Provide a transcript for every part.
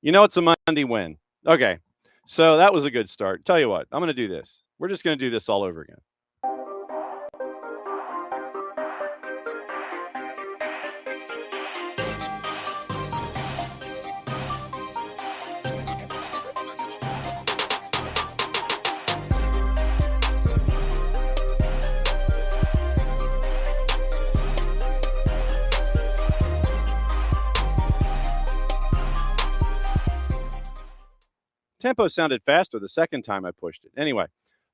You know, it's a Monday win. Okay. So that was a good start. Tell you what, I'm going to do this. We're just going to do this all over again. Tempo sounded faster the second time I pushed it. Anyway,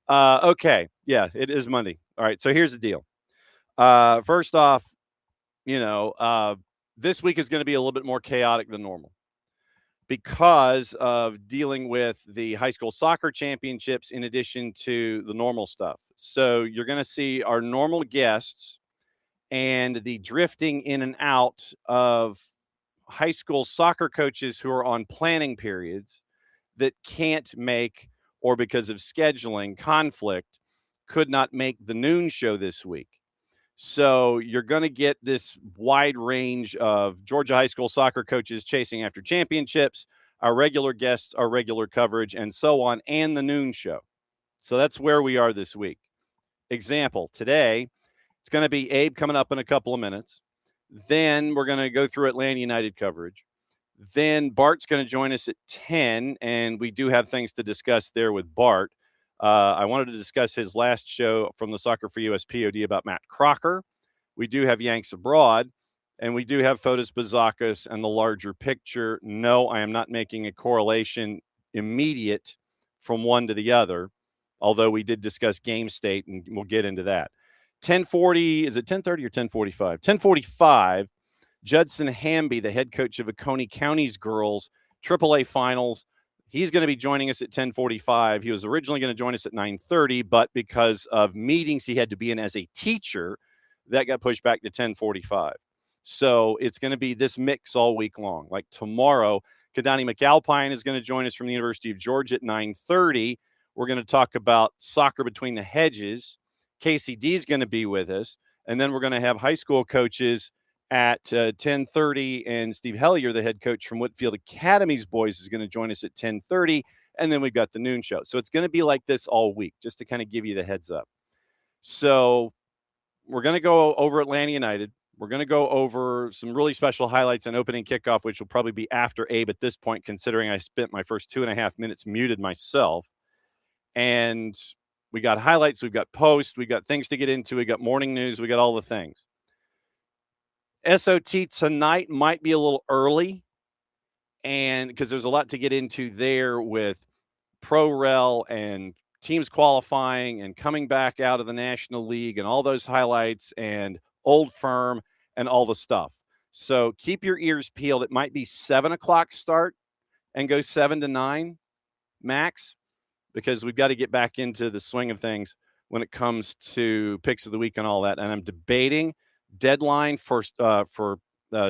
okay. Yeah, it is Monday. All right. So here's the deal. First off, this week is going to be a little bit more chaotic than normal because of dealing with the high school soccer championships in addition to the normal stuff. So you're going to see our normal guests and the drifting in and out of high school soccer coaches who are on planning periods that can't make, or because of scheduling conflict, could not make the noon show this week. So you're going to get this wide range of Georgia high school soccer coaches chasing after championships, our regular guests, our regular coverage, and so on, and the noon show. So that's where we are this week. Example, today, it's going to be Abe coming up in a couple of minutes. Then we're going to go through Atlanta United coverage. Then Bart's going to join us at 10, and we do have things to discuss there with Bart. I wanted to discuss his last show from the Soccer for US POD about Matt Crocker. We do have Yanks Abroad, and we do have Fotis Bazakis and the larger picture. No, I am not making a correlation immediate from one to the other, although we did discuss game state, and we'll get into that. 10:40, is it 10:30 or 10:45? 10:45. Judson Hamby, the head coach of Oconee County's girls AAA finals. He's going to be joining us at 10:45. He was originally going to join us at 9:30, but because of meetings he had to be in as a teacher, that got pushed back to 10:45. So it's going to be this mix all week long. Like tomorrow, Kadani McAlpine is going to join us from the University of Georgia at 9:30. We're going to talk about soccer between the hedges. KCD is going to be with us. And then we're going to have high school coaches at 10:30, and Steve Hellier, the head coach from Whitfield Academy's boys, is going to join us at 10:30, and then we've got the noon show. So it's going to be like this all week, just to kind of give you the heads up. So we're going to go over Atlanta United. We're going to go over some really special highlights on opening kickoff, which will probably be after Abe at this point, considering I spent my first 2.5 minutes muted myself. And we got highlights, we've got posts, we got things to get into, we got morning news, we got all the things. SOT tonight might be a little early, and because there's a lot to get into there with pro-rel and teams qualifying and coming back out of the National League and all those highlights and Old Firm and all the stuff. So keep your ears peeled. It might be 7 o'clock start and go 7 to 9 max, because we've got to get back into the swing of things when it comes to picks of the week and all that. And I'm debating deadline for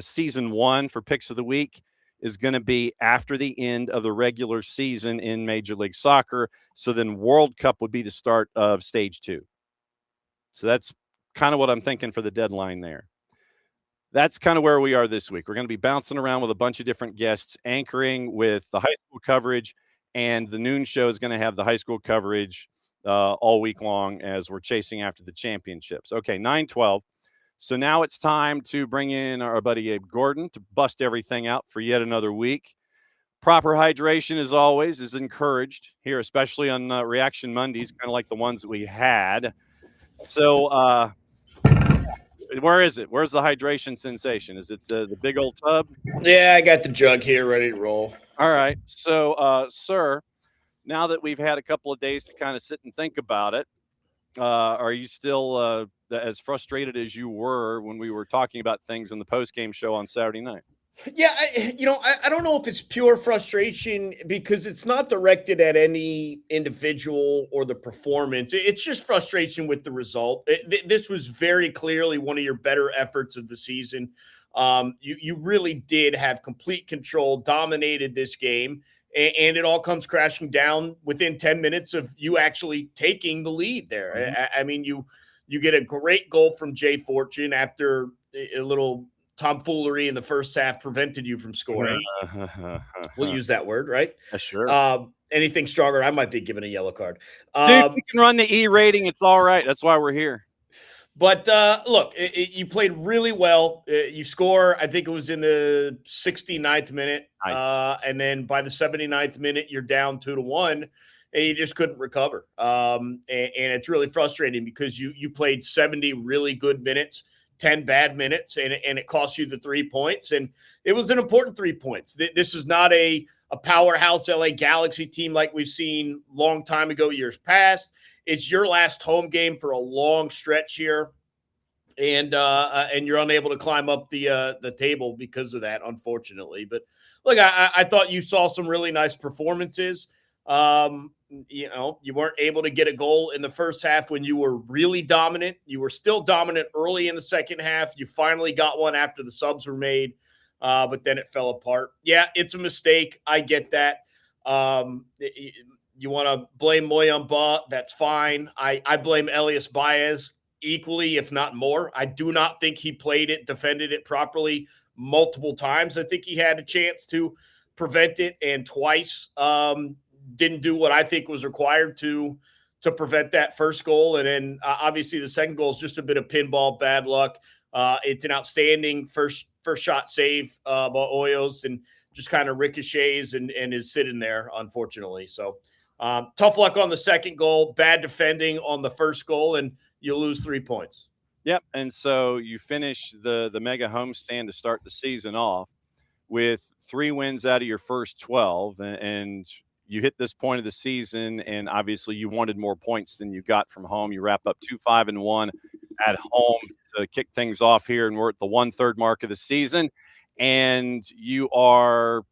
season 1 for picks of the week is going to be after the end of the regular season in Major League Soccer. So then World Cup would be the start of stage 2. So that's kind of what I'm thinking for the deadline there. That's kind of where we are this week. We're going to be bouncing around with a bunch of different guests, anchoring with the high school coverage, and the noon show is going to have the high school coverage all week long as we're chasing after the championships. Okay, 9:12. So now it's time to bring in our buddy Abe Gordon to bust everything out for yet another week. Proper hydration, as always, is encouraged here, especially on Reaction Mondays, kind of like the ones that we had. So where is it? Where's the hydration sensation? Is it the big old tub? Yeah, I got the jug here ready to roll. All right. So, sir, now that we've had a couple of days to kind of sit and think about it, are you still as frustrated as you were when we were talking about things in the post-game show on Saturday night? Yeah, I don't know if it's pure frustration because it's not directed at any individual or the performance. It's just frustration with the result. This was very clearly one of your better efforts of the season. You really did have complete control, dominated this game, and it all comes crashing down within 10 minutes of you actually taking the lead there. Mm-hmm. I mean, you get a great goal from Jay Fortune after a little tomfoolery in the first half prevented you from scoring. We'll use that word, right? Sure. Anything stronger, I might be given a yellow card. Dude, you can run the E rating. It's all right. That's why we're here. But look, you played really well. You score, I think it was in the 69th minute. Nice. And then by the 79th minute, you're down 2-1, and you just couldn't recover. And it's really frustrating because you played 70 really good minutes, 10 bad minutes, and it cost you the 3 points. And it was an important 3 points. This is not a powerhouse LA Galaxy team like we've seen long time ago, years past. It's your last home game for a long stretch here, and you're unable to climb up the table because of that, unfortunately. But look, I thought you saw some really nice performances. You weren't able to get a goal in the first half when you were really dominant. You were still dominant early in the second half. You finally got one after the subs were made, but then it fell apart. Yeah, it's a mistake. I get that. You want to blame Moyamba, that's fine. I blame Elias Baez equally, if not more. I do not think he defended it properly multiple times. I think he had a chance to prevent it, and twice didn't do what I think was required to prevent that first goal. And then obviously the second goal is just a bit of pinball bad luck. It's an outstanding first shot save by Hoyos, and just kind of ricochets and is sitting there, unfortunately. So tough luck on the second goal, bad defending on the first goal, and you lose 3 points. Yep. And so you finish the mega homestand to start the season off with 3 wins out of your first 12, and you hit this point of the season, and obviously you wanted more points than you got from home. You wrap up 2-5-1 at home to kick things off here, and we're at the 1/3 mark of the season, and you are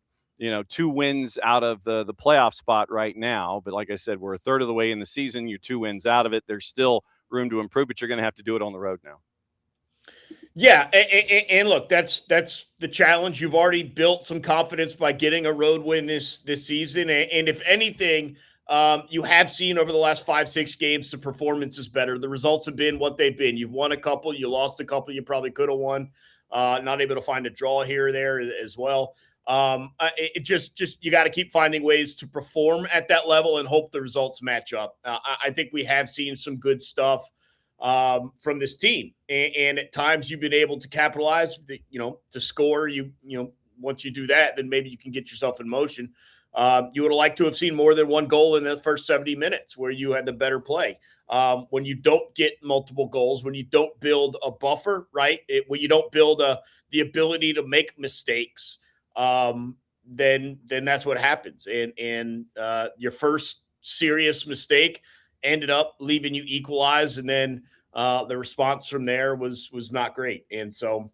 2 wins out of the playoff spot right now. But like I said, we're a third of the way in the season. You're 2 wins out of it. There's still room to improve, but you're going to have to do it on the road now. Yeah, and look, that's the challenge. You've already built some confidence by getting a road win this season, and if anything, you have seen over the last 5-6 games the performance is better. The results have been what they've been. You've won a couple, you lost a couple, you probably could have won. Not able to find a draw here or there as well. It just you got to keep finding ways to perform at that level and hope the results match up. I think we have seen some good stuff from this team. And at times you've been able to capitalize, to score. Once you do that, then maybe you can get yourself in motion. You would have liked to have seen more than one goal in the first 70 minutes where you had the better play. When you don't get multiple goals, when you don't build a buffer, right? When you don't build the ability to make mistakes, then that's what happens. And your first serious mistake ended up leaving you equalize, and then the response from there was not great. And so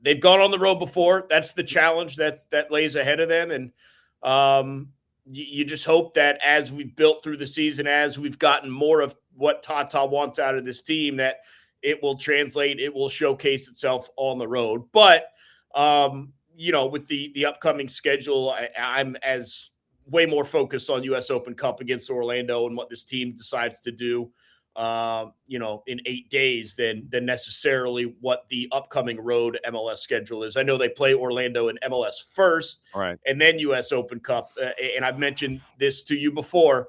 they've gone on the road before. That's the challenge that lays ahead of them. And you just hope that as we've built through the season, as we've gotten more of what Tata wants out of this team, that it will translate, it will showcase itself on the road. But, with the upcoming schedule, I'm as way more focused on US Open Cup against Orlando and what this team decides to do, in 8 days than necessarily what the upcoming road MLS schedule is. I know they play Orlando in MLS first, right, and then US Open Cup. And I've mentioned this to you before.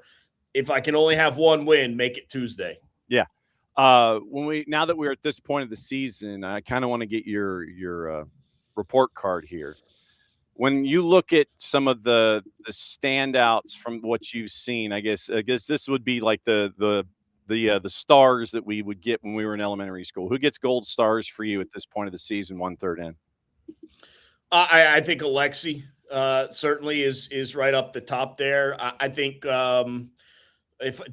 If I can only have one win, make it Tuesday. Yeah. Now that we're at this point of the season, I kind of want to get your report card here. When you look at some of the standouts from what you've seen, I guess this would be like the stars that we would get when we were in elementary school. Who gets gold stars for you at this point of the season, 1/3 in? I think Alexi certainly is right up the top there. I think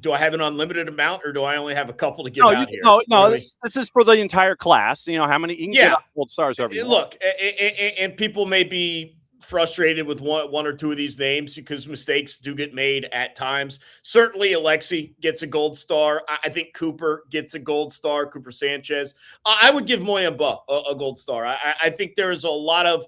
do I have an unlimited amount, or do I only have a couple to give out here? No. This is for the entire class. How many you can get gold stars over. Look, and people may be frustrated with one or two of these names because mistakes do get made at times. Certainly Alexi gets a gold star. I think Cooper gets a gold star, Cooper Sanchez. I would give Moyamba a gold star. I think there is a lot of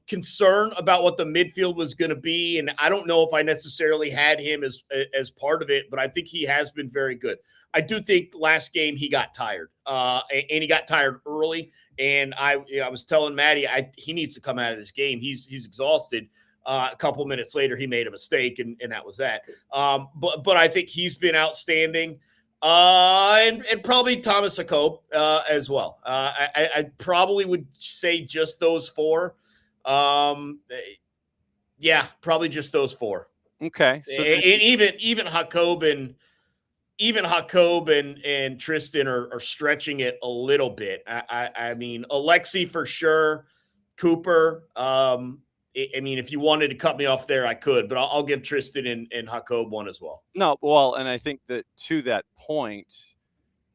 concern about what the midfield was going to be, and I don't know if I necessarily had him as part of it, but I think he has been very good. I do think last game he got tired, and he got tired early. And I was telling Maddie, he needs to come out of this game. He's exhausted. A couple minutes later, he made a mistake, and that was that. But I think he's been outstanding, and probably Thomas Jacob as well. I probably would say just those four. Yeah, probably just those four. Okay, so and even Jacob and Tristan are stretching it a little bit. I mean, Alexi for sure. Cooper. If you wanted to cut me off there, I could, but I'll give Tristan and Jacob one as well. No, well, and I think that to that point,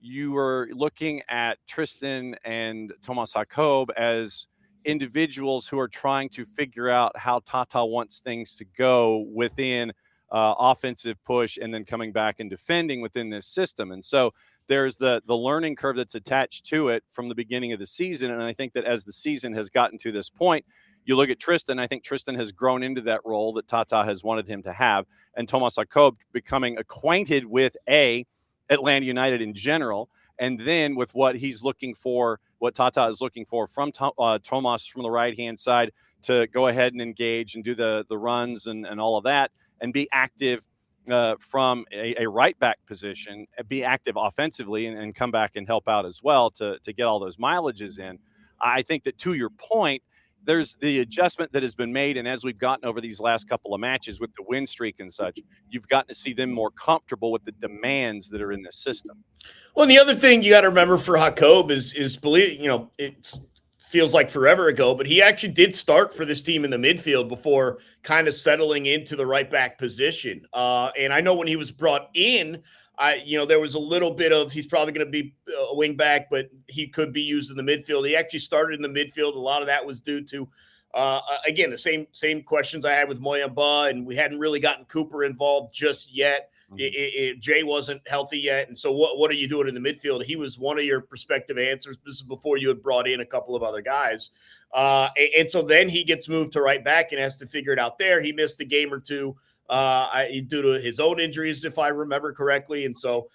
you were looking at Tristan and Tomas Jacob as individuals who are trying to figure out how Tata wants things to go within offensive push and then coming back and defending within this system. And so there's the learning curve that's attached to it from the beginning of the season. And I think that as the season has gotten to this point, you look at Tristan, I think Tristan has grown into that role that Tata has wanted him to have. And Tomas Jacob becoming acquainted with Atlanta United in general, and then with what he's looking for, what Tata is looking for from Tomas from the right-hand side to go ahead and engage and do the runs and all of that, and be active from a right back position, be active offensively and come back and help out as well to get all those mileages in. I think that to your point, there's the adjustment that has been made. And as we've gotten over these last couple of matches with the win streak and such, you've gotten to see them more comfortable with the demands that are in this system. Well, and the other thing you got to remember for Jacob is believe, it feels like forever ago, but he actually did start for this team in the midfield before kind of settling into the right back position. And I know when he was brought in, there was a little bit of, he's probably going to be a wing back, but he could be used in the midfield. He actually started in the midfield. A lot of that was due to, again, the same questions I had with Moyamba, and we hadn't really gotten Cooper involved just yet. Jay wasn't healthy yet. And so what are you doing in the midfield? He was one of your prospective answers. This is before you had brought in a couple of other guys. And so then he gets moved to right back and has to figure it out there. He missed a game or two due to his own injuries, if I remember correctly. And so,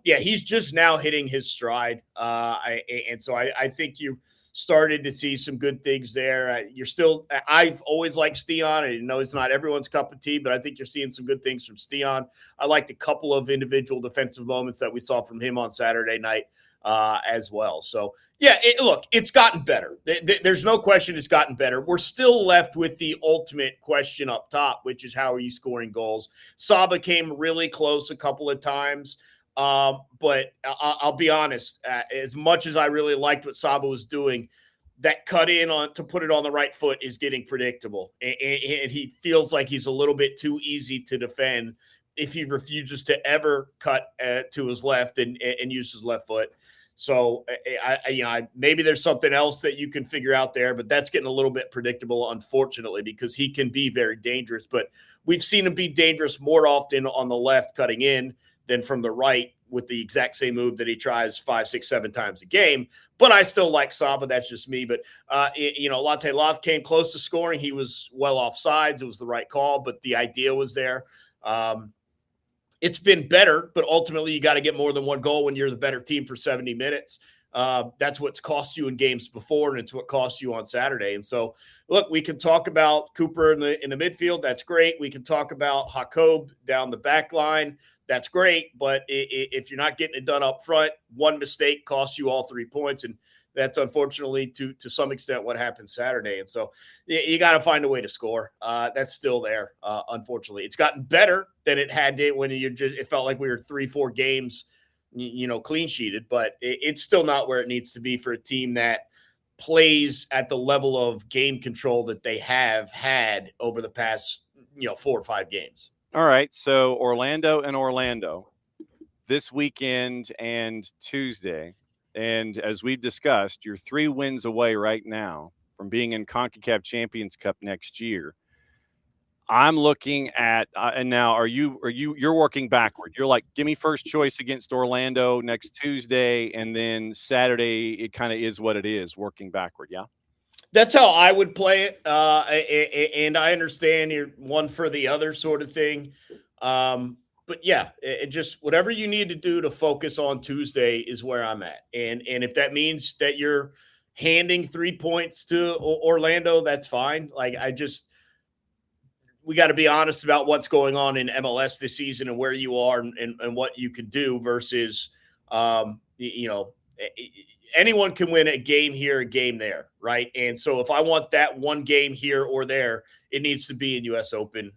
he's just now hitting his stride. And so I think started to see some good things there. I've always liked Steon. I know it's not everyone's cup of tea, but I think you're seeing some good things from Steon. I liked a couple of individual defensive moments that we saw from him on Saturday night as well. So, yeah, look, it's gotten better. There's no question it's gotten better. We're still left with the ultimate question up top, which is how are you scoring goals? Saba came really close a couple of times. But I'll be honest, as much as I really liked what Saba was doing, that cut in on to put it on the right foot is getting predictable. And he feels like he's a little bit too easy to defend if he refuses to ever cut to his left and use his left foot. So maybe there's something else that you can figure out there, but that's getting a little bit predictable, unfortunately, because he can be very dangerous. But we've seen him be dangerous more often on the left cutting in than from the right with the exact same move that he tries 5, 6, 7 times a game. But I still like Saba. That's just me. But, Latte Love came close to scoring. He was well off sides. It was the right call, but the idea was there. It's been better, but ultimately you got to get more than one goal when you're the better team for 70 minutes. That's what's cost you in games before, and it's what cost you on Saturday. And so, look, we can talk about Cooper in the midfield. That's great. We can talk about Jacob down the back line. That's great. But if you're not getting it done up front, one mistake costs you all 3 points. And that's unfortunately to some extent what happened Saturday. And so you got to find a way to score. That's still there. Unfortunately, it's gotten better than it had to when it felt like we were 3-4 games, clean sheeted, but it's still not where it needs to be for a team that plays at the level of game control that they have had over the past, 4 or 5 games. All right. So Orlando this weekend and Tuesday. And as we've discussed, you're 3 wins away right now from being in CONCACAF Champions Cup next year. I'm looking at and now you're working backward. You're like, give me first choice against Orlando next Tuesday, and then Saturday it kind of is what it is, working backward. Yeah. That's how I would play it. And I understand you're one for the other sort of thing. But yeah, it just whatever you need to do to focus on Tuesday is where I'm at. And if that means that you're handing 3 points to Orlando, that's fine. We got to be honest about what's going on in MLS this season and where you are and what you could do versus, anyone can win a game here, a game there, right? And so if I want that one game here or there, it needs to be in U.S. Open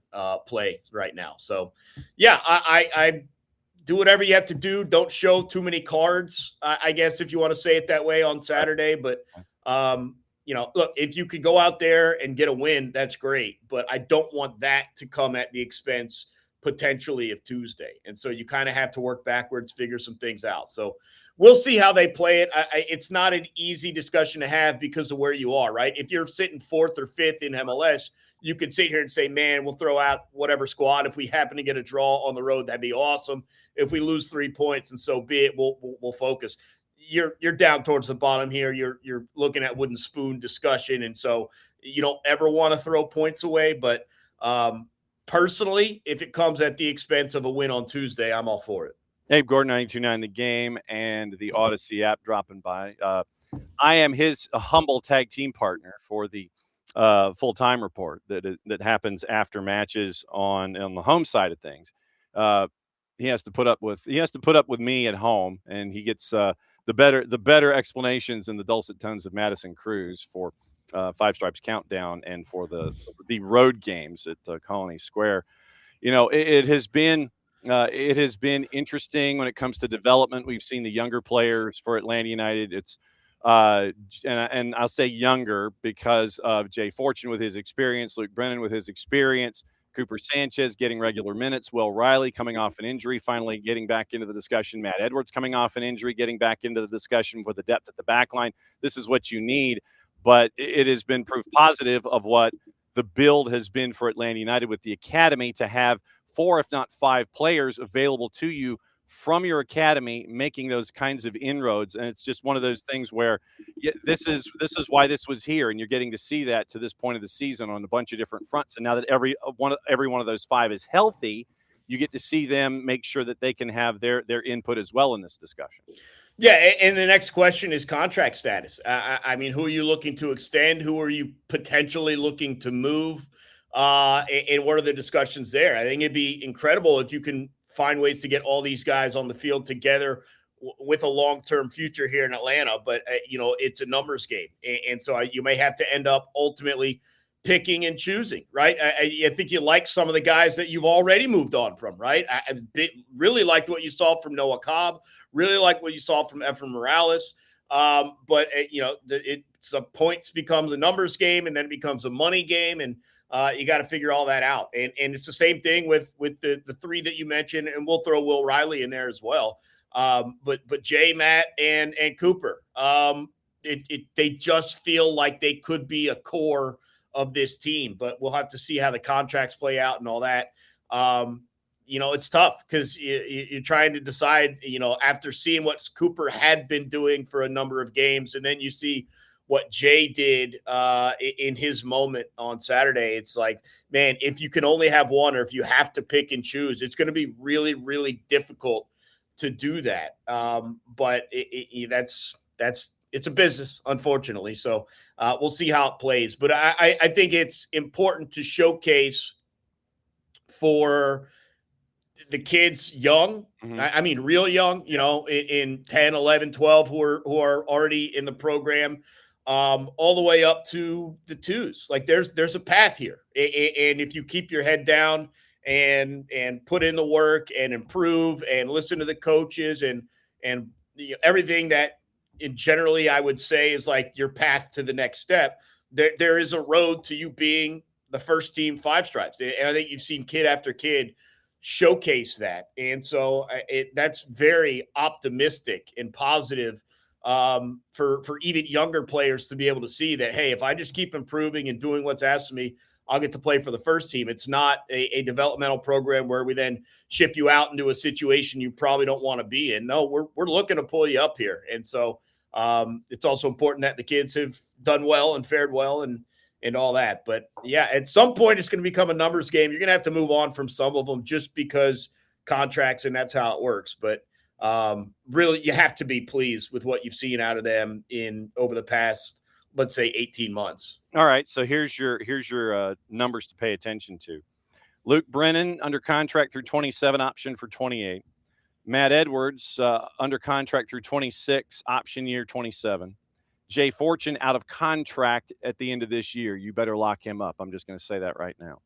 play right now. So, yeah, I do whatever you have to do. Don't show too many cards, I guess, if you want to say it that way on Saturday. But, look, if you could go out there and get a win, that's great. But I don't want that to come at the expense potentially of Tuesday. And so you kind of have to work backwards, figure some things out. So we'll see how they play it. It's not an easy discussion to have because of where you are, right? If you're sitting 4th or 5th in MLS, you could sit here and say, man, we'll throw out whatever squad. If we happen to get a draw on the road, that'd be awesome. If we lose 3 points, and so be it, we'll focus. You're down towards the bottom here. You're looking at wooden spoon discussion, and so you don't ever want to throw points away. But personally, if it comes at the expense of a win on Tuesday, I'm all for it. Abe Gordon, 92.9 The Game, and the Odyssey app dropping by. I am his humble tag team partner for the full-time report that happens after matches on the home side of things. He has to put up with me at home, and he gets the better explanations in the dulcet tones of Madison Cruz for Five Stripes Countdown and for the road games at Colony Square. It has been interesting when it comes to development. We've seen the younger players for Atlanta United. It's and I'll say younger because of Jay Fortune with his experience, Luke Brennan with his experience, Cooper Sanchez getting regular minutes, Will Riley coming off an injury, finally getting back into the discussion, Matt Edwards coming off an injury, getting back into the discussion with the depth at the back line. This is what you need, but it has been proof positive of what the build has been for Atlanta United with the academy to have 4, if not 5 players available to you from your academy, making those kinds of inroads. And it's just one of those things where this is why this was here. And you're getting to see that to this point of the season on a bunch of different fronts. And now that every one of those 5 is healthy, you get to see them make sure that they can have their input as well in this discussion. Yeah, and the next question is contract status. I mean, who are you looking to extend? Who are you potentially looking to move? And what are the discussions there? I think it'd be incredible if you can find ways to get all these guys on the field together with a long-term future here in Atlanta. But it's a numbers game, and so you may have to end up ultimately picking and choosing, right? I think you like some of the guys that you've already moved on from, right? I really liked what you saw from Noah Cobb. Really like what you saw from Efren Morales. But some points becomes a numbers game, and then it becomes a money game, and you got to figure all that out. And it's the same thing with the three that you mentioned, and we'll throw Will Riley in there as well. But Jay, Matt, and Cooper, they just feel like they could be a core of this team, but we'll have to see how the contracts play out and all that. It's tough because you're trying to decide, after seeing what Cooper had been doing for a number of games, and then you see what Jay did in his moment on Saturday. It's like, man, if you can only have one, or if you have to pick and choose, it's going to be really, really difficult to do that. But it's a business, unfortunately. So we'll see how it plays. But I think it's important to showcase for the kids young. Mm-hmm. I mean, real young, in 10, 11, 12 who are already in the program, all the way up to the twos. Like there's a path here. And if you keep your head down and put in the work and improve and listen to the coaches and everything that generally I would say is like your path to the next step, there is a road to you being the first team Five Stripes. And I think you've seen kid after kid showcase that. And so that's very optimistic and positive for even younger players to be able to see that, hey, if I just keep improving and doing what's asked of me, I'll get to play for the first team. It's not a developmental program where we then ship you out into a situation you probably don't want to be in. No, we're looking to pull you up here. And so it's also important that the kids have done well and fared well and all that. But yeah, at some point it's going to become a numbers game. You're going to have to move on from some of them just because contracts, and that's how it works. But really, you have to be pleased with what you've seen out of them over the past, let's say, 18 months. All right, so here's your numbers to pay attention to. Luke Brennan under contract through 27, option for 28. Matt Edwards under contract through 26, option year 27. Jay Fortune out of contract at the end of this year. You better lock him up. I'm just going to say that right now.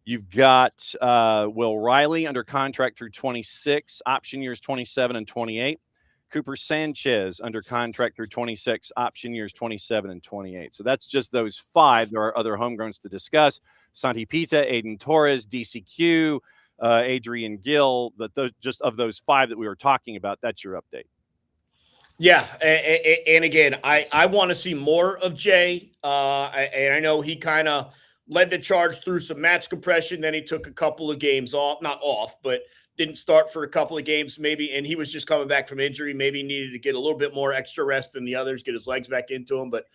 You've got Will Riley under contract through 26, option years 27 and 28. Cooper Sanchez under contract through 26, option years 27 and 28. So that's just those five. There are other homegrowns to discuss. Santi Pita, Aiden Torres, DCQ, Adrian Gill. But just of those five that we were talking about, that's your update. Yeah, and again, I want to see more of Jay. And I know he kind of led the charge through some match compression. Then he took a couple of games off, not off, but didn't start for a couple of games maybe, and he was just coming back from injury. Maybe needed to get a little bit more extra rest than the others, get his legs back into him. But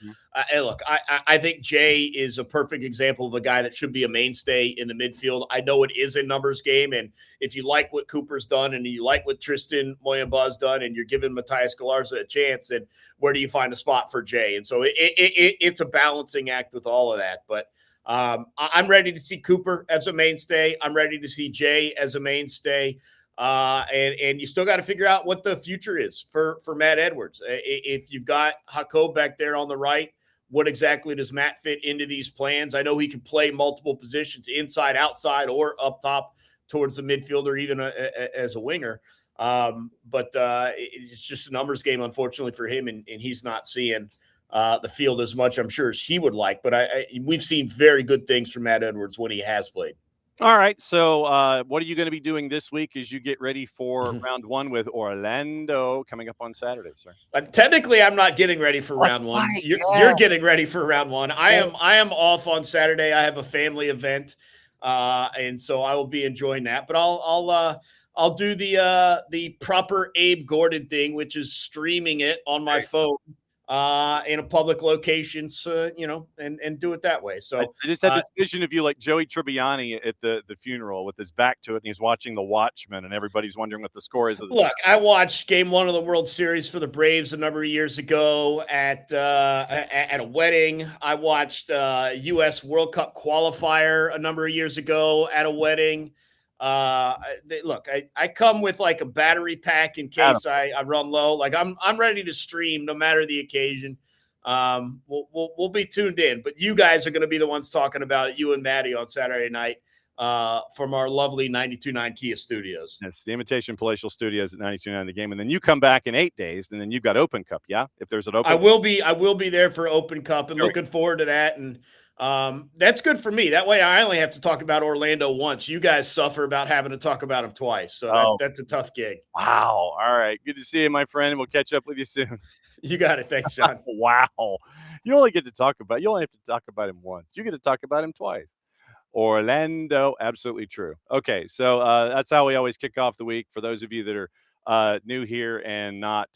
look, I think Jay is a perfect example of a guy that should be a mainstay in the midfield. I know it is a numbers game, and if you like what Cooper's done and you like what Tristan Moyamba's done and you're giving Matthias Galarza a chance, then where do you find a spot for Jay? And so it's a balancing act with all of that. But I'm ready to see Cooper as a mainstay. I'm ready to see Jay as a mainstay. And you still got to figure out what the future is for Matt Edwards. If you've got Jacob back there on the right, what exactly does Matt fit into these plans? I know he can play multiple positions, inside, outside, or up top towards the midfield, or even as a winger. But it's just a numbers game, unfortunately, for him, and he's not seeing the field as much, I'm sure, as he would like. But we've seen very good things from Matt Edwards when he has played. All right. So what are you going to be doing this week as you get ready for round one with Orlando coming up on Saturday, sir? Technically, I'm not getting ready for round one. You're getting ready for round one. I am off on Saturday. I have a family event, and so I will be enjoying that. But I'll do the proper Abe Gordon thing, which is streaming it on my phone in a public location, so, and do it that way. So I just had this vision of you like Joey Tribbiani at the funeral with his back to it, and he's watching The Watchmen, and everybody's wondering what the score is. Look, I watched Game 1 of the World Series for the Braves a number of years ago at a wedding. I watched U.S. World Cup qualifier a number of years ago at a wedding. Look, I come with like a battery pack in case I run low. Like I'm ready to stream no matter the occasion. We'll be tuned in, but you guys are going to be the ones talking about it, you and Maddie, on Saturday night from our lovely 92.9 Kia studios. Yes, the Imitation Palatial Studios at 92.9 The Game, and then you come back in 8 days, and then you've got Open Cup. Yeah, if there's an Open, I will be there for Open Cup, and looking forward to that. And that's good for me. That way, I only have to talk about Orlando once. You guys suffer about having to talk about them twice, so that's a tough gig. Wow. All right, good to see you, my friend. We'll catch up with you soon. You got it. Thanks, John. Wow. You only have to talk about him once. You get to talk about him twice. Orlando. Absolutely true. Okay. So that's how we always kick off the week. For those of you that are new here and not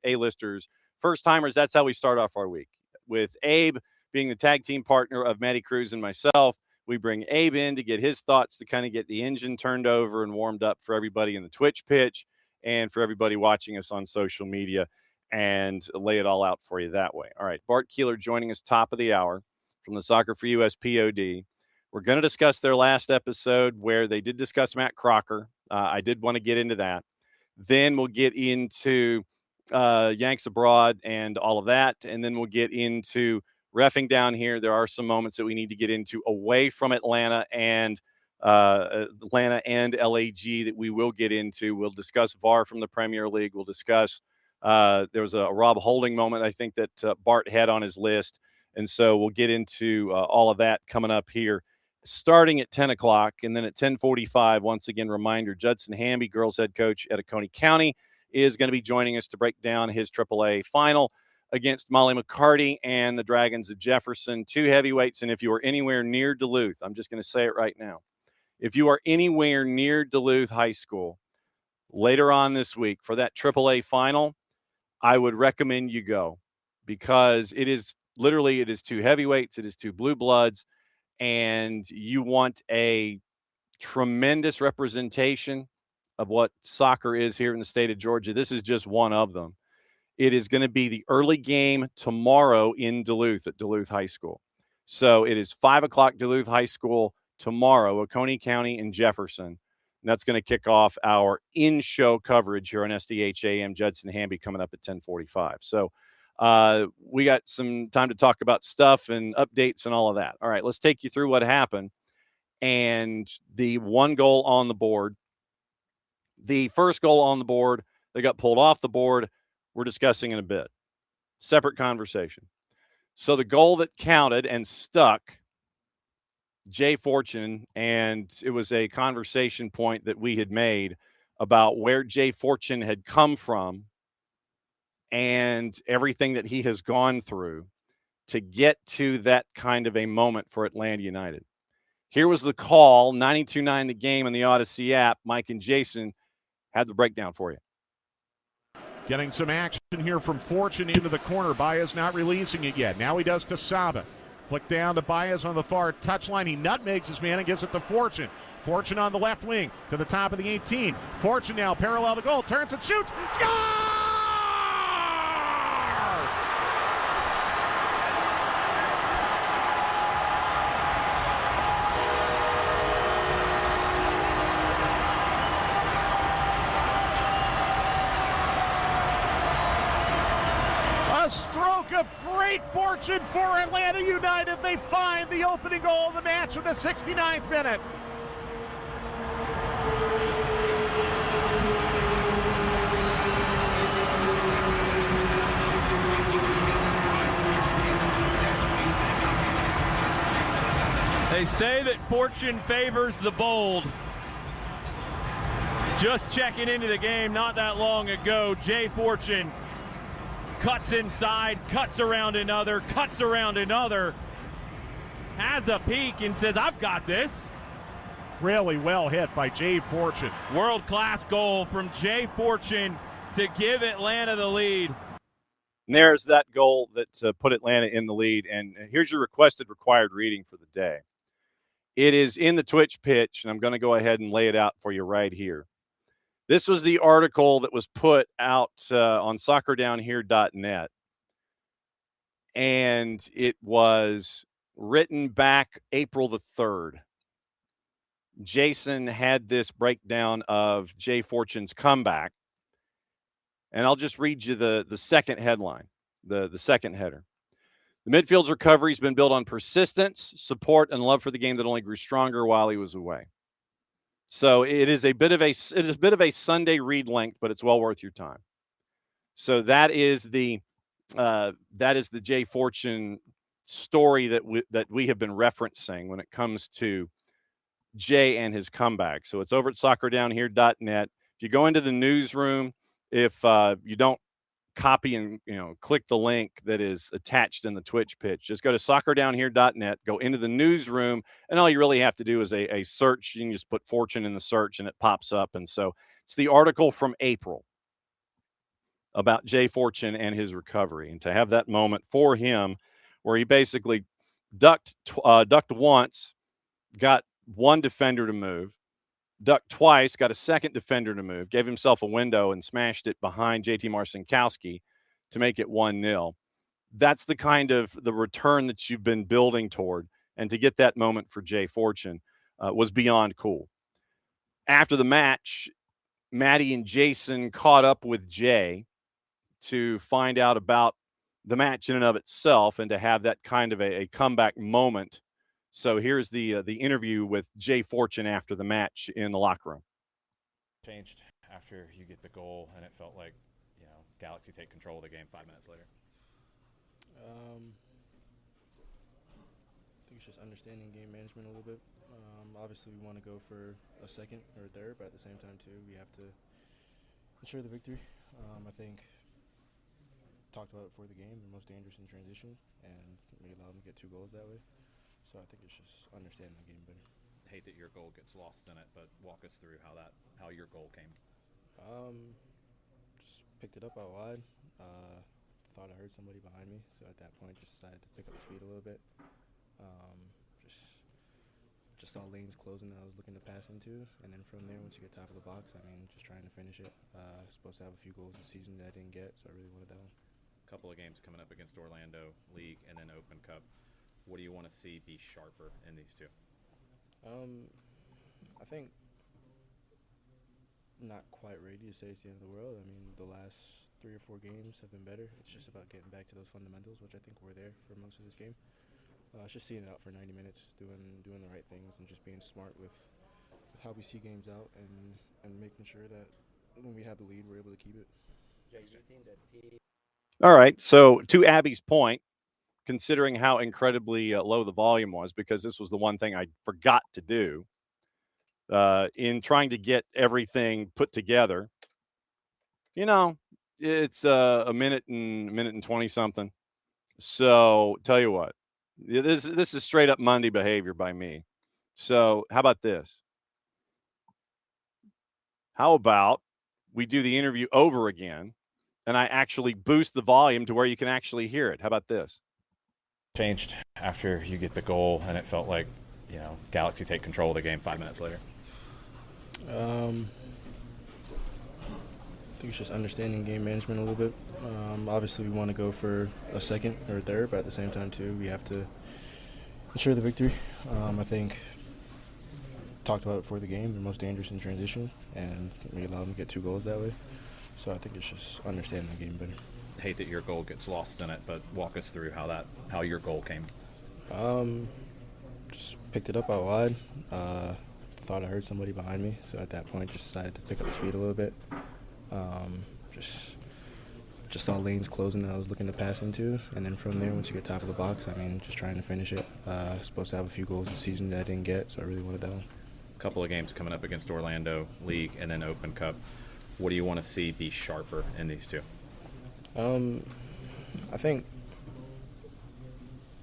A-listers, first timers, that's how we start off our week. With Abe being the tag team partner of Matty Cruz and myself, we bring Abe in to get his thoughts, to kind of get the engine turned over and warmed up for everybody in the Twitch pitch and for everybody watching us on social media, and lay it all out for you that way. All right, Bart, Keeler joining us top of the hour from the SoccerForUSPod. We're going to discuss their last episode where they did discuss Matt Crocker. I did want to get into that. Then we'll get into Yanks Abroad and all of that, and then we'll get into reffing down here. There are some moments that we need to get into away from Atlanta and LAG that we will get into. We'll discuss VAR from the Premier League. We'll discuss there was a Rob Holding moment, I think, that Bart had on his list. And so we'll get into all of that coming up here, starting at 10 o'clock. And then at 10:45, once again, reminder, Judson Hamby, girls head coach at Oconee County, is going to be joining us to break down his AAA final against Molly McCarty and the Dragons of Jefferson, two heavyweights. And if you are anywhere near Duluth, I'm just going to say it right now, if you are anywhere near Duluth High School later on this week for that AAA final, I would recommend you go, because it is two heavyweights, it is two blue bloods, and you want a tremendous representation of what soccer is here in the state of Georgia. This is just one of them. It is going to be the early game tomorrow in Duluth at Duluth High School. So it is 5 o'clock Duluth High School tomorrow, Oconee County and Jefferson. And that's going to kick off our in-show coverage here on SDH AM. Judson Hamby coming up at 10:45. So we got some time to talk about stuff and updates and all of that. All right, let's take you through what happened. And the one goal on the board, the first goal on the board, they got pulled off the board. We're discussing in a bit. Separate conversation. So the goal that counted and stuck, Jay Fortune, and it was a conversation point that we had made about where Jay Fortune had come from and everything that he has gone through to get to that kind of a moment for Atlanta United. Here was the call, 92.9 The Game on the Odyssey app. Mike and Jason had the breakdown for you. Getting some action here from Fortune into the corner. Baez not releasing it yet. Now he does to Saba. Flick down to Baez on the far touchline. He nutmegs his man and gives it to Fortune. Fortune on the left wing to the top of the 18. Fortune now parallel to goal. Turns and shoots. Score! Of great fortune for Atlanta United. They find the opening goal of the match in the 69th minute. They say that fortune favors the bold. Just checking into the game not that long ago, Jay Fortune cuts inside, cuts around another, has a peek and says, I've got this. Really well hit by Jay Fortune. World-class goal from Jay Fortune to give Atlanta the lead. And there's that goal that put Atlanta in the lead. And here's your required reading for the day. It is in the Twitch pitch, and I'm going to go ahead and lay it out for you right here. This was the article that was put out on soccerdownhere.net. And it was written back April the 3rd. Jason had this breakdown of Jay Fortune's comeback. And I'll just read you the second headline, the second header. The midfield's recovery has been built on persistence, support, and love for the game that only grew stronger while he was away. So it is a bit of a Sunday read length, but it's well worth your time. So that is the Jay Fortune story that we have been referencing when it comes to Jay and his comeback. So it's over at soccerdownhere.net. If you go into the newsroom, if you don't copy and click the link that is attached in the Twitch pitch, just go to soccerdownhere.net, go into the newsroom, and all you really have to do is a search. You can just put Fortune in the search and it pops up. And so it's the article from April about Jay Fortune and his recovery, and to have that moment for him where he basically ducked once, got one defender to move, ducked twice, got a second defender to move, gave himself a window and smashed it behind JT Marcinkowski to make it 1-0. That's the kind of the return that you've been building toward. And to get that moment for Jay Fortune was beyond cool. After the match, Maddie and Jason caught up with Jay to find out about the match in and of itself and to have that kind of a comeback moment. So here's the interview with Jay Fortune after the match in the locker room. Changed after you get the goal, and it felt like, Galaxy take control of the game 5 minutes later. I think it's just understanding game management a little bit. Obviously, we want to go for a second or a third, but at the same time, too, we have to ensure the victory. I think talked about it before the game, they're most dangerous in transition, and we allowed them to get 2 goals that way. So I think it's just understanding the game better. Hate that your goal gets lost in it, but walk us through how your goal came. Just picked it up out wide. Thought I heard somebody behind me, so at that point just decided to pick up the speed a little bit. Just saw lanes closing that I was looking to pass into, and then from there, once you get top of the box, just trying to finish it. Supposed to have a few goals this season that I didn't get, so I really wanted that one. Couple of games coming up against Orlando League and then Open Cup. What do you want to see be sharper in these two? I think not quite ready to say it's the end of the world. The last 3 or 4 games have been better. It's just about getting back to those fundamentals, which I think we're there for most of this game. It's just seeing it out for 90 minutes, doing the right things, and just being smart with how we see games out, and making sure that when we have the lead, we're able to keep it. All right. So to Abby's point, considering how incredibly low the volume was, because this was the one thing I forgot to do in trying to get everything put together. It's a minute and 20 something. So tell you what, this is straight up Monday behavior by me. So how about this? How about we do the interview over again and I actually boost the volume to where you can actually hear it? How about this? Changed after you get the goal, and it felt like, Galaxy take control of the game 5 minutes later. I think it's just understanding game management a little bit. Obviously, we want to go for a second or a third, but at the same time, too, we have to ensure the victory. I think talked about it before the game, they're most dangerous in transition, and we allowed them to get 2 goals that way. So I think it's just understanding the game better. Hate that your goal gets lost in it, but walk us through how your goal came. Just picked it up out wide. Thought I heard somebody behind me, so at that point just decided to pick up the speed a little bit. Just saw lanes closing that I was looking to pass into, and then from there, once you get top of the box, just trying to finish it. Supposed to have a few goals this season that I didn't get, so I really wanted that one. Couple of games coming up against Orlando League and then Open Cup. What do you want to see be sharper in these two? I think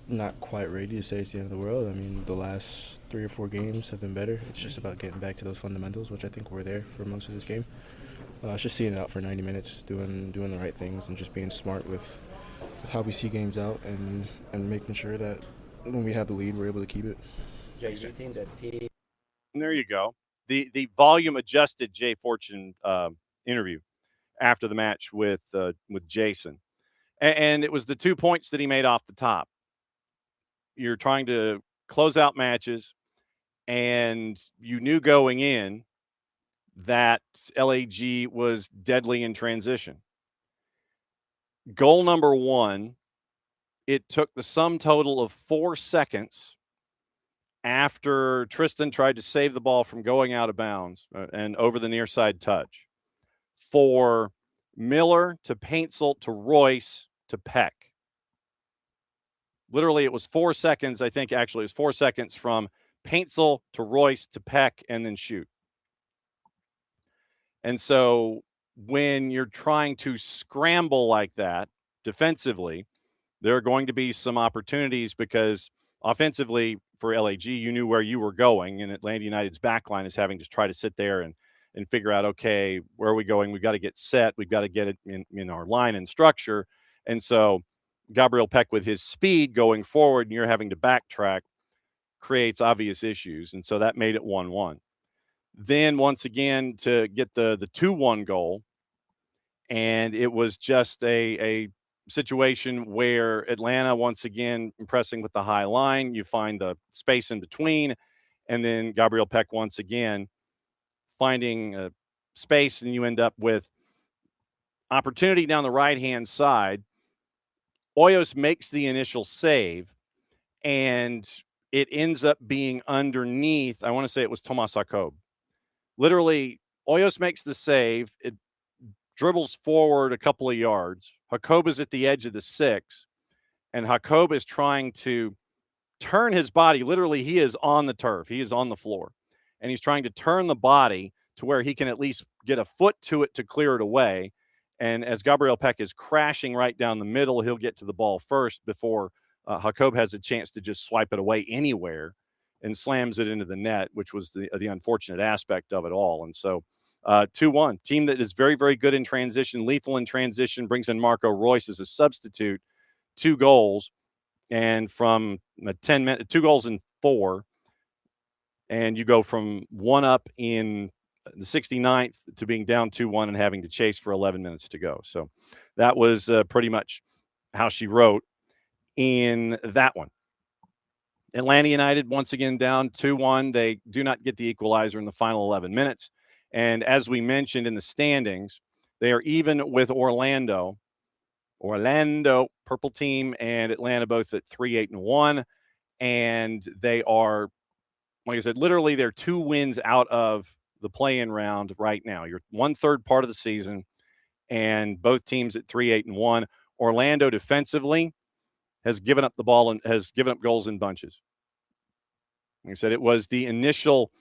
not quite ready to say it's the end of the world. The last 3 or 4 games have been better. It's just about getting back to those fundamentals, which I think we're there for most of this game. It's just seeing it out for 90 minutes, doing the right things, and just being smart with how we see games out and making sure that when we have the lead, we're able to keep it. Jay, do you think that team? And there you go. The volume adjusted Jay Fortune interview after the match with Jason, and it was the 2 points that he made off the top. You're trying to close out matches, and you knew going in that LAG was deadly in transition. Goal number 1, it took the sum total of 4 seconds after Tristan tried to save the ball from going out of bounds and over the near side touch for Miller to Paintzel to Royce to Peck. Literally, it was 4 seconds. I think actually it was 4 seconds from Paintzel to Royce to Peck and then shoot. And so when you're trying to scramble like that defensively, there are going to be some opportunities because offensively for LAG, you knew where you were going, and Atlanta United's backline is having to try to sit there and figure out, okay, where are we going? We've got to get set. We've got to get it in our line and structure. And so Gabriel Peck with his speed going forward, and you're having to backtrack, creates obvious issues. And so that made it 1-1. Then once again to get the 2-1 goal, and it was just a situation where Atlanta once again impressing with the high line. You find the space in between, and then Gabriel Peck once again finding space, and you end up with opportunity down the right-hand side. Hoyos makes the initial save, and it ends up being underneath. I want to say it was Tomas Jacob. Literally, Hoyos makes the save. It dribbles forward a couple of yards. Jacob is at the edge of the 6, and Jacob is trying to turn his body. Literally, he is on the turf. He is on the floor, and he's trying to turn the body to where he can at least get a foot to it to clear it away. And as Gabriel Peck is crashing right down the middle, he'll get to the ball first before Jacob has a chance to just swipe it away anywhere and slams it into the net, which was the unfortunate aspect of it all. And so 2-1, team that is very, very good in transition, lethal in transition, brings in Marco Royce as a substitute, 2 goals, and from 10 minutes, 2 goals in 4, and you go from 1 up in the 69th to being down 2-1 and having to chase for 11 minutes to go. So that was pretty much how she wrote in that one. Atlanta United once again down 2-1. They do not get the equalizer in the final 11 minutes. And as we mentioned in the standings, they are even with Orlando. Orlando, purple team, and Atlanta both at 3-8-1. And they are, like I said, literally they're 2 wins out of the play-in round right now. You're 1/3 part of the season, and both teams at 3-8-1. Orlando defensively has given up the ball and has given up goals in bunches. Like I said, it was the initial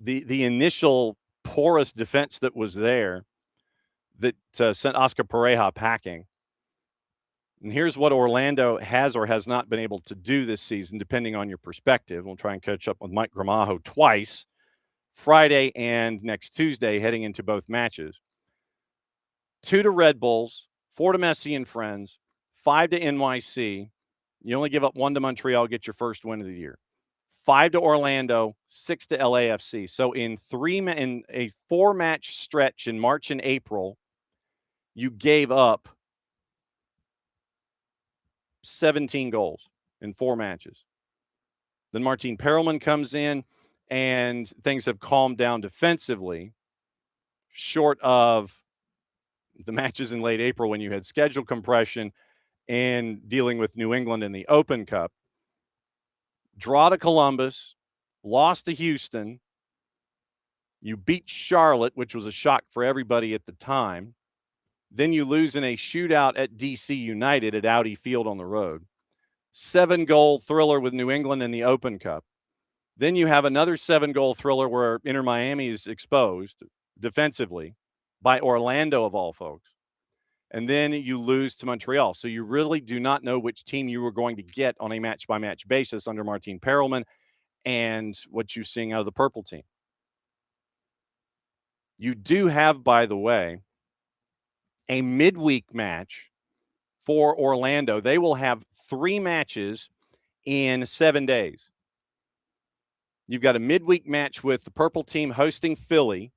the initial porous defense that was there that sent Oscar Pareja packing. And here's what Orlando has or has not been able to do this season, depending on your perspective. We'll try and catch up with Mike Gramajo twice, Friday and next Tuesday, heading into both matches. 2 to Red Bulls, 4 to Messi and Friends, 5 to NYC. You only give up 1 to Montreal, get your first win of the year. 5 to Orlando, 6 to LAFC. So in a 4-match stretch in March and April, you gave up 17 goals in 4 matches. Then Martin Perelman comes in, and things have calmed down defensively, short of the matches in late April when you had schedule compression and dealing with New England in the Open Cup. Draw to Columbus, lost to Houston. You beat Charlotte, which was a shock for everybody at the time. Then you lose in a shootout at DC United at Audi Field on the road. 7-goal thriller with New England in the Open Cup. Then you have another 7-goal thriller where Inter Miami is exposed defensively by Orlando, of all folks. And then you lose to Montreal. So you really do not know which team you were going to get on a match-by-match basis under Martin Perelman and what you're seeing out of the purple team. You do have, by the way, a midweek match for Orlando. They will have 3 matches in 7 days. You've got a midweek match with the Purple team hosting Philly.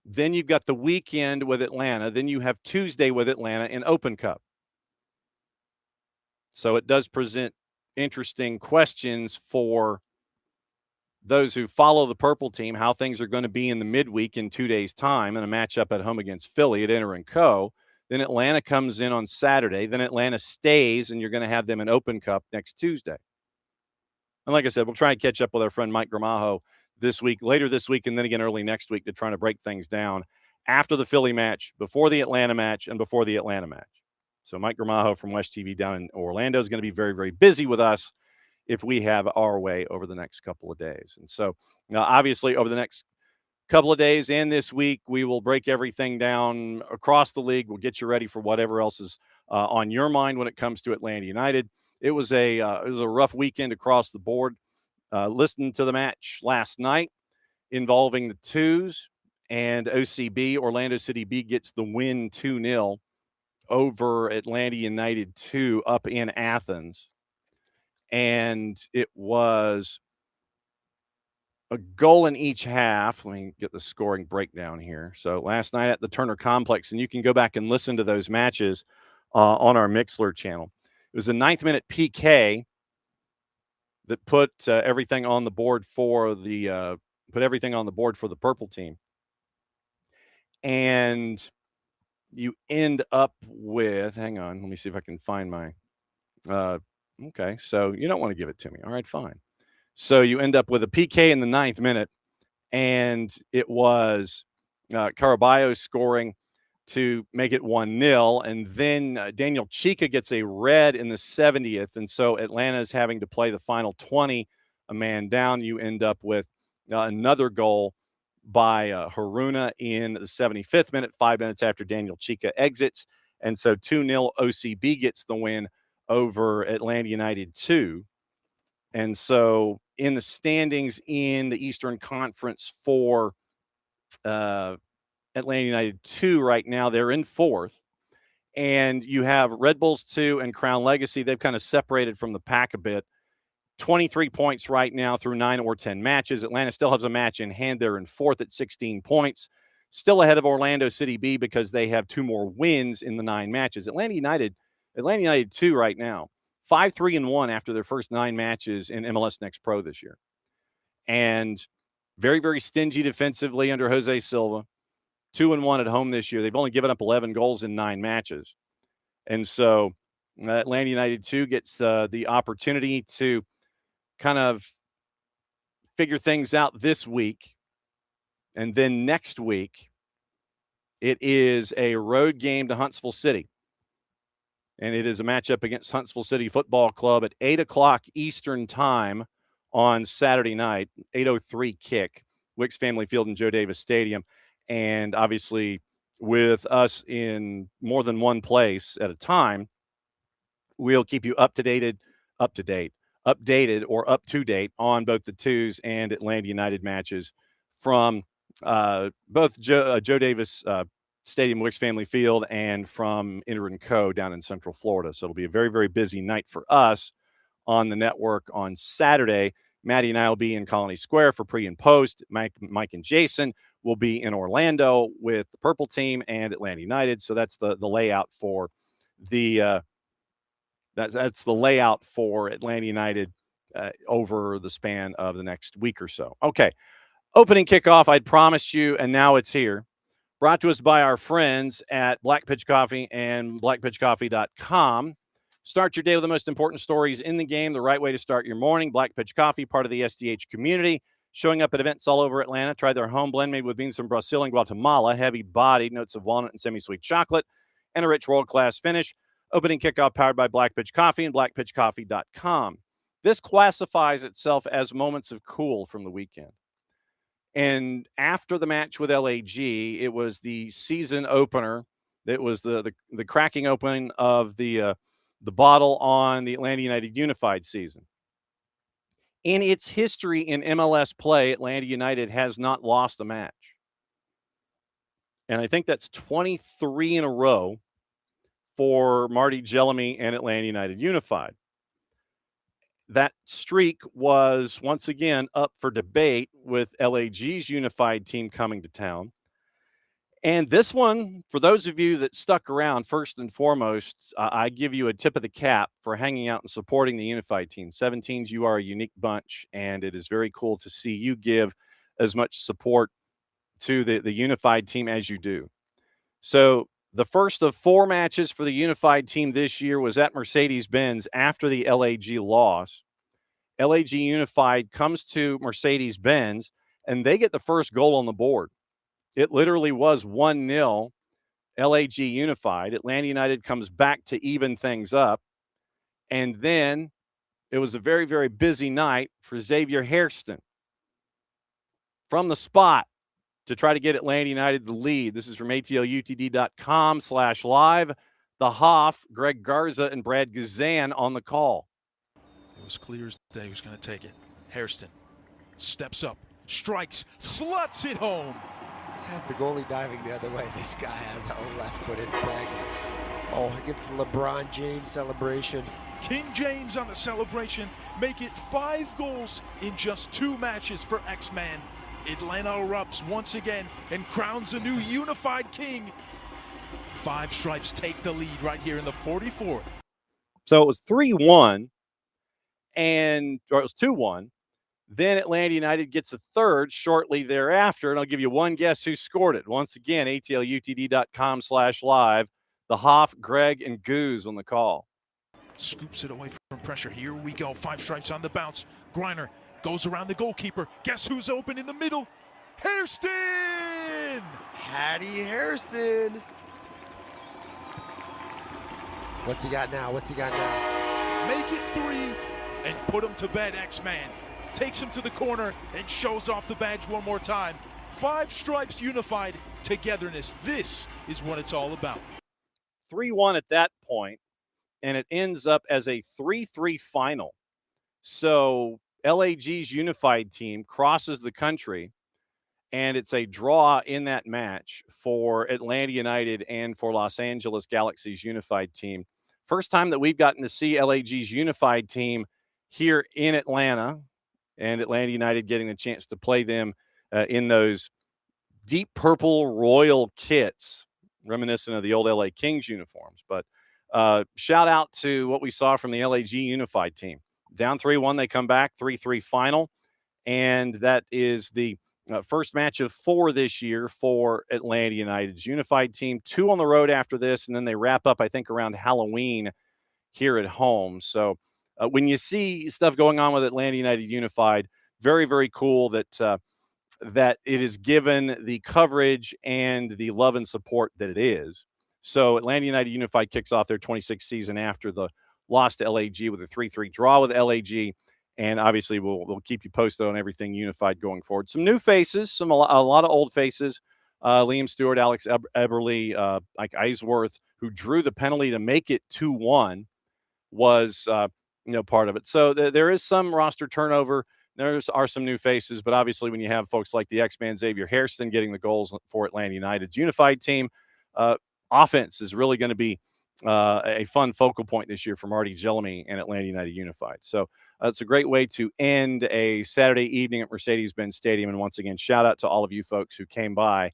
Then you've got the weekend with Atlanta. Then you have Tuesday with Atlanta in Open Cup. So it does present interesting questions for those who follow the Purple team, how things are going to be in the midweek in 2 days' time in a matchup at home against Philly at Inter & Co. Then Atlanta comes in on Saturday. Then Atlanta stays, and you're going to have them in Open Cup next Tuesday. And like I said, we'll try and catch up with our friend Mike Gramajo later this week, and then again early next week to try to break things down after the Philly match, before the Atlanta match, and before the Atlanta match. So Mike Gramajo from West TV down in Orlando is going to be very, very busy with us if we have our way over the next couple of days. And so obviously over the next couple of days and this week, we will break everything down across the league. We'll get you ready for whatever else is on your mind when it comes to Atlanta United. It was a rough weekend across the board. Listened to the match last night involving the twos and OCB. Orlando City B gets the win 2-0 over Atlanta United 2 up in Athens. And it was a goal in each half. Let me get the scoring breakdown here. So last night at the Turner Complex, and you can go back and listen to those matches on our Mixler channel. It was a 9th-minute PK that put everything on the board for the Purple team. And you end up with, hang on, let me see if I can find my, okay, so you don't want to give it to me. All right, fine. So you end up with a PK in the 9th minute, and it was Caraballo scoring to make it 1-0, and then Daniel Chica gets a red in the 70th, and so Atlanta is having to play the final 20, a man down. You end up with another goal by Haruna in the 75th minute, 5 minutes after Daniel Chica exits, and so 2-0 OCB gets the win over Atlanta United 2. And so in the standings in the Eastern Conference for Atlanta United 2 right now, they're in 4th. And you have Red Bulls 2 and Crown Legacy. They've kind of separated from the pack a bit. 23 points right now through 9 or 10 matches. Atlanta still has a match in hand. They're in 4th at 16 points. Still ahead of Orlando City B because they have 2 more wins in the 9 matches. Atlanta United 2 right now, 5-3-1 after their first 9 matches in MLS Next Pro this year. And very, very stingy defensively under Jose Silva. 2-1 at home this year. They've only given up 11 goals in 9 matches. And so Atlanta United 2 gets the opportunity to kind of figure things out this week. And then next week, it is a road game to Huntsville City. And it is a matchup against Huntsville City Football Club at 8 o'clock Eastern time on Saturday night, 8:03 kick, Wicks Family Field and Joe Davis Stadium. And obviously, with us in more than one place at a time, we'll keep you updated or up to date on both the twos and Atlanta United matches from both Joe Davis Stadium, Wicks Family Field, and from Inter & Co. down in Central Florida. So it'll be a very, very busy night for us on the network on Saturday. Maddie and I will be in Colony Square for pre and post. Mike and Jason will be in Orlando with the Purple team and Atlanta United. So that's the layout for the that's the layout for Atlanta United over the span of the next week or so. Okay, opening kickoff, I'd promised you, and now it's here. Brought to us by our friends at Black Pitch Coffee and blackpitchcoffee.com. Start your day with the most important stories in the game, the right way to start your morning. Black Pitch Coffee, part of the SDH community, showing up at events all over Atlanta. Try their home blend made with beans from Brazil and Guatemala, heavy-bodied, notes of walnut and semi-sweet chocolate, and a rich world-class finish. Opening kickoff powered by Black Pitch Coffee and blackpitchcoffee.com. This classifies itself as moments of cool from the weekend. And after the match with LAG, it was the season opener. It was the cracking open of the bottle on the Atlanta United Unified season. In its history in MLS play, Atlanta United has not lost a match. And I think that's 23 in a row, for Marty Jellamy and Atlanta United Unified. That streak was once again up for debate with LAG's Unified team coming to town. And this one, for those of you that stuck around, first and foremost, I give you a tip of the cap for hanging out and supporting the Unified team. 17s, you are a unique bunch, and it is very cool to see you give as much support to the Unified team as you do. So the first of 4 matches for the Unified team this year was at Mercedes-Benz after the LAG loss. LAG Unified comes to Mercedes-Benz, and they get the first goal on the board. It literally was 1-0 LAG Unified. Atlanta United comes back to even things up. And then it was a very, very busy night for Xavier Hairston. From the spot to try to get Atlanta United the lead. This is from ATLUTD.com/live. The Hoff, Greg Garza, and Brad Guzan on the call. It was clear as day who's going to take it. Hairston steps up, strikes, sluts it home. Had the goalie diving the other way. This guy has a left-footed bag. Oh, he gets the LeBron James celebration. King James on the celebration. Make it 5 goals in just 2 matches for X-Man. Atlanta erupts once again and crowns a new unified king. 5 Stripes take the lead right here in the 44th. So it was 3-1, or it was 2-1. Then Atlanta United gets a third shortly thereafter, and I'll give you one guess who scored it. Once again, ATLUTD.com/live. The Hoff, Greg, and Goose on the call. Scoops it away from pressure. Here we go. 5 Stripes on the bounce. Griner goes around the goalkeeper. Guess who's open in the middle? Hairston! Hattie Hairston. What's he got now? Make it 3 and put him to bed, X-Man. Takes him to the corner and shows off the badge one more time. 5 Stripes Unified, togetherness. This is what it's all about. 3-1 at that point, and it ends up as a 3-3 final. So LAG's Unified team crosses the country, and it's a draw in that match for Atlanta United and for Los Angeles Galaxy's Unified team. First time that we've gotten to see LAG's Unified team here in Atlanta, and Atlanta United getting the chance to play them in those deep purple royal kits, reminiscent of the old LA Kings uniforms. But shout out to what we saw from the LAG Unified team. Down 3-1, they come back, 3-3 final, and that is the first match of 4 this year for Atlanta United's Unified team. 2 on the road after this, and then they wrap up, I think, around Halloween here at home. So when you see stuff going on with Atlanta United Unified, very, very cool that that it is given the coverage and the love and support that it is. So Atlanta United Unified kicks off their 26th season after the loss to LAG with a 3-3 draw with LAG. And obviously, we'll keep you posted on everything Unified going forward. Some new faces, a lot of old faces. Liam Stewart, Alex Eberly, Mike Eisworth, who drew the penalty to make it 2-1, was part of it. So there is some roster turnover. There are some new faces, but obviously, when you have folks like the X-Man Xavier Hairston getting the goals for Atlanta United's Unified team, offense is really going to be a fun focal point this year for Marty Jellamy and Atlanta United Unified. So it's a great way to end a Saturday evening at Mercedes-Benz Stadium. And once again, shout out to all of you folks who came by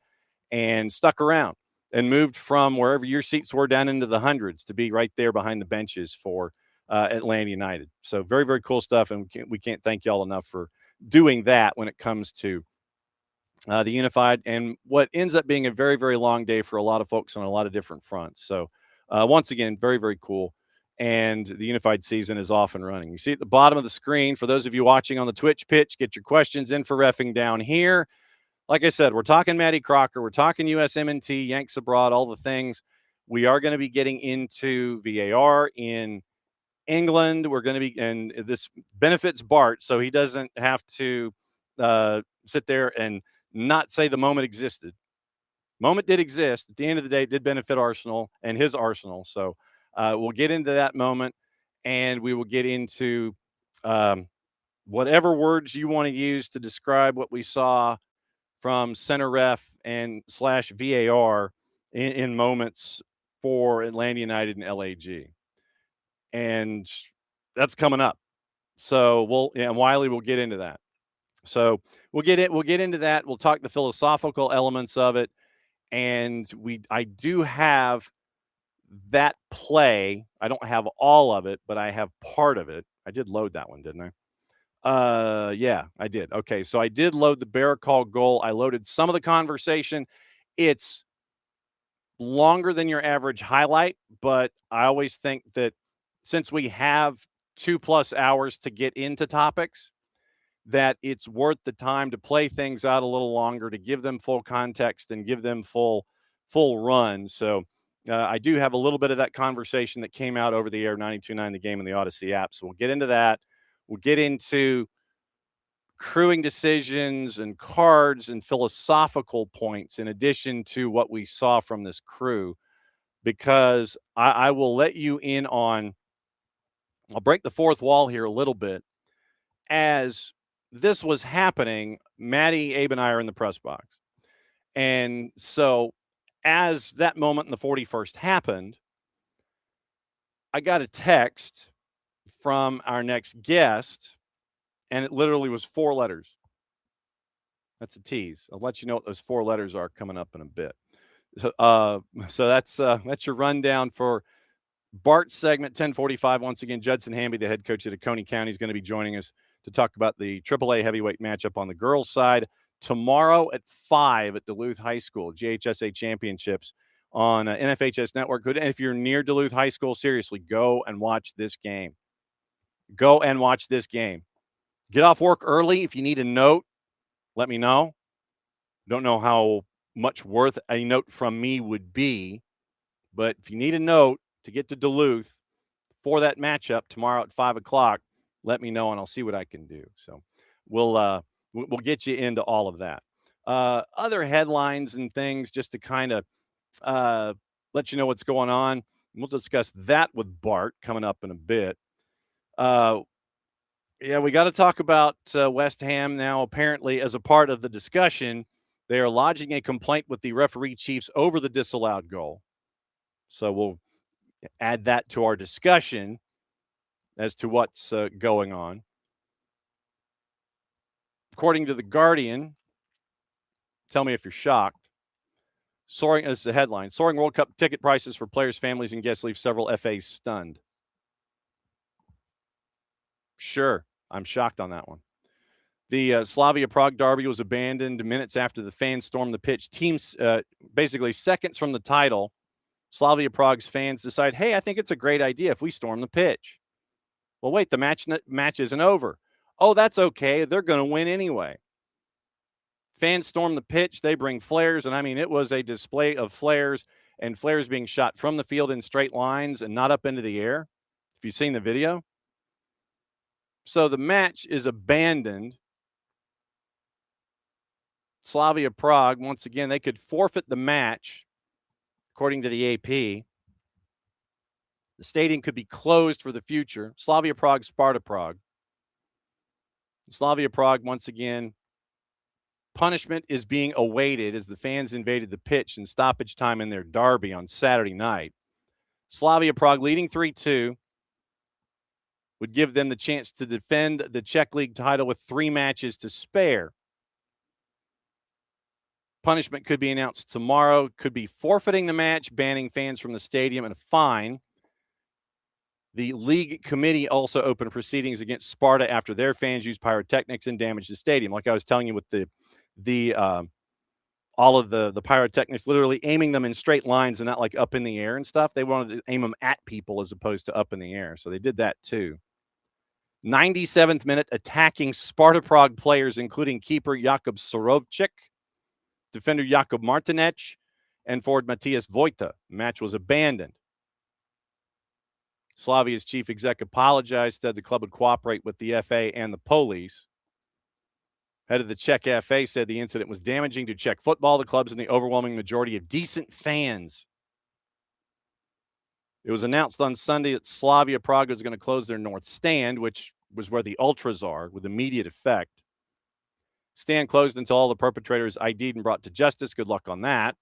and stuck around and moved from wherever your seats were down into the hundreds to be right there behind the benches for Atlanta United. So very, very cool stuff. And we can't thank y'all enough for doing that when it comes to the Unified and what ends up being a very, very long day for a lot of folks on a lot of different fronts. So once again, very, very cool. And the Unified season is off and running. You see at the bottom of the screen, for those of you watching on the Twitch pitch, get your questions in for reffing down here. Like I said, we're talking Matty Crocker. We're talking USMNT, Yanks Abroad, all the things. We are going to be getting into VAR in England. We're going to be, and this benefits Bart, so he doesn't have to sit there and not say the moment existed. Moment did exist. At the end of the day, it did benefit Arsenal and his Arsenal. So we'll get into that moment, and we will get into whatever words you want to use to describe what we saw from center ref and /VAR in moments for Atlanta United and LAG. And that's coming up. So and Wiley will get into that. So we'll get into that. We'll talk the philosophical elements of it. And I do have that play. I don't have all of it, but I have part of it. I did load that one, didn't I? Yeah, I did. Okay, so I did load the Bear call goal. I loaded some of the conversation. It's longer than your average highlight, but I always think that since we have 2+ hours to get into topics, that it's worth the time to play things out a little longer, to give them full context and give them full run. So I do have a little bit of that conversation that came out over the air, 92.9 The Game and the Odyssey app. So we'll get into that. We'll get into crewing decisions and cards and philosophical points in addition to what we saw from this crew, because I will let you in on, I'll break the fourth wall here a little bit. As this was happening, Maddie, Abe, and I are in the press box. And so as that moment in the 41st happened, I got a text from our next guest, and it literally was 4 letters. That's a tease. I'll let you know what those 4 letters are coming up in a bit. So that's your rundown for Bart's segment, 10:45. Once again, Judson Hamby, the head coach at Oconee County, is going to be joining us to talk about the AAA heavyweight matchup on the girls' side tomorrow at 5 at Duluth High School, GHSA Championships on NFHS Network. And if you're near Duluth High School, seriously, go and watch this game. Go and watch this game. Get off work early. If you need a note, let me know. Don't know how much worth a note from me would be, but if you need a note to get to Duluth for that matchup tomorrow at 5 o'clock, let me know and I'll see what I can do. So we'll get you into all of that. Other headlines and things just to kind of let you know what's going on. We'll discuss that with Bart coming up in a bit. Yeah, we got to talk about West Ham now. Apparently, as a part of the discussion, they are lodging a complaint with the referee chiefs over the disallowed goal. So we'll add that to our discussion as to what's going on. According to The Guardian, tell me if you're shocked. Soaring, as the headline, soaring World Cup ticket prices for players, families, and guests leave several FAs stunned. Sure, I'm shocked on that one. The Slavia Prague derby was abandoned minutes after the fans stormed the pitch. Teams, basically seconds from the title, Slavia Prague's fans decide, hey, I think it's a great idea if we storm the pitch. Well, wait, the match isn't over. Oh, that's okay. They're going to win anyway. Fans storm the pitch. They bring flares. And, I mean, it was a display of flares and flares being shot from the field in straight lines and not up into the air. If you've seen the video. So the match is abandoned. Slavia Prague, once again, they could forfeit the match, according to the AP. The stadium could be closed for the future. Slavia Prague, Sparta Prague. Slavia Prague, once again, punishment is being awaited as the fans invaded the pitch in stoppage time in their derby on Saturday night. Slavia Prague leading 3-2 would give them the chance to defend the Czech League title with 3 matches to spare. Punishment could be announced tomorrow, could be forfeiting the match, banning fans from the stadium, and a fine. The league committee also opened proceedings against Sparta after their fans used pyrotechnics and damaged the stadium. Like I was telling you with all of the pyrotechnics, literally aiming them in straight lines and not like up in the air and stuff. They wanted to aim them at people as opposed to up in the air. So they did that too. 97th minute, attacking Sparta Prague players, including keeper Jakub Sorovchik, defender Jakub Martinec, and forward Matthias Vojta. The match was abandoned. Slavia's chief exec apologized, said the club would cooperate with the FA and the police. Head of the Czech FA said the incident was damaging to Czech football, the clubs, and the overwhelming majority of decent fans. It was announced on Sunday that Slavia Prague was going to close their north stand, which was where the ultras are, with immediate effect. Stand closed until all the perpetrators ID'd and brought to justice. Good luck on that.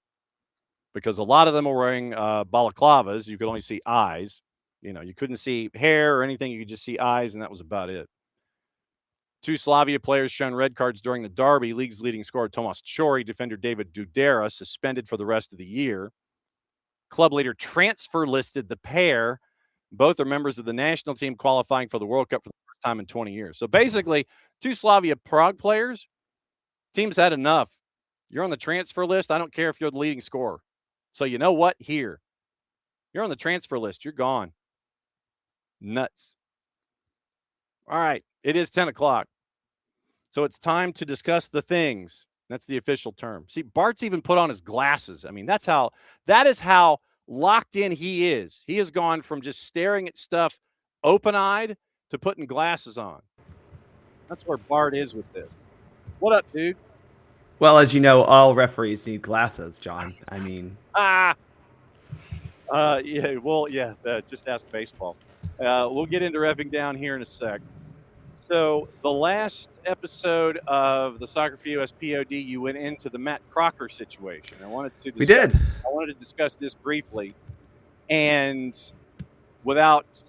because a lot of them were wearing balaclavas. You could only see eyes. You couldn't see hair or anything. You could just see eyes, and that was about it. 2 Slavia players shown red cards during the derby. League's leading scorer, Tomas Chori, defender David Dudera, suspended for the rest of the year. Club leader transfer listed the pair. Both are members of the national team qualifying for the World Cup for the first time in 20 years. So basically, 2 Slavia Prague players, teams had enough. You're on the transfer list. I don't care if you're the leading scorer. So you know what? Here. You're on the transfer list. You're gone. Nuts. All right. It is 10 o'clock. So it's time to discuss the things. That's the official term. See, Bart's even put on his glasses. I mean, that is how locked in he is. He has gone from just staring at stuff open-eyed to putting glasses on. That's where Bart is with this. What up, dude? Well, as you know, all referees need glasses, John. I mean... just ask baseball. We'll get into reffing down here in a sec. So the last episode of the Soccer for USPod, you went into the Matt Crocker situation. I wanted to discuss this briefly, and without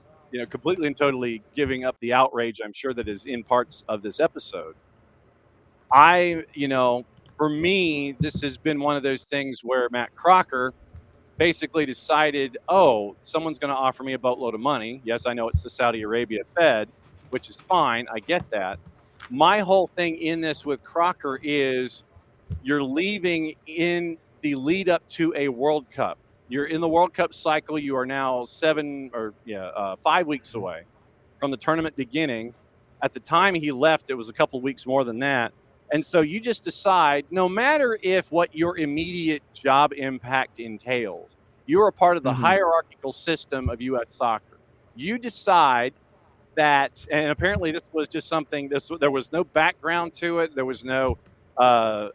completely and totally giving up the outrage I'm sure that is in parts of this episode. For me, this has been one of those things where Matt Crocker basically decided, someone's going to offer me a boatload of money. Yes, I know it's the Saudi Arabia Fed, which is fine. I get that. My whole thing in this with Crocker is you're leaving in the lead up to a World Cup. You're in the World Cup cycle. You are now 5 weeks away from the tournament beginning. At the time he left, it was a couple weeks more than that. And so you just decide, no matter if what your immediate job impact entails, you're a part of the hierarchical system of U.S. soccer. You decide that, and apparently this was just something, there was no background to it. There was no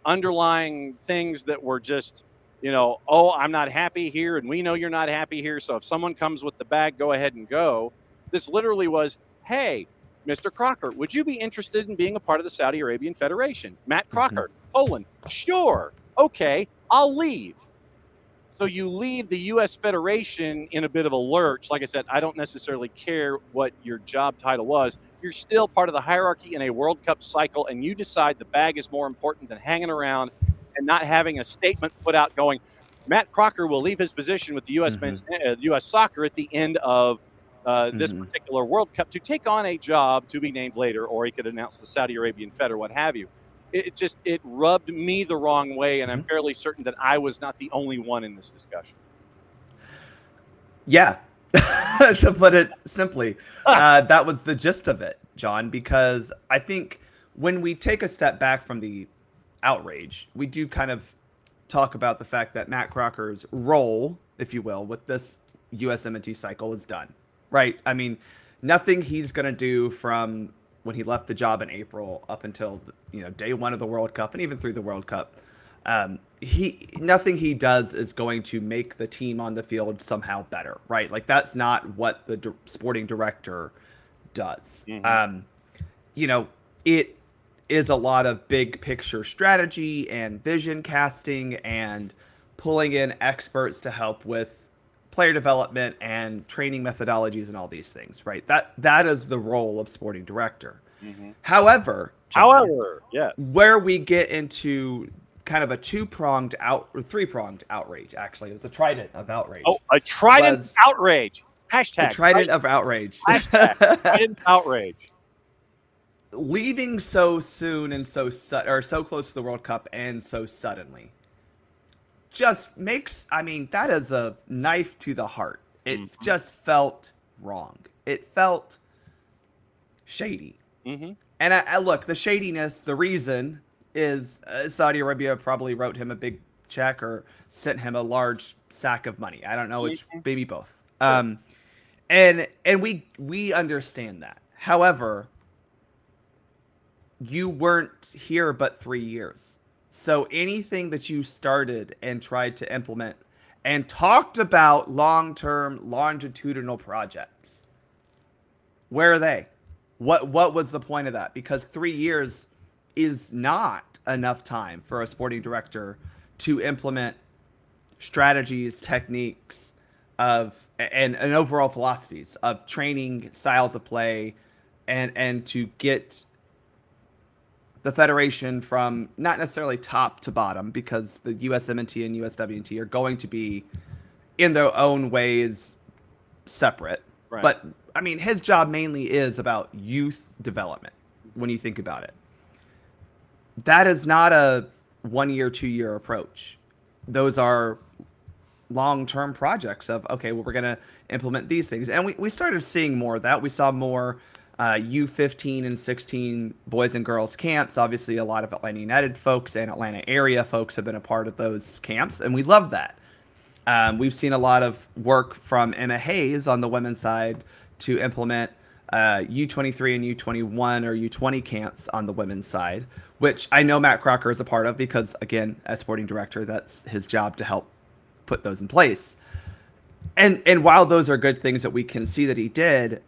underlying things that were just, I'm not happy here, and we know you're not happy here, so if someone comes with the bag, go ahead and go. This literally was, hey, Mr. Crocker, would you be interested in being a part of the Saudi Arabian Federation? Matt Crocker, Poland, sure, okay, I'll leave. So you leave the U.S. Federation in a bit of a lurch. Like I said, I don't necessarily care what your job title was. You're still part of the hierarchy in a World Cup cycle, and you decide the bag is more important than hanging around and not having a statement put out going, Matt Crocker will leave his position with the U.S. U.S. Soccer at the end of this particular World Cup to take on a job to be named later, or he could announce the Saudi Arabian Fed or what have you. It rubbed me the wrong way, and I'm fairly certain that I was not the only one in this discussion. Yeah, to put it simply, that was the gist of it, John, because I think when we take a step back from the outrage, we do kind of talk about the fact that Matt Crocker's role, if you will, with this USMNT cycle is done, right? I mean, nothing he's going to do from when he left the job in April up until day one of the World Cup and even through the World Cup, nothing he does is going to make the team on the field somehow better, right? Like that's not what the sporting director does. It is a lot of big picture strategy and vision casting and pulling in experts to help with player development and training methodologies and all these things, right? That is the role of sporting director. However, yes, where we get into kind of a three-pronged outrage, actually. It was a trident of outrage. Oh, a trident of outrage. Hashtag. A trident of outrage. Hashtag trident of outrage. Leaving so soon and so close to the World Cup and so suddenly just makes, that is a knife to the heart. It just felt wrong. It felt shady. And I look, the shadiness, the reason is Saudi Arabia probably wrote him a big check or sent him a large sack of money. I don't know, it's maybe both. And we understand that. However, you weren't here but 3 years. So anything that you started and tried to implement and talked about long-term longitudinal projects, where are they? What was the point of that? Because 3 years is not enough time for a sporting director to implement strategies, techniques and overall philosophies of training, styles of play, and to get the federation from not necessarily top to bottom, because the USMNT and USWNT are going to be in their own ways separate. Right. But I mean, his job mainly is about youth development when you think about it. That is not a 1 year, 2 year approach. Those are long-term projects of, okay, well, we're going to implement these things. And we started seeing more of that. We saw more U15 and 16 boys and girls camps. Obviously, a lot of Atlanta United folks and Atlanta area folks have been a part of those camps, and we love that. We've seen a lot of work from Emma Hayes on the women's side to implement U23 and U21 or U20 camps on the women's side, which I know Matt Crocker is a part of because, again, as sporting director, that's his job to help put those in place. And while those are good things that we can see that he did,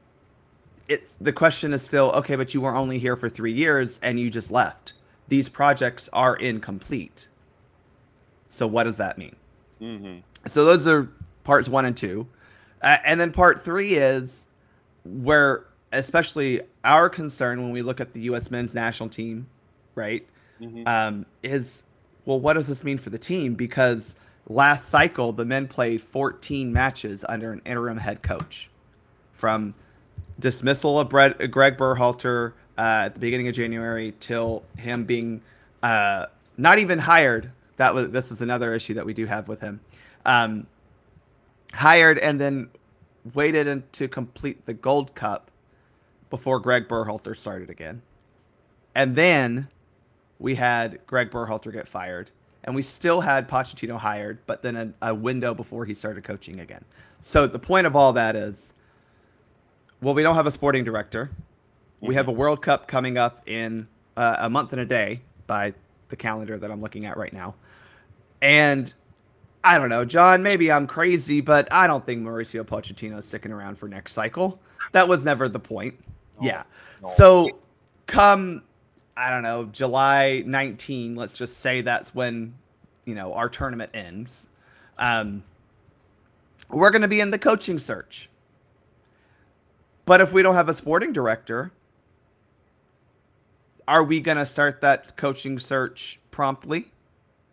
the question is still, okay, but you were only here for 3 years and you just left. These projects are incomplete. So what does that mean? Mm-hmm. So those are parts 1 and 2. And then part 3 is where especially our concern when we look at the U.S. men's national team, right, is, well, what does this mean for the team? Because last cycle, the men played 14 matches under an interim head coach. From dismissal of Greg Berhalter at the beginning of January till him being not even hired. This is another issue that we do have with him. Hired and then waited to complete the Gold Cup before Greg Berhalter started again. And then we had Greg Berhalter get fired. And we still had Pochettino hired, but then a window before he started coaching again. So the point of all that is, well, we don't have a sporting director. We have a World Cup coming up in a month and a day by the calendar that I'm looking at right now. And I don't know, John, maybe I'm crazy, but I don't think Mauricio Pochettino is sticking around for next cycle. That was never the point. No, yeah. No. So come, I don't know, July 19, let's just say that's when, our tournament ends. We're going to be in the coaching search. But if we don't have a sporting director, are we going to start that coaching search promptly?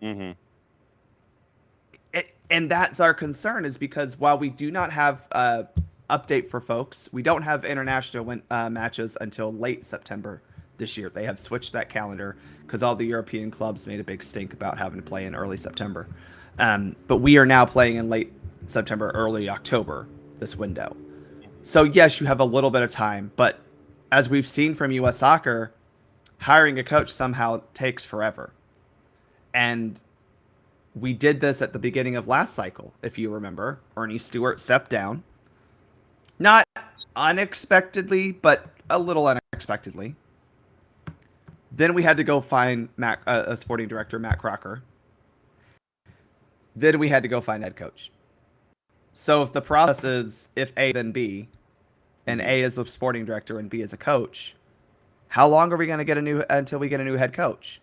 Mm-hmm. And that's our concern, is because while we do not have update for folks, we don't have international matches until late September this year. They have switched that calendar because all the European clubs made a big stink about having to play in early September. But we are now playing in late September, early October, this window. So yes, you have a little bit of time, but as we've seen from U.S. Soccer, hiring a coach somehow takes forever. And we did this at the beginning of last cycle, if you remember. Ernie Stewart stepped down. Not unexpectedly, but a little unexpectedly. Then we had to go find a sporting director, Matt Crocker. Then we had to go find head coach. So if the process is if A, then B, and A is a sporting director and B is a coach, how long are we going to get until we get a new head coach?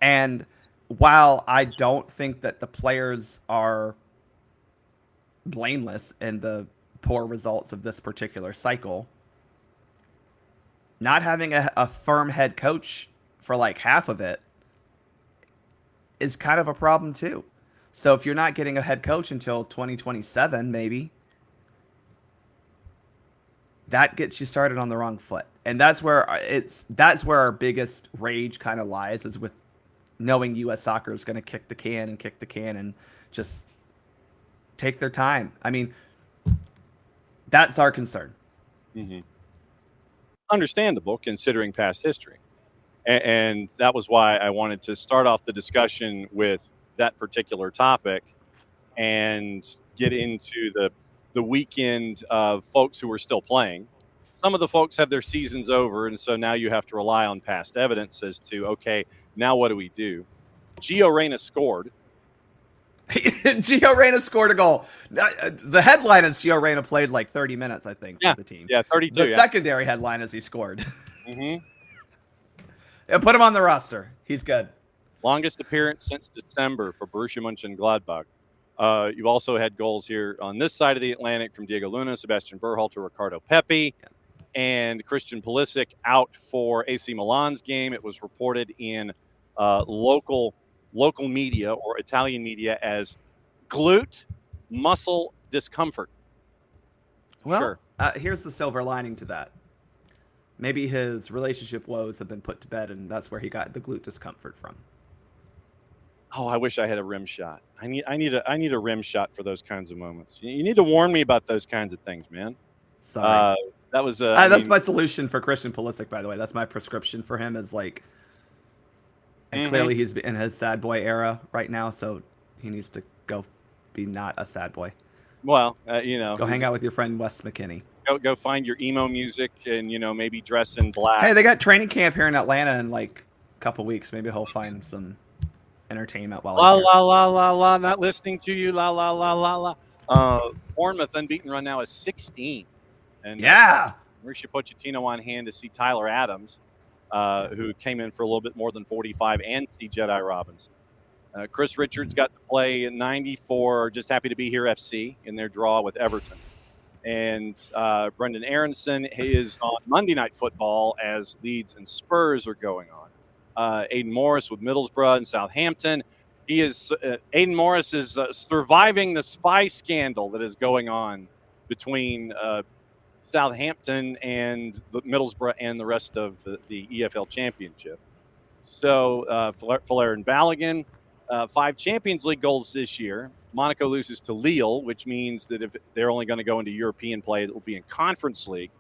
And while I don't think that the players are blameless in the poor results of this particular cycle, not having a firm head coach for like half of it is kind of a problem too. So if you're not getting a head coach until 2027, maybe, that gets you started on the wrong foot. And that's where our biggest rage kind of lies, is with knowing U.S. Soccer is going to kick the can and just take their time. I mean, that's our concern. Mm-hmm. Understandable, considering past history. And that was why I wanted to start off the discussion with that particular topic and get into the weekend of folks who are still playing. Some of the folks have their seasons over, and so now you have to rely on past evidence as to, okay, now what do we do? Gio Reyna scored. Gio Reyna scored a goal. The headline is Gio Reyna played like 30 minutes, I think, for the team. Yeah, 32. The secondary headline is he scored. Mm-hmm. Yeah, put him on the roster. He's good. Longest appearance since December for Borussia Mönchengladbach. You've also had goals here on this side of the Atlantic from Diego Luna, Sebastian Berhalter, Ricardo Pepi, and Christian Pulisic out for AC Milan's game. It was reported in local media or Italian media as glute muscle discomfort. Well, sure. Here's the silver lining to that. Maybe his relationship woes have been put to bed, and that's where he got the glute discomfort from. Oh, I wish I had a rim shot. I need a rim shot for those kinds of moments. You need to warn me about those kinds of things, man. Sorry. That was that's my solution for Christian Pulisic, by the way. That's my prescription for him is like, and clearly he's in his sad boy era right now, so he needs to go be not a sad boy. Well, go hang out with your friend Wes McKinney. Go find your emo music and maybe dress in black. Hey, they got training camp here in Atlanta in like a couple weeks. Maybe he'll find some entertainment while la la la la la. Not listening to you. La la la la la. Bournemouth unbeaten run now is 16. And Mauricio Pochettino on hand to see Tyler Adams, who came in for a little bit more than 45, and see Jedi Robinson. Chris Richards got to play in 94, Just Happy to Be Here FC in their draw with Everton. And Brendan Aronson is on Monday Night Football as Leeds and Spurs are going on. Aidan Morris with Middlesbrough and Southampton. Aidan Morris is surviving the spy scandal that is going on between Southampton and the Middlesbrough and the rest of the EFL Championship. So Flair and Balogun, 5 Champions League goals this year. Monaco loses to Lille, which means that if they're only going to go into European play, it will be in Conference League.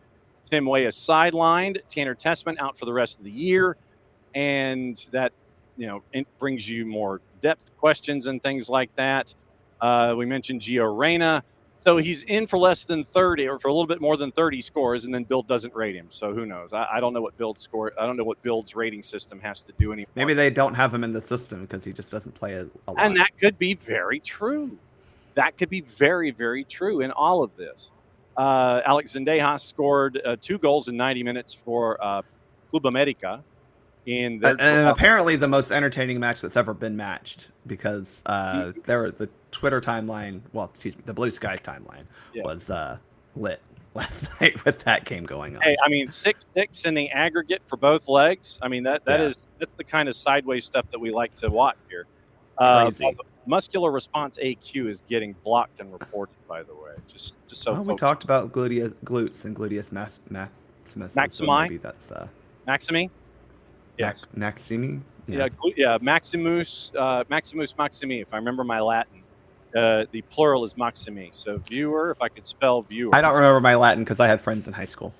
Tim Weah is sidelined. Tanner Tessman out for the rest of the year. And that, it brings you more depth questions and things like that. We mentioned Gio Reyna. So he's in for less than 30 or for a little bit more than 30 scores, and then Bild doesn't rate him. So who knows? I don't know what Bild's rating system has to do anymore. Maybe they don't have him in the system because he just doesn't play a lot. And that could be very true. That could be very, very true in all of this. Alex Zendejas scored 2 goals in 90 minutes for Club America. And apparently the most entertaining match that's ever been matched because the Twitter timeline, the Blue Sky timeline was lit last night with that game going on. Hey, 6-6 in the aggregate for both legs. That's the kind of sideways stuff that we like to watch here. Muscular response AQ is getting blocked and reported, by the way. Just so we talked about glutes and gluteus maximus. Maximi? So maybe that's Maximi? Yes. Maximi? Maximus Maximi, if I remember my Latin. The plural is Maximi. So viewer, if I could spell viewer. I don't remember my Latin because I had friends in high school.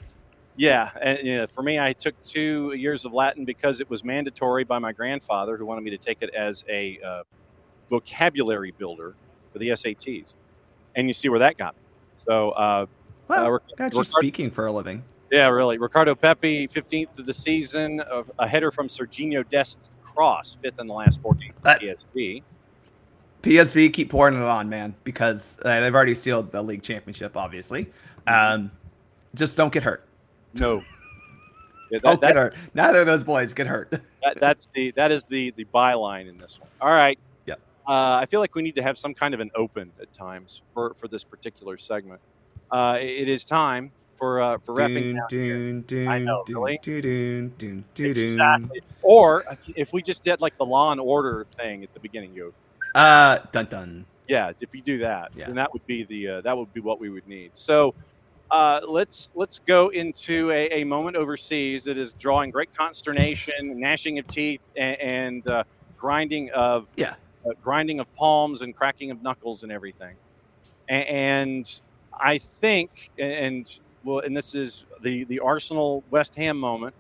Yeah, and for me, I took 2 years of Latin because it was mandatory by my grandfather, who wanted me to take it as a vocabulary builder for the SATs. And you see where that got me. So, you're speaking for a living. Yeah, really. Ricardo Pepi, 15th of the season, a header from Serginho Dest's cross, 5th in the last 14 for PSV. PSV, keep pouring it on, man, because they've already sealed the league championship, obviously. Just don't get hurt. No. Don't get hurt. Neither of those boys get hurt. That is the byline in this one. All right. Yeah. I feel like we need to have some kind of an open at times for this particular segment. It is time for reffing. I know, really? Exactly. Or if we just did like the Law and Order thing at the beginning, dun dun. Yeah, if you do that, then that would be what we would need. So let's go into a moment overseas that is drawing great consternation, gnashing of teeth, and grinding of palms and cracking of knuckles and everything. And I think, and this is the Arsenal West Ham moment.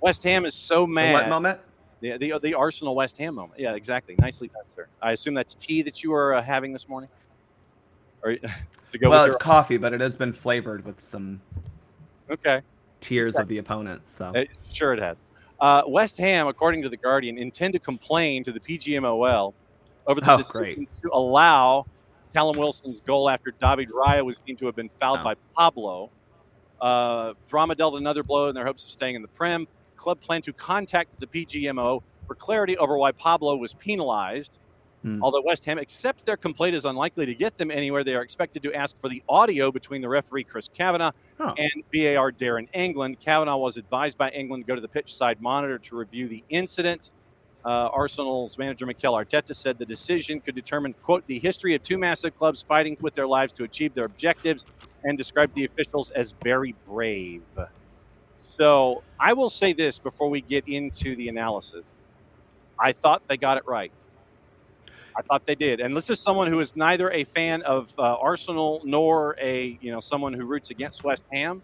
West Ham is so mad. The what moment? The Arsenal West Ham moment. Yeah, exactly. Nicely done, sir. I assume that's tea that you are having this morning. Or to go. Well, it's coffee, but it has been flavored with some tears of the opponents. So sure it has. West Ham, according to the Guardian, intend to complain to the PGMOL over the decision to allow Callum Wilson's goal after David Raya was deemed to have been fouled by Pablo. Drama dealt another blow in their hopes of staying in the Prem. Club plan to contact the PGMO for clarity over why Pablo was penalized. Although West Ham accepts their complaint is unlikely to get them anywhere, they are expected to ask for the audio between the referee, Chris Kavanagh, and VAR Darren England. Kavanagh was advised by England to go to the pitch side monitor to review the incident. Arsenal's manager, Mikel Arteta, said the decision could determine, quote, the history of two massive clubs fighting with their lives to achieve their objectives, and described the officials as very brave. So I will say this before we get into the analysis. I thought they got it right. I thought they did. And this is someone who is neither a fan of Arsenal nor someone who roots against West Ham.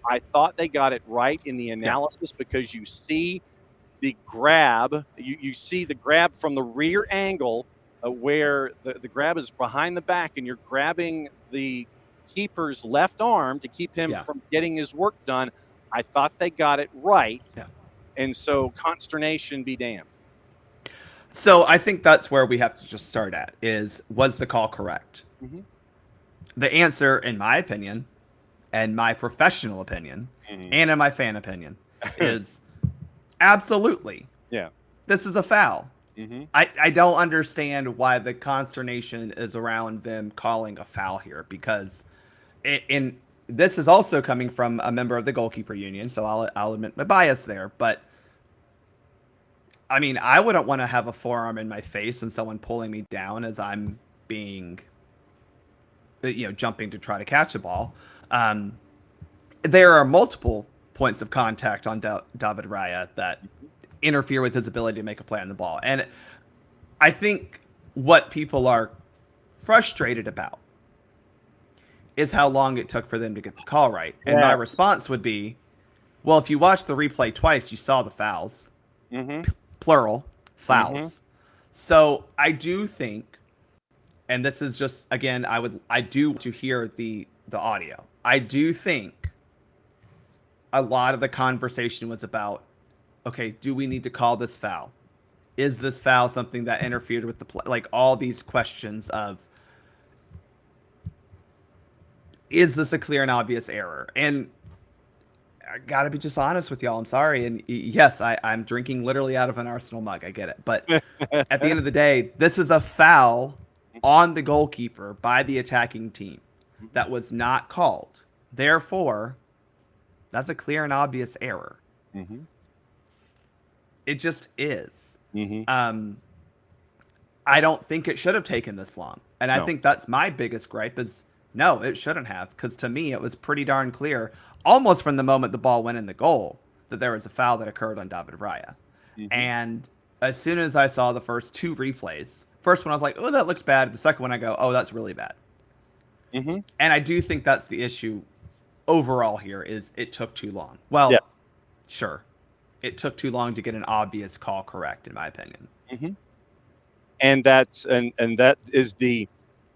I thought they got it right in the analysis because you see the grab. You see the grab from the rear angle where the grab is behind the back and you're grabbing the keeper's left arm to keep him from getting his work done. I thought they got it right. Yeah. And so consternation be damned. So I think that's where we have to just start at was the call correct? The answer, in my opinion, and my professional opinion, and in my fan opinion, is absolutely. Yeah. This is a foul. I don't understand why the consternation is around them calling a foul here because this is also coming from a member of the goalkeeper union, so I'll admit my bias there, but I mean, I wouldn't want to have a forearm in my face and someone pulling me down as I'm being, jumping to try to catch a ball. There are multiple points of contact on David Raya that interfere with his ability to make a play on the ball. And I think what people are frustrated about is how long it took for them to get the call right. And my response would be, well, if you watch the replay twice, you saw the fouls. Plural fouls. So I do think, and this is just, again, I do to hear the audio. I do think a lot of the conversation was about, okay, do we need to call this foul? Is this foul something that interfered with the play? Like all these questions of, is this a clear and obvious error? And I gotta be just honest with y'all. I'm sorry. And yes, I'm drinking literally out of an Arsenal mug. I get it. But at the end of the day, this is a foul on the goalkeeper by the attacking team that was not called. Therefore, that's a clear and obvious error. It just is. I don't think it should have taken this long. And I think that's my biggest gripe is, no, it shouldn't have. Because to me, it was pretty darn clear, almost from the moment the ball went in the goal, that there was a foul that occurred on David Raya. And as soon as I saw the first two replays, first one I was like, oh, that looks bad. The second one I go, oh, that's really bad. And I do think that's the issue overall here is it took too long. Well, sure. It took too long to get an obvious call correct, in my opinion. And that's and that is the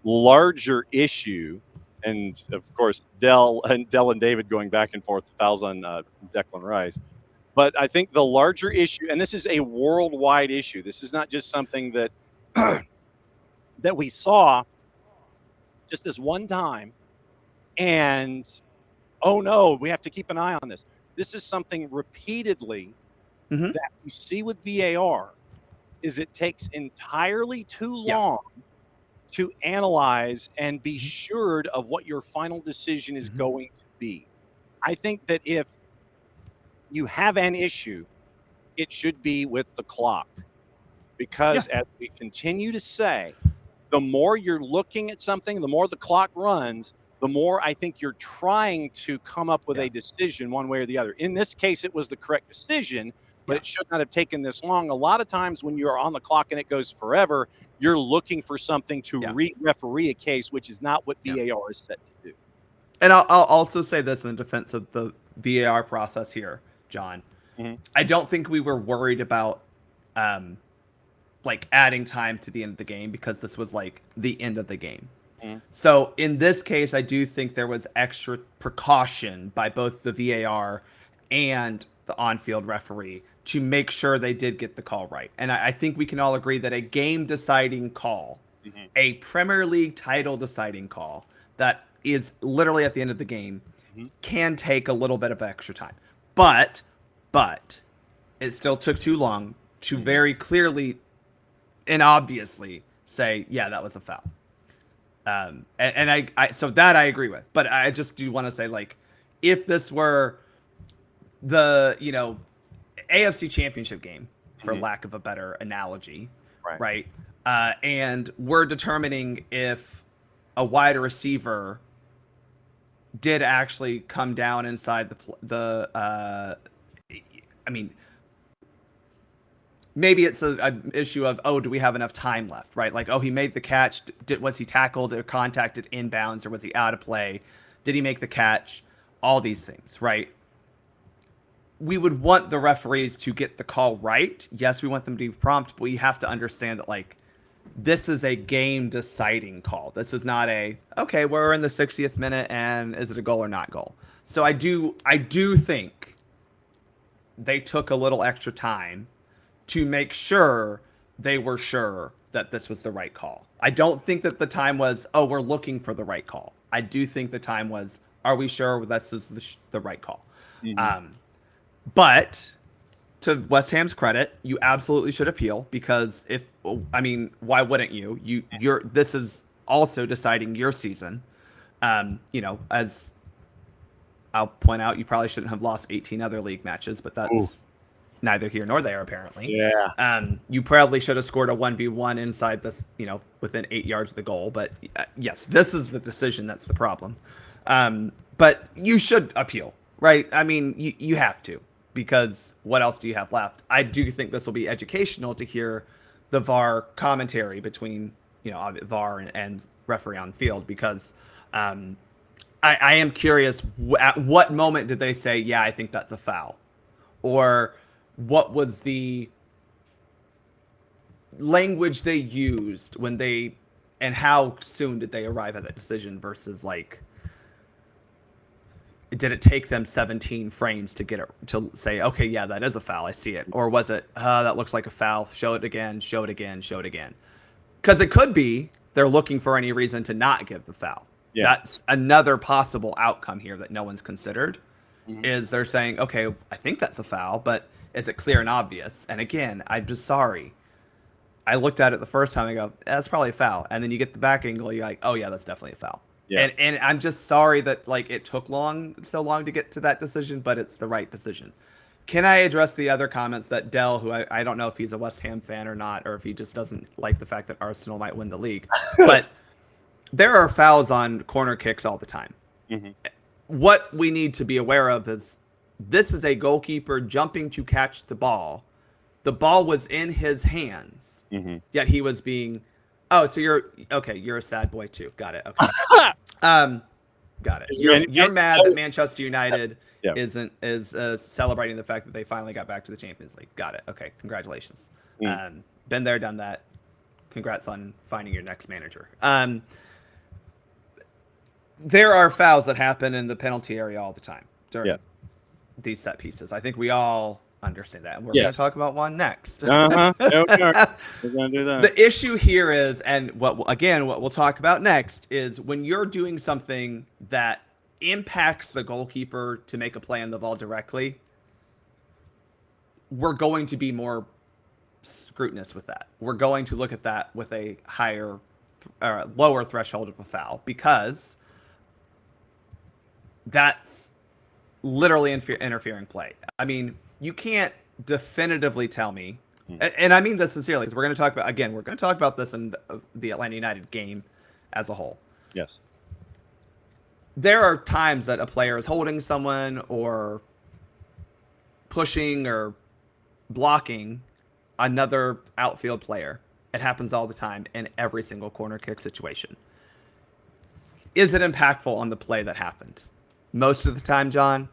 larger issue. And of course, Dell and David going back and forth, fouls on Declan Rice. But I think the larger issue, and this is a worldwide issue. This is not just something that that we saw just this one time. And oh no, we have to keep an eye on this. This is something repeatedly that we see with VAR. Is it takes entirely too long to analyze and be assured of what your final decision is going to be. I think that if you have an issue, it should be with the clock. Because as we continue to say, the more you're looking at something, the more the clock runs, the more I think you're trying to come up with a decision one way or the other. In this case, it was the correct decision, but it should not have taken this long. A lot of times when you're on the clock and it goes forever, you're looking for something to re-referee a case, which is not what VAR is set to do. And I'll also say this in defense of the VAR process here, John. I don't think we were worried about like adding time to the end of the game because this was like the end of the game. So in this case, I do think there was extra precaution by both the VAR and the on-field referee to make sure they did get the call right. And I think we can all agree that a game-deciding call, a Premier League title-deciding call that is literally at the end of the game can take a little bit of extra time. But it still took too long to very clearly and obviously say, yeah, that was a foul. So that I agree with, but I just do want to say, like, if this were the, AFC Championship game, for lack of a better analogy, right? And we're determining if a wide receiver did actually come down inside maybe it's an issue of, do we have enough time left, right? Like, he made the catch. Was he tackled or contacted inbounds, or was he out of play? Did he make the catch? All these things, right? We would want the referees to get the call right. Yes, we want them to be prompt, but we have to understand that, like, this is a game-deciding call. This is not we're in the 60th minute, and is it a goal or not goal? So I do think they took a little extra time to make sure they were sure that this was the right call. I don't think that the time was, we're looking for the right call. I do think the time was, are we sure this is the right call? But to West Ham's credit, you absolutely should appeal, because why wouldn't you? This is also deciding your season. As I'll point out, you probably shouldn't have lost 18 other league matches, but that's neither here nor there, apparently. Yeah. You probably should have scored a 1v1 inside this, within 8 yards of the goal. But yes, this is the decision that's the problem. But you should appeal, right? I mean, you have to, because what else do you have left? I do think this will be educational to hear the VAR commentary between, VAR and referee on field, because I am curious, at what moment did they say, yeah, I think that's a foul? Or what was the language they used and how soon did they arrive at that decision, versus, like, did it take them 17 frames to get it to say, okay, yeah, that is a foul, I see it? Or was it, that looks like a foul, show it again, show it again, show it again? Because it could be they're looking for any reason to not give the foul. Yeah. That's another possible outcome here that no one's considered, is they're saying, okay, I think that's a foul, but is it clear and obvious? And again, I'm just sorry. I looked at it the first time, I go, that's probably a foul. And then you get the back angle, you're like, oh yeah, that's definitely a foul. Yeah. And I'm just sorry that, like, it took so long to get to that decision, but it's the right decision. Can I address the other comments that Dell, who I don't know if he's a West Ham fan or not, or if he just doesn't like the fact that Arsenal might win the league, but there are fouls on corner kicks all the time. What we need to be aware of is, this is a goalkeeper jumping to catch the ball. The ball was in his hands, yet he was being, so you're a sad boy too. Got it. Okay. Got it. You're mad that Manchester United is celebrating the fact that they finally got back to the Champions League. Got it. Okay. Congratulations. Been there, done that. Congrats on finding your next manager. There are fouls that happen in the penalty area all the time during these set pieces. I think we all understand that. And we're going to talk about one next. We're going to do that. The issue here is, and what we'll talk about next, is when you're doing something that impacts the goalkeeper to make a play on the ball directly, we're going to be more scrutinous with that. We're going to look at that with a lower threshold of a foul, because that's literally interfering play. I mean, you can't definitively tell me, and I mean this sincerely, because we're going to talk about this in the Atlanta United game as a whole. Yes. There are times that a player is holding someone or pushing or blocking another outfield player. It happens all the time in every single corner kick situation. Is it impactful on the play that happened? Most of the time, John?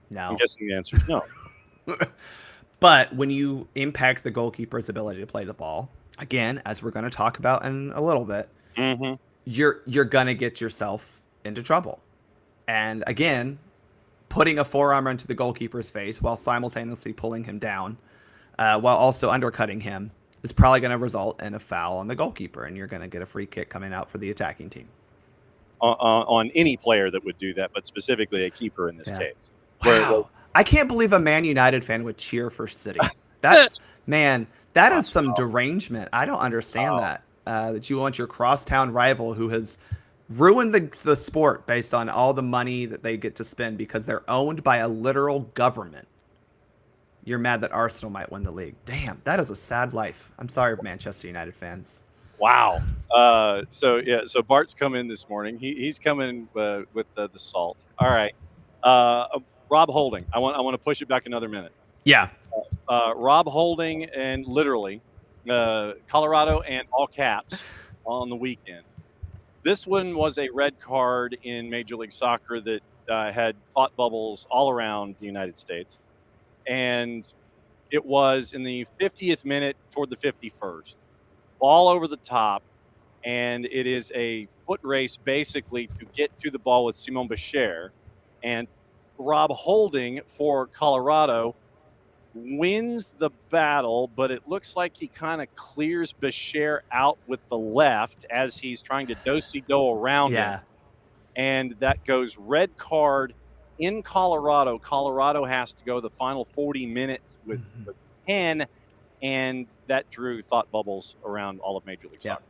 No. I'm guessing the answer is no. But when you impact the goalkeeper's ability to play the ball, again, as we're going to talk about in a little bit, you're going to get yourself into trouble. And again, putting a forearm into the goalkeeper's face while simultaneously pulling him down, while also undercutting him, is probably going to result in a foul on the goalkeeper, and you're going to get a free kick coming out for the attacking team. On any player that would do that, but specifically a keeper in this case. Wow. I can't believe a Man United fan would cheer for City. That's, man, That is some derangement. I don't understand that you want your crosstown rival who has ruined the sport based on all the money that they get to spend because they're owned by a literal government. You're mad that Arsenal might win the league. Damn, that is a sad life. I'm sorry, Manchester United fans. Wow. So Bart's come in this morning. He's coming with the salt. All right. Rob Holding. I want to push it back another minute. Yeah. Rob Holding and literally Colorado and all caps on the weekend. This one was a red card in Major League Soccer that had thought bubbles all around the United States. And it was in the 50th minute toward the 51st. Ball over the top, and it is a foot race basically to get to the ball with Simon Becher. And Rob Holding for Colorado wins the battle, but it looks like he kind of clears Becher out with the left as he's trying to do-si-do around him. And that goes red card in Colorado. Colorado has to go the final 40 minutes with 10, and that drew thought bubbles around all of Major League Soccer.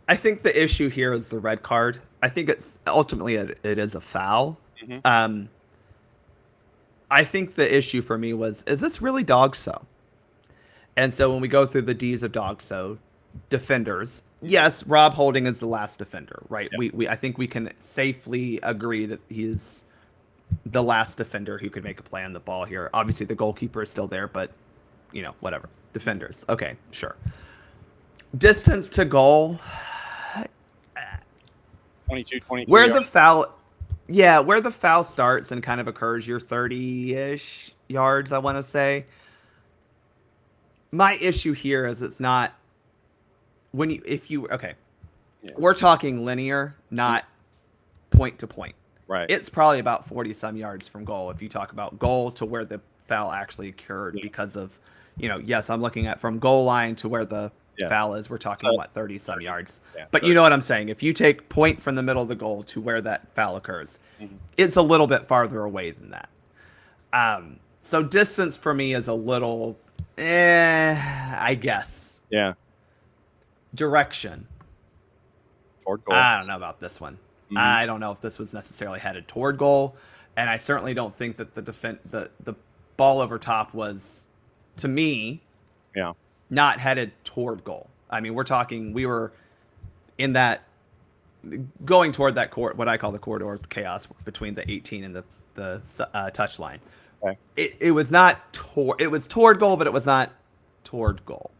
I think the issue here is the red card. I think it's ultimately it is a foul. I think the issue for me was, is this really dog-so? And so when we go through the D's of dog-so, defenders, yes, Rob Holding is the last defender, right? Yeah. I think we can safely agree that he's the last defender who could make a play on the ball here. Obviously, the goalkeeper is still there, but, whatever. Defenders. Okay, sure. Distance to goal. 22, 23 Where yards. the foul... Yeah, where the foul starts and kind of occurs, your 30-ish yards, I want to say. My issue here is it's not... We're talking linear, not point to point. Right. It's probably about 40-some yards from goal if you talk about goal to where the foul actually occurred because of, yes, I'm looking at from goal line to where the foul is. We're talking, 30-some yards. Yeah, but 30. You know what I'm saying? If you take point from the middle of the goal to where that foul occurs, it's a little bit farther away than that. So distance for me is a little, I guess. Yeah. Direction. Toward goal. I don't know about this one. I don't know if this was necessarily headed toward goal, and I certainly don't think that the ball over top was, to me, not headed toward goal. I mean, we were in that, going toward that what I call the corridor of chaos between the 18 and the touch line. Okay. It was not it was toward goal, but it was not toward goal.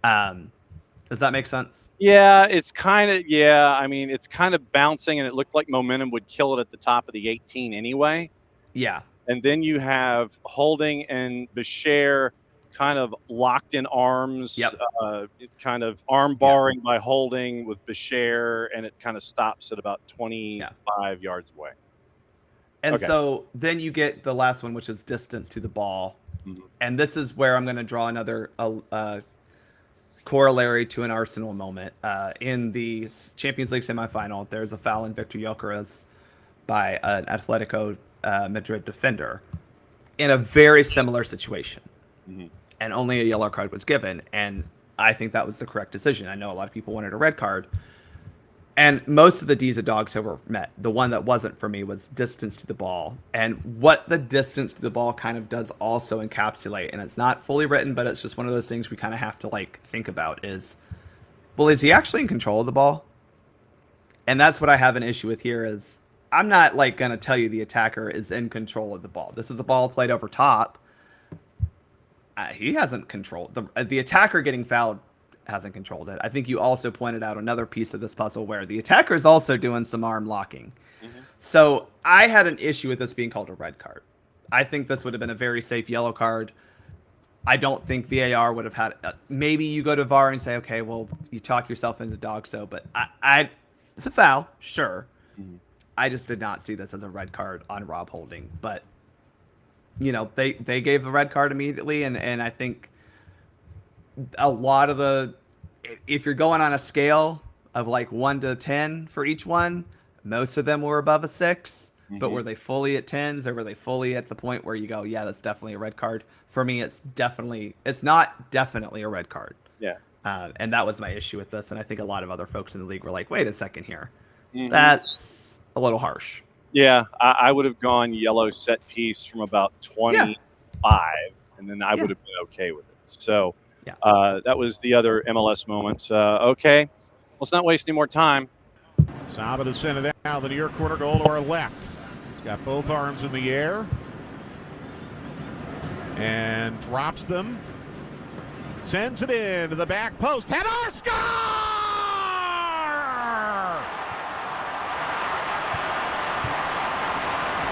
Does that make sense? Yeah, it's kind of, I mean, it's kind of bouncing, and it looked like momentum would kill it at the top of the 18 anyway. Yeah. And then you have Holding and Becher kind of locked in arms, kind of arm barring by Holding with Becher, and it kind of stops at about 25 yards away. And so then you get the last one, which is distance to the ball. And this is where I'm going to draw another corollary to an Arsenal moment. In the Champions League semifinal, there's a foul in Victor Gyökeres by an Atletico Madrid defender in a very similar situation. And only a yellow card was given. And I think that was the correct decision. I know a lot of people wanted a red card. And most of the D's of dogs were met. The one that wasn't for me was distance to the ball. And what the distance to the ball kind of does also encapsulate, and it's not fully written, but it's just one of those things we kind of have to think about is, well, is he actually in control of the ball? And that's what I have an issue with here is I'm not going to tell you the attacker is in control of the ball. This is a ball played over top. He hasn't controlled. The attacker getting fouled hasn't controlled it. I think you also pointed out another piece of this puzzle where the attacker is also doing some arm locking. So I had an issue with this being called a red card. I think this would have been a very safe yellow card. I don't think VAR would have had maybe you go to VAR and say, okay, well, you talk yourself into dog-so, but it's a foul, sure. I just did not see this as a red card on Rob Holding, but they gave the red card immediately, and I think a lot of if you're going on a scale of 1 to 10 for each one, most of them were above a 6. but were they fully at 10s, or were they fully at the point where you go, yeah, that's definitely a red card? For me, it's not definitely a red card. Yeah. And that was my issue with this. And I think a lot of other folks in the league were like, wait a second here. That's a little harsh. Yeah, I would have gone yellow set piece from about 25, and then I would have been okay with it. So that was the other MLS moment. Okay, let's not waste any more time. Saba to send it out, the near corner goal to our left. He's got both arms in the air and drops them. Sends it in to the back post. Header, score!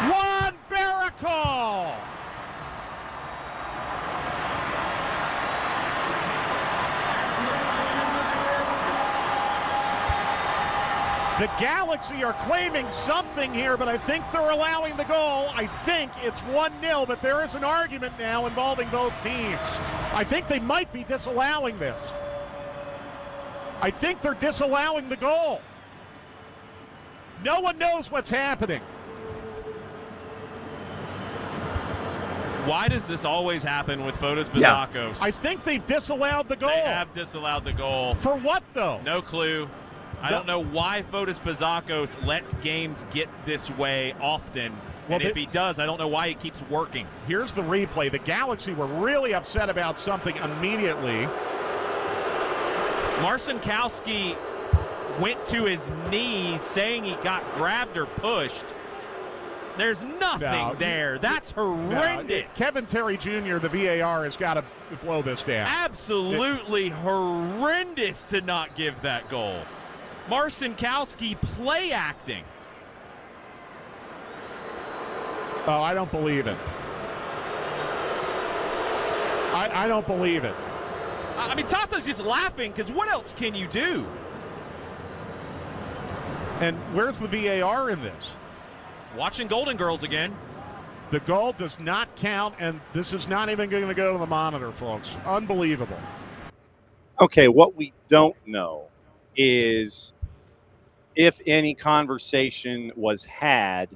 One miracle! The Galaxy are claiming something here, but I think they're allowing the goal. I think it's 1-0, but there is an argument now involving both teams. I think they might be disallowing this. I think they're disallowing the goal. No one knows what's happening. Why does this always happen with Fotis Bazakos? I think they've disallowed the goal. They have disallowed the goal. For what, though? No clue. I don't know why Fotis Bazakos lets games get this way often. And if he does, I don't know why he keeps working. Here's the replay. The Galaxy were really upset about something immediately. Marcinkowski went to his knees saying he got grabbed or pushed. There's nothing there. That's horrendous. Kevin Terry Jr., the VAR, has got to blow this down. Absolutely horrendous to not give that goal. Marcinkowski play acting. Oh, I don't believe it. I don't believe it. I mean, Tata's just laughing because what else can you do? And where's the VAR in this? Watching Golden Girls again. The goal does not count, and this is not even going to go to the monitor, folks. Unbelievable. Okay, what we don't know is if any conversation was had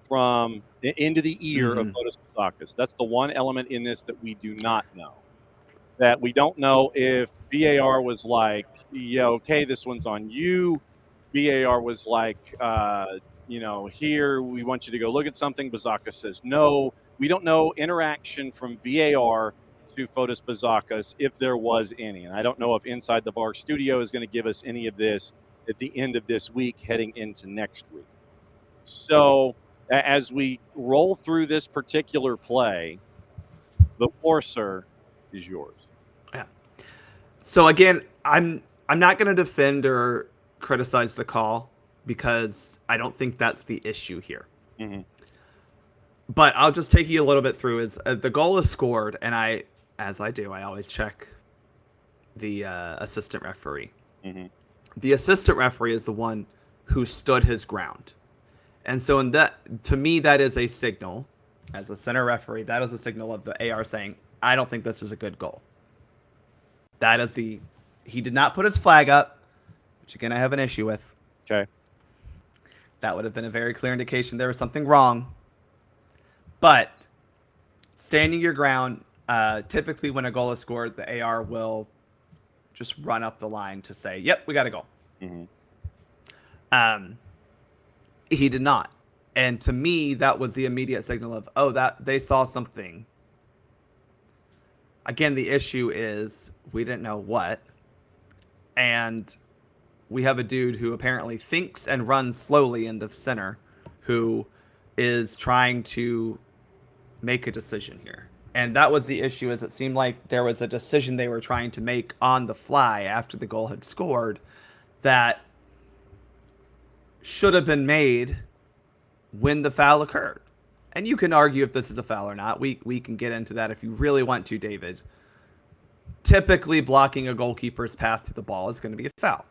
from into the ear of Fotis Bazakos. That's the one element in this that we do not know. That we don't know if VAR was like, yeah, okay, this one's on you. VAR was like, here, we want you to go look at something. Bazakos says no. We don't know interaction from VAR to Fotis Bazakos, if there was any. And I don't know if Inside the VAR studio is going to give us any of this at the end of this week heading into next week. So as we roll through this particular play, the floor, sir, is yours. Yeah. So again, I'm not going to defend or criticize the call because I don't think that's the issue here. But I'll just take you a little bit through. Is the goal is scored, and I always check the assistant referee. The assistant referee is the one who stood his ground. And so to me, that is a signal. As a center referee, that is a signal of the AR saying, I don't think this is a good goal. That is he did not put his flag up, which again I have an issue with. Okay. That would have been a very clear indication there was something wrong. But standing your ground, typically when a goal is scored, the AR will just run up the line to say, yep, we got a goal. He did not. And to me, that was the immediate signal of, that they saw something. Again, the issue is we didn't know what. And we have a dude who apparently thinks and runs slowly in the center who is trying to make a decision here. And that was the issue, is it seemed like there was a decision they were trying to make on the fly after the goal had scored that should have been made when the foul occurred. And you can argue if this is a foul or not. We can get into that if you really want to, David. Typically, blocking a goalkeeper's path to the ball is going to be a foul.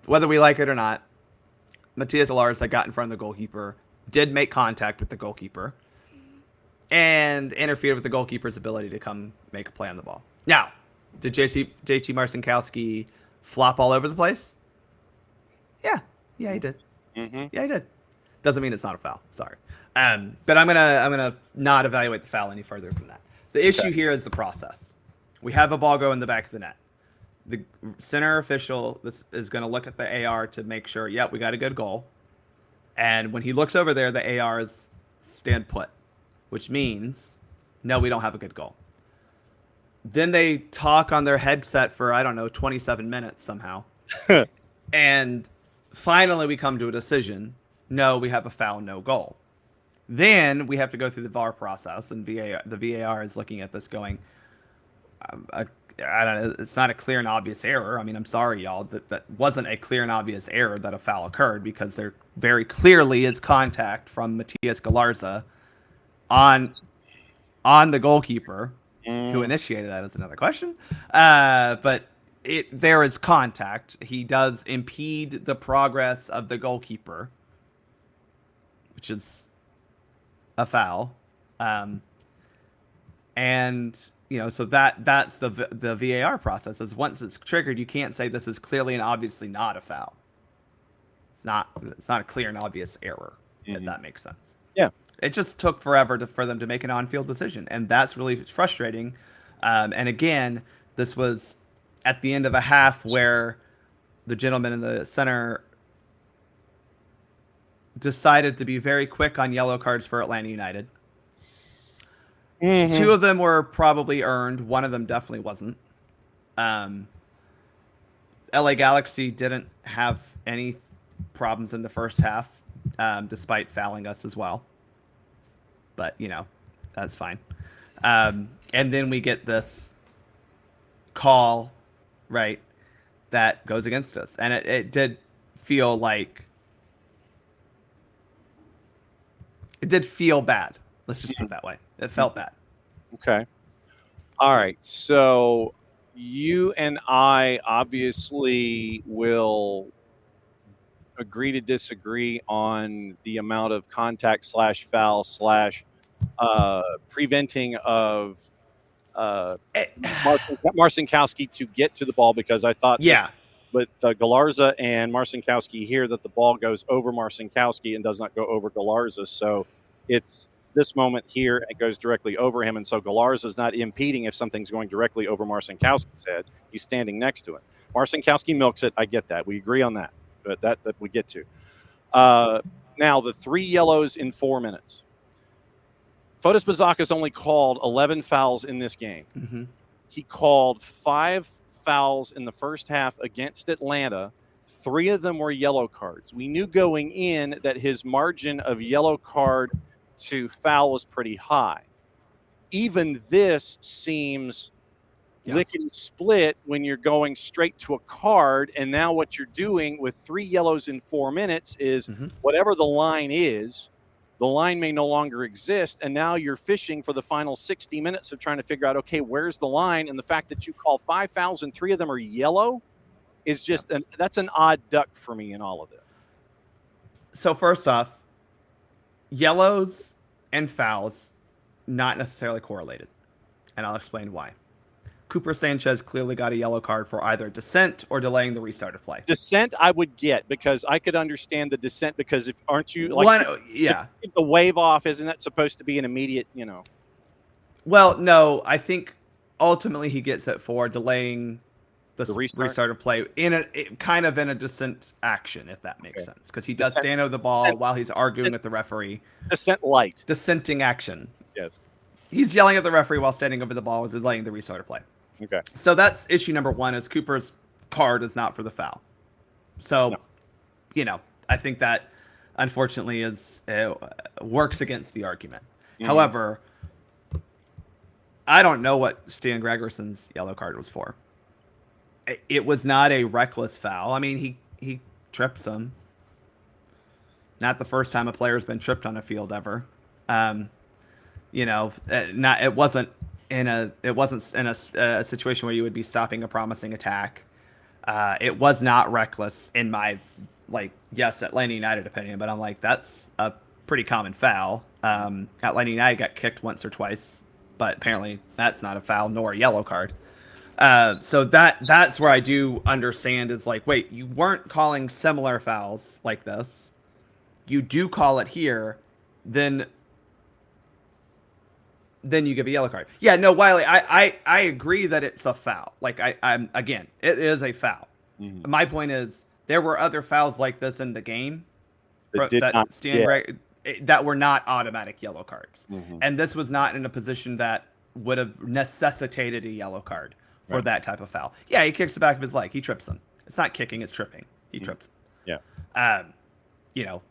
Whether we like it or not, Matias Alares that got in front of the goalkeeper did make contact with the goalkeeper and interfered with the goalkeeper's ability to come make a play on the ball. Now, did JT Marcinkowski flop all over the place? Yeah, he did. Yeah, he did. Doesn't mean it's not a foul. Sorry. But I'm gonna not evaluate the foul any further from that. The issue here is the process. We have a ball go in the back of the net. The center official is going to look at the AR to make sure, yep, we got a good goal. And when he looks over there, the AR is stand put, which means, no, we don't have a good goal. Then they talk on their headset for, 27 minutes somehow. And finally we come to a decision. No, we have a foul, no goal. Then we have to go through the VAR process, and the VAR is looking at this going, I don't know, it's not a clear and obvious error. I mean, I'm sorry, y'all, that wasn't a clear and obvious error that a foul occurred, because there very clearly is contact from Matias Galarza on the goalkeeper, who initiated that is another question. But there is contact. He does impede the progress of the goalkeeper, which is a foul. And so that's the VAR process. Is once it's triggered, you can't say this is clearly and obviously not a foul. It's not a clear and obvious error, if that makes sense. Yeah. It just took forever for them to make an on-field decision, and that's really frustrating. And again, this was at the end of a half where the gentleman in the center decided to be very quick on yellow cards for Atlanta United. Mm-hmm. 2 of them were probably earned. 1 of them definitely wasn't. LA Galaxy didn't have any problems in the first half, despite fouling us as well. But, that's fine. And then we get this call, right, that goes against us. And it did feel like... It did feel bad. Let's just put it that way. It felt bad. Okay. All right. So you and I obviously will agree to disagree on the amount of contact / foul / preventing of Marcinkowski to get to the ball, because I thought with Galarza and Marcinkowski here that the ball goes over Marcinkowski and does not go over Galarza. So it's this moment here, it goes directly over him, and so Galarza is not impeding if something's going directly over Marcinkowski's head. He's standing next to it. Marcinkowski milks it. I get that. We agree on that, but that we get to. Now, the 3 yellows in 4 minutes. Fotis Bazaka's only called 11 fouls in this game. Mm-hmm. He called 5 fouls in the first half against Atlanta. 3 of them were yellow cards. We knew going in that his margin of yellow card to foul was pretty high. Even this seems lickety split when you're going straight to a card, and now what you're doing with 3 yellows in 4 minutes is whatever the line is, the line may no longer exist, and now you're fishing for the final 60 minutes of trying to figure out, okay, where's the line? And the fact that you call 5 fouls and 3 of them are yellow is just that's an odd duck for me in all of this. So first off, yellows and fouls not necessarily correlated, and I'll explain why. Cooper Sanchez clearly got a yellow card for either dissent or delaying the restart of play. Dissent I would get, because I could understand the dissent, because if aren't you like the wave off, isn't that supposed to be an immediate, Well, no, I think ultimately he gets it for delaying the restart of play in a dissent action, if that makes sense, because he does stand over the ball while he's arguing with the referee. Dissent light. Dissenting action. Yes. He's yelling at the referee while standing over the ball and delaying the restart of play. Okay. So that's issue number 1, is Cooper's card is not for the foul. So, I think that unfortunately works against the argument. However, I don't know what Stan Gregerson's yellow card was for. It was not a reckless foul. I mean, he trips him. Not the first time a player's been tripped on a field ever. It wasn't in a situation where you would be stopping a promising attack. It was not reckless in my Atlanta United opinion, but I'm like, that's a pretty common foul. Atlanta United got kicked once or twice, but apparently that's not a foul nor a yellow card. So that's where I do understand is like, wait, you weren't calling similar fouls like this. you do call it here, then you give a yellow card. Yeah, no, Wiley, I agree that it's a foul. Like I'm again, it is a foul. Mm-hmm. My point is there were other fouls like this in the game that were not automatic yellow cards. Mm-hmm. And this was not in a position that would have necessitated a yellow card for that type of foul. Yeah, he kicks the back of his leg. He trips him. It's not kicking, it's tripping. He trips him. Yeah. You know,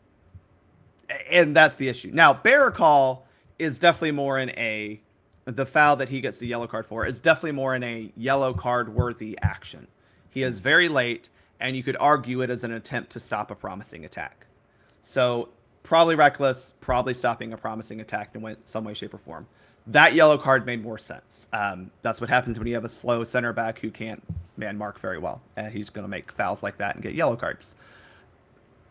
and that's the issue. Now, Barracall is definitely more in the foul that he gets the yellow card for is definitely more in a yellow card worthy action. He is very late, and you could argue it as an attempt to stop a promising attack. So probably reckless, probably stopping a promising attack in some way, shape, or form. That yellow card made more sense. That's what happens when you have a slow center back who can't man mark very well, and he's going to make fouls like that and get yellow cards.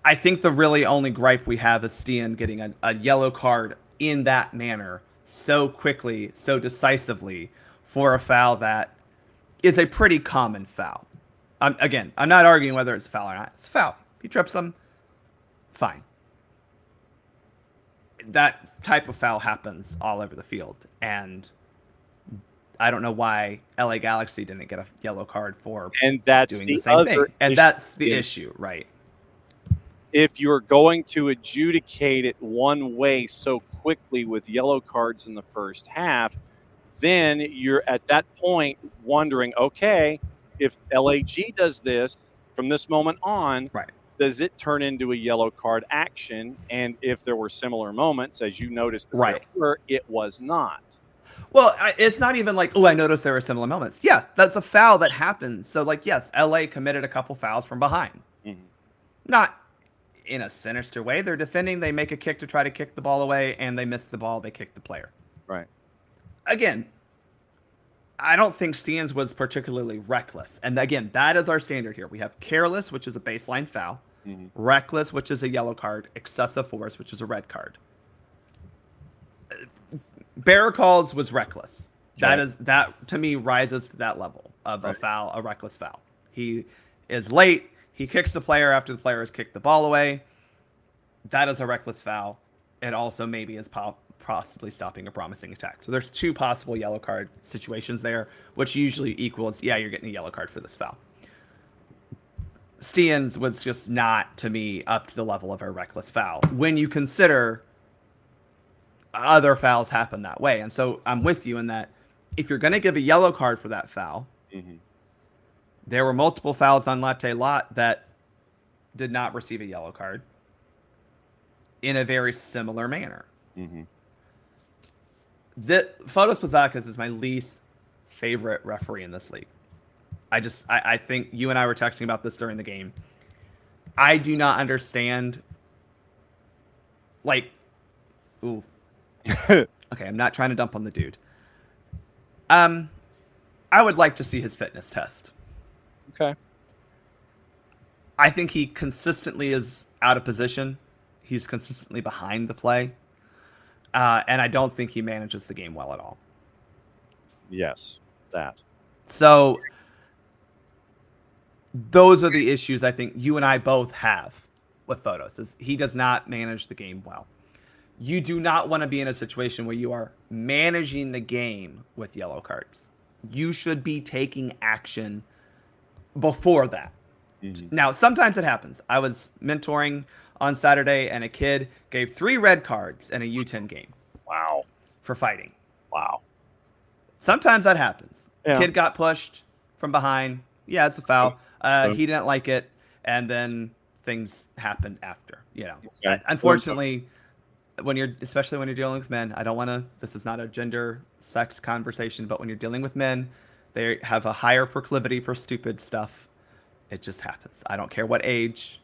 I think the really only gripe we have is Steen getting a yellow card in that manner so quickly, so decisively for a foul that is a pretty common foul. Again, I'm not arguing whether it's a foul or not. It's a foul. He trips him. Fine. That type of foul happens all over the field, and I don't know why LA Galaxy didn't get a yellow card for doing the same thing. And that's the issue, right? If you're going to adjudicate it one way so quickly with yellow cards in the first half, then you're at that point wondering, okay, if LAG does this from this moment on, does it turn into a yellow card action? And if there were similar moments, as you noticed, it was not. Well, it's not even like, I noticed there were similar moments. Yeah, that's a foul that happens. So, like, yes, LA committed a couple fouls from behind. Mm-hmm. Not in a sinister way. They're defending. They make a kick to try to kick the ball away, and they miss the ball. They kick the player. Right. Again, I don't think Steens was particularly reckless. And again, that is our standard here. We have careless, which is a baseline foul. Mm-hmm. Reckless, which is a yellow card. Excessive force, which is a red card. Barracall's was reckless. Okay. That to me rises to that level of a foul, a reckless foul. He is late. He kicks the player after the player has kicked the ball away. That is a reckless foul. It also maybe is possibly stopping a promising attack. So there's two possible yellow card situations there, which usually equals, you're getting a yellow card for this foul. Steens was just not, to me, up to the level of a reckless foul when you consider other fouls happen that way. And so I'm with you in that if you're going to give a yellow card for that foul, there were multiple fouls on Latte Lot that did not receive a yellow card in a very similar manner. Fotis Pazakis is my least favorite referee in this league. I think you and I were texting about this during the game. I do not understand. Okay, I'm not trying to dump on the dude. I would like to see his fitness test. Okay. I think he consistently is out of position. He's consistently behind the play. And I don't think he manages the game well at all. Yes, that. So those are the issues I think you and I both have with Fotis. Is he does not manage the game well. You do not want to be in a situation where you are managing the game with yellow cards. You should be taking action before that. Now, sometimes it happens. I was mentoring on Saturday, and a kid gave 3 red cards in a U10 game. Wow. For fighting. Wow. Sometimes that happens. Yeah. Kid got pushed from behind. Yeah, it's a foul. He didn't like it, and then things happened after. Okay. Unfortunately, especially when you're dealing with men, I don't want to. This is not a gender, sex conversation, but when you're dealing with men, they have a higher proclivity for stupid stuff. It just happens. I don't care what age.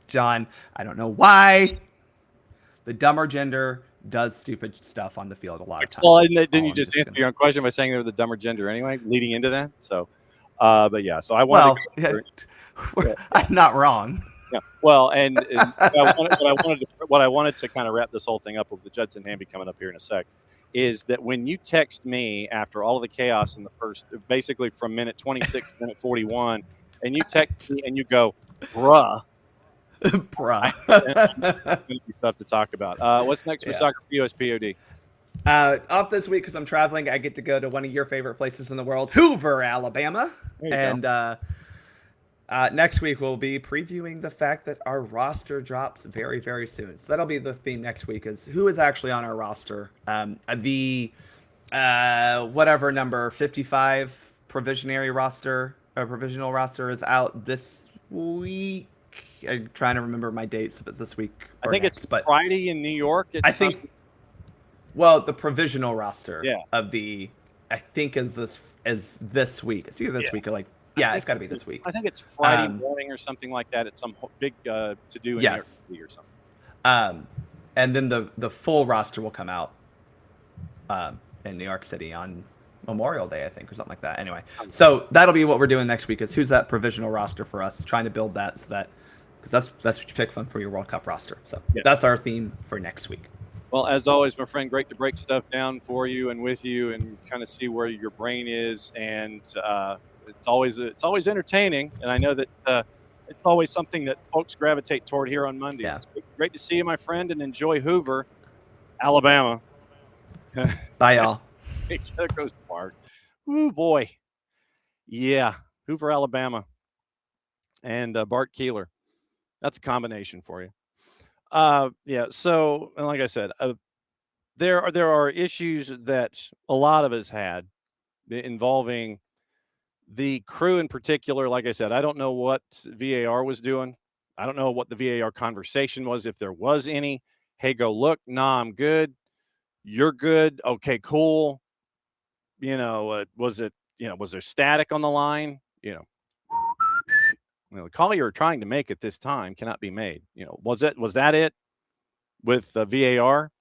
John, I don't know why. The dumber gender does stupid stuff on the field a lot of times. Well, and then you just answer your own question by saying they're the dumber gender anyway, leading into that. So, but yeah, so I wanted I'm not wrong. Yeah. Well, and what I wanted to kind of wrap this whole thing up with the Judson Hamby coming up here in a sec is that when you text me after all of the chaos in the first, basically from minute 26 to minute 41, and you text me and you go, bruh, Bruh. Gonna be stuff to talk about. What's next for Soccer for USPOD? Off this week because I'm traveling. I get to go to one of your favorite places in the world, Hoover, Alabama. And next week we'll be previewing the fact that our roster drops very, very soon. So that'll be the theme next week: is who is actually on our roster. The whatever number 55 provisional roster is out this week. I'm trying to remember my dates if it's this week. I think it's Friday in New York. I think. Well, the provisional roster of the, I think is this week. It's either this week or it's got to be this week. I think it's Friday morning or something like that. It's some big to do in New York City or something. And then the full roster will come out in New York City on Memorial Day, I think, or something like that. Anyway, so that'll be what we're doing next week. Is who's that provisional roster for us? Trying to build that so that because that's what you pick from for your World Cup roster. So that's our theme for next week. Well, as always, my friend, great to break stuff down for you and with you and kind of see where your brain is. And it's always entertaining. And I know that it's always something that folks gravitate toward here on Mondays. Yeah. It's great to see you, my friend, and enjoy Hoover, Alabama. Bye, y'all. There goes Bart. Ooh, boy. Yeah, Hoover, Alabama. And Bart Keeler. That's a combination for you. So, and like I said, there are issues that a lot of us had involving the crew in particular. Like I said, I don't know what VAR was doing. I don't know what the VAR conversation was, if there was any. Hey, go look. Nah, I'm good. You're good. Okay, cool. Was there static on the line? The call you're trying to make at this time cannot be made. Was that it with VAR?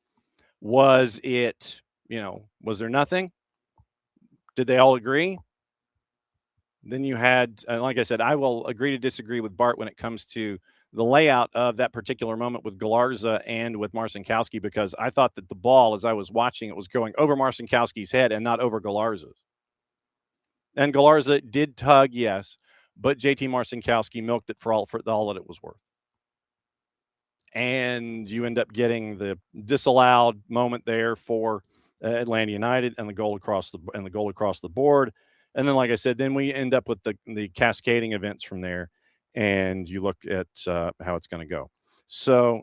Was it, was there nothing? Did they all agree? Then you had, like I said, I will agree to disagree with Bart when it comes to the layout of that particular moment with Galarza and with Marcinkowski, because I thought that the ball, as I was watching it, was going over Marcinkowski's head and not over Galarza's. And Galarza did tug, yes, but JT Marcinkowski milked it for all that it was worth. And you end up getting the disallowed moment there for Atlanta United and the goal across the board. And then, like I said, then we end up with the cascading events from there, and you look at how it's going to go. So,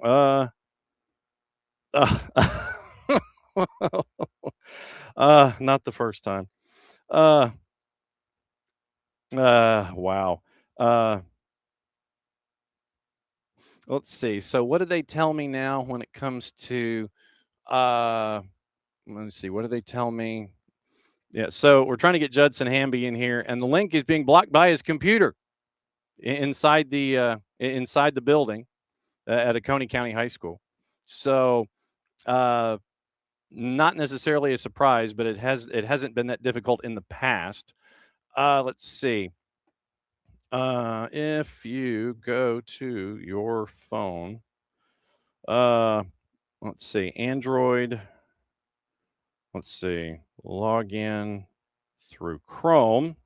not the first time. Wow. Let's see. So what do they tell me now when it comes to let's see, what do they tell me? Yeah, so we're trying to get Judson Hamby in here, and the link is being blocked by his computer inside the building at Oconee County High School. So not necessarily a surprise, but it hasn't been that difficult in the past. Let's see. If you go to your phone, let's see, Android, let's see, log in through Chrome,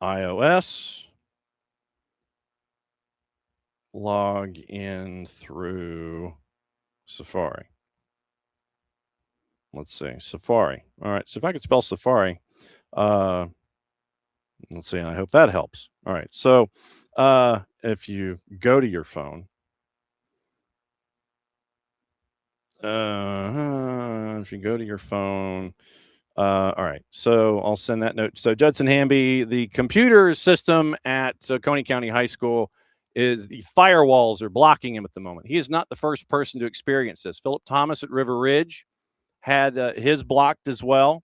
iOS, log in through Safari. Let's see, Safari. All right, so if I could spell Safari, let's see, and I hope that helps. All right, so if you go to your phone, all right, so I'll send that note. So Judson Hamby, the computer system at Oconee County High School is the firewalls are blocking him at the moment. He is not the first person to experience this. Philip Thomas at River Ridge had his blocked as well.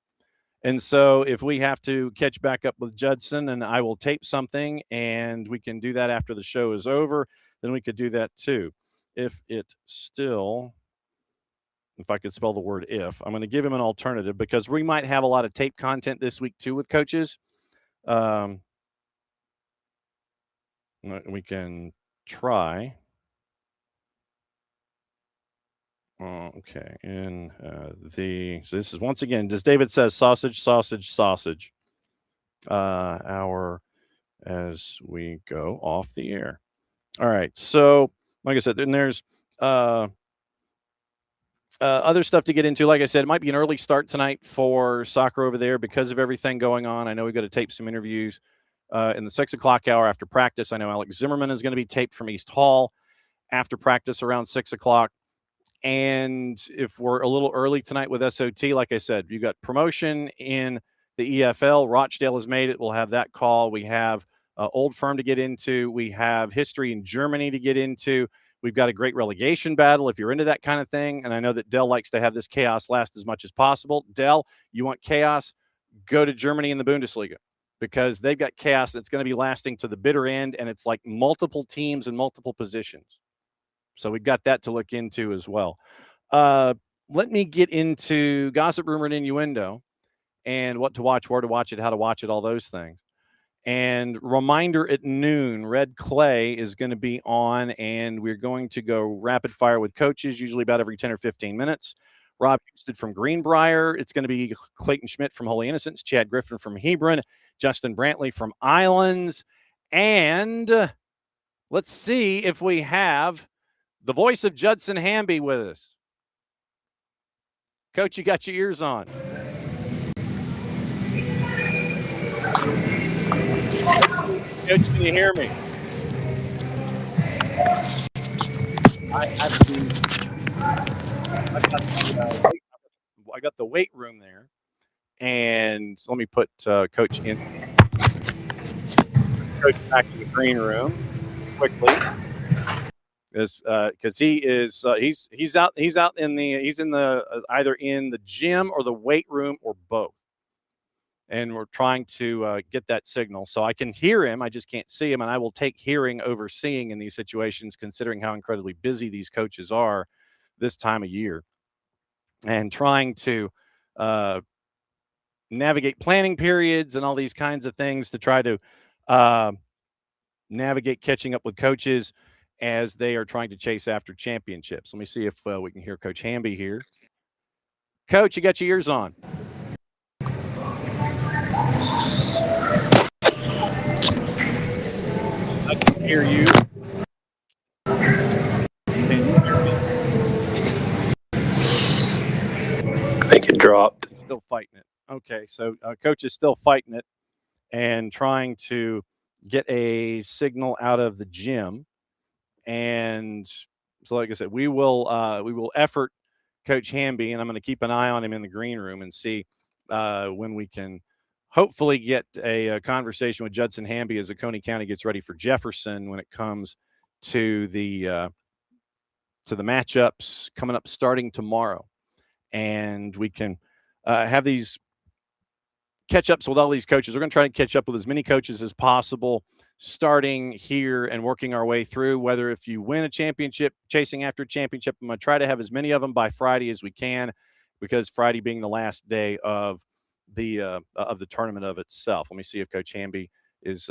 And so if we have to catch back up with Judson, and I will tape something, and we can do that after the show is over, then we could do that too. If I could spell the word if, I'm going to give him an alternative because we might have a lot of tape content this week too with coaches. We can try. Okay, and so this is once again, as David says, sausage. Our as we go off the air. All right. So, like I said, then there's other stuff to get into. Like I said, it might be an early start tonight for soccer over there because of everything going on. I know we've got to tape some interviews in the 6 o'clock hour after practice. I know Alex Zimmerman is going to be taped from East Hall after practice around 6 o'clock. And if we're a little early tonight with SOT, like I said, you got promotion in the EFL. Rochdale has made it. We'll have that call. We have Old Firm to get into. We have history in Germany to get into. We've got a great relegation battle if you're into that kind of thing. And I know that Dell likes to have this chaos last as much as possible. Dell, you want chaos? Go to Germany in the Bundesliga because they've got chaos that's going to be lasting to the bitter end. And it's like multiple teams and multiple positions. So we've got that to look into as well. Let me get into gossip, rumor, and innuendo and what to watch, where to watch it, how to watch it, all those things. And reminder at noon, Red Clay is going to be on, and we're going to go rapid fire with coaches, usually about every 10 or 15 minutes. Rob Houston from Greenbrier. It's going to be Clayton Schmidt from Holy Innocents, Chad Griffin from Hebron, Justin Brantley from Islands. And let's see if we have the voice of Judson Hamby with us. Coach, you got your ears on. Coach, can you hear me? I got the weight room there, and so let me put Coach in. Coach back to the green room quickly, because he is he's out in the either in the gym or the weight room or both. And we're trying to get that signal. So I can hear him. I just can't see him. And I will take hearing over seeing in these situations, considering how incredibly busy these coaches are this time of year. And trying to navigate planning periods and all these kinds of things to try to navigate catching up with coaches as they are trying to chase after championships. Let me see if we can hear Coach Hamby here. Coach, you got your ears on. I can hear you. Can you hear me? I think it dropped. He's still fighting it. Okay, so Coach is still fighting it and trying to get a signal out of the gym. And so, like I said, we will effort Coach Hamby, and I'm going to keep an eye on him in the green room and see when we can hopefully get a conversation with Judson Hamby as Oconee County gets ready for Jefferson when it comes to the matchups coming up starting tomorrow. And we can have these catch-ups with all these coaches. We're going to try to catch up with as many coaches as possible starting here and working our way through, whether if you win a championship, chasing after a championship. I'm going to try to have as many of them by Friday as we can, because Friday being the last day of the tournament of itself. Let me see if Coach Hamby is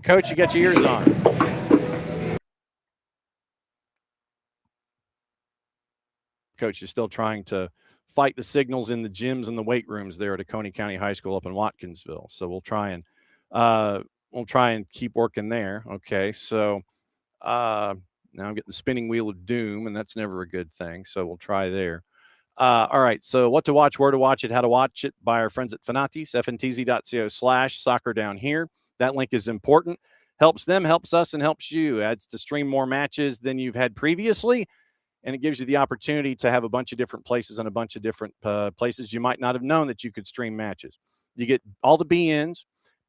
Coach, you got your ears on. Coach is still trying to fight the signals in the gyms and the weight rooms there at Oconee County High School up in Watkinsville. So we'll try and keep working there. Okay, so now I'm getting the spinning wheel of doom, and that's never a good thing. So we'll try there. All right, so what to watch, where to watch it, how to watch it by our friends at Fanatis, fntz.co/soccer down here. That link is important. Helps them, helps us, and helps you. Adds to stream more matches than you've had previously, and it gives you the opportunity to have a bunch of different places and a bunch of different places you might not have known that you could stream matches. You get all the BNs,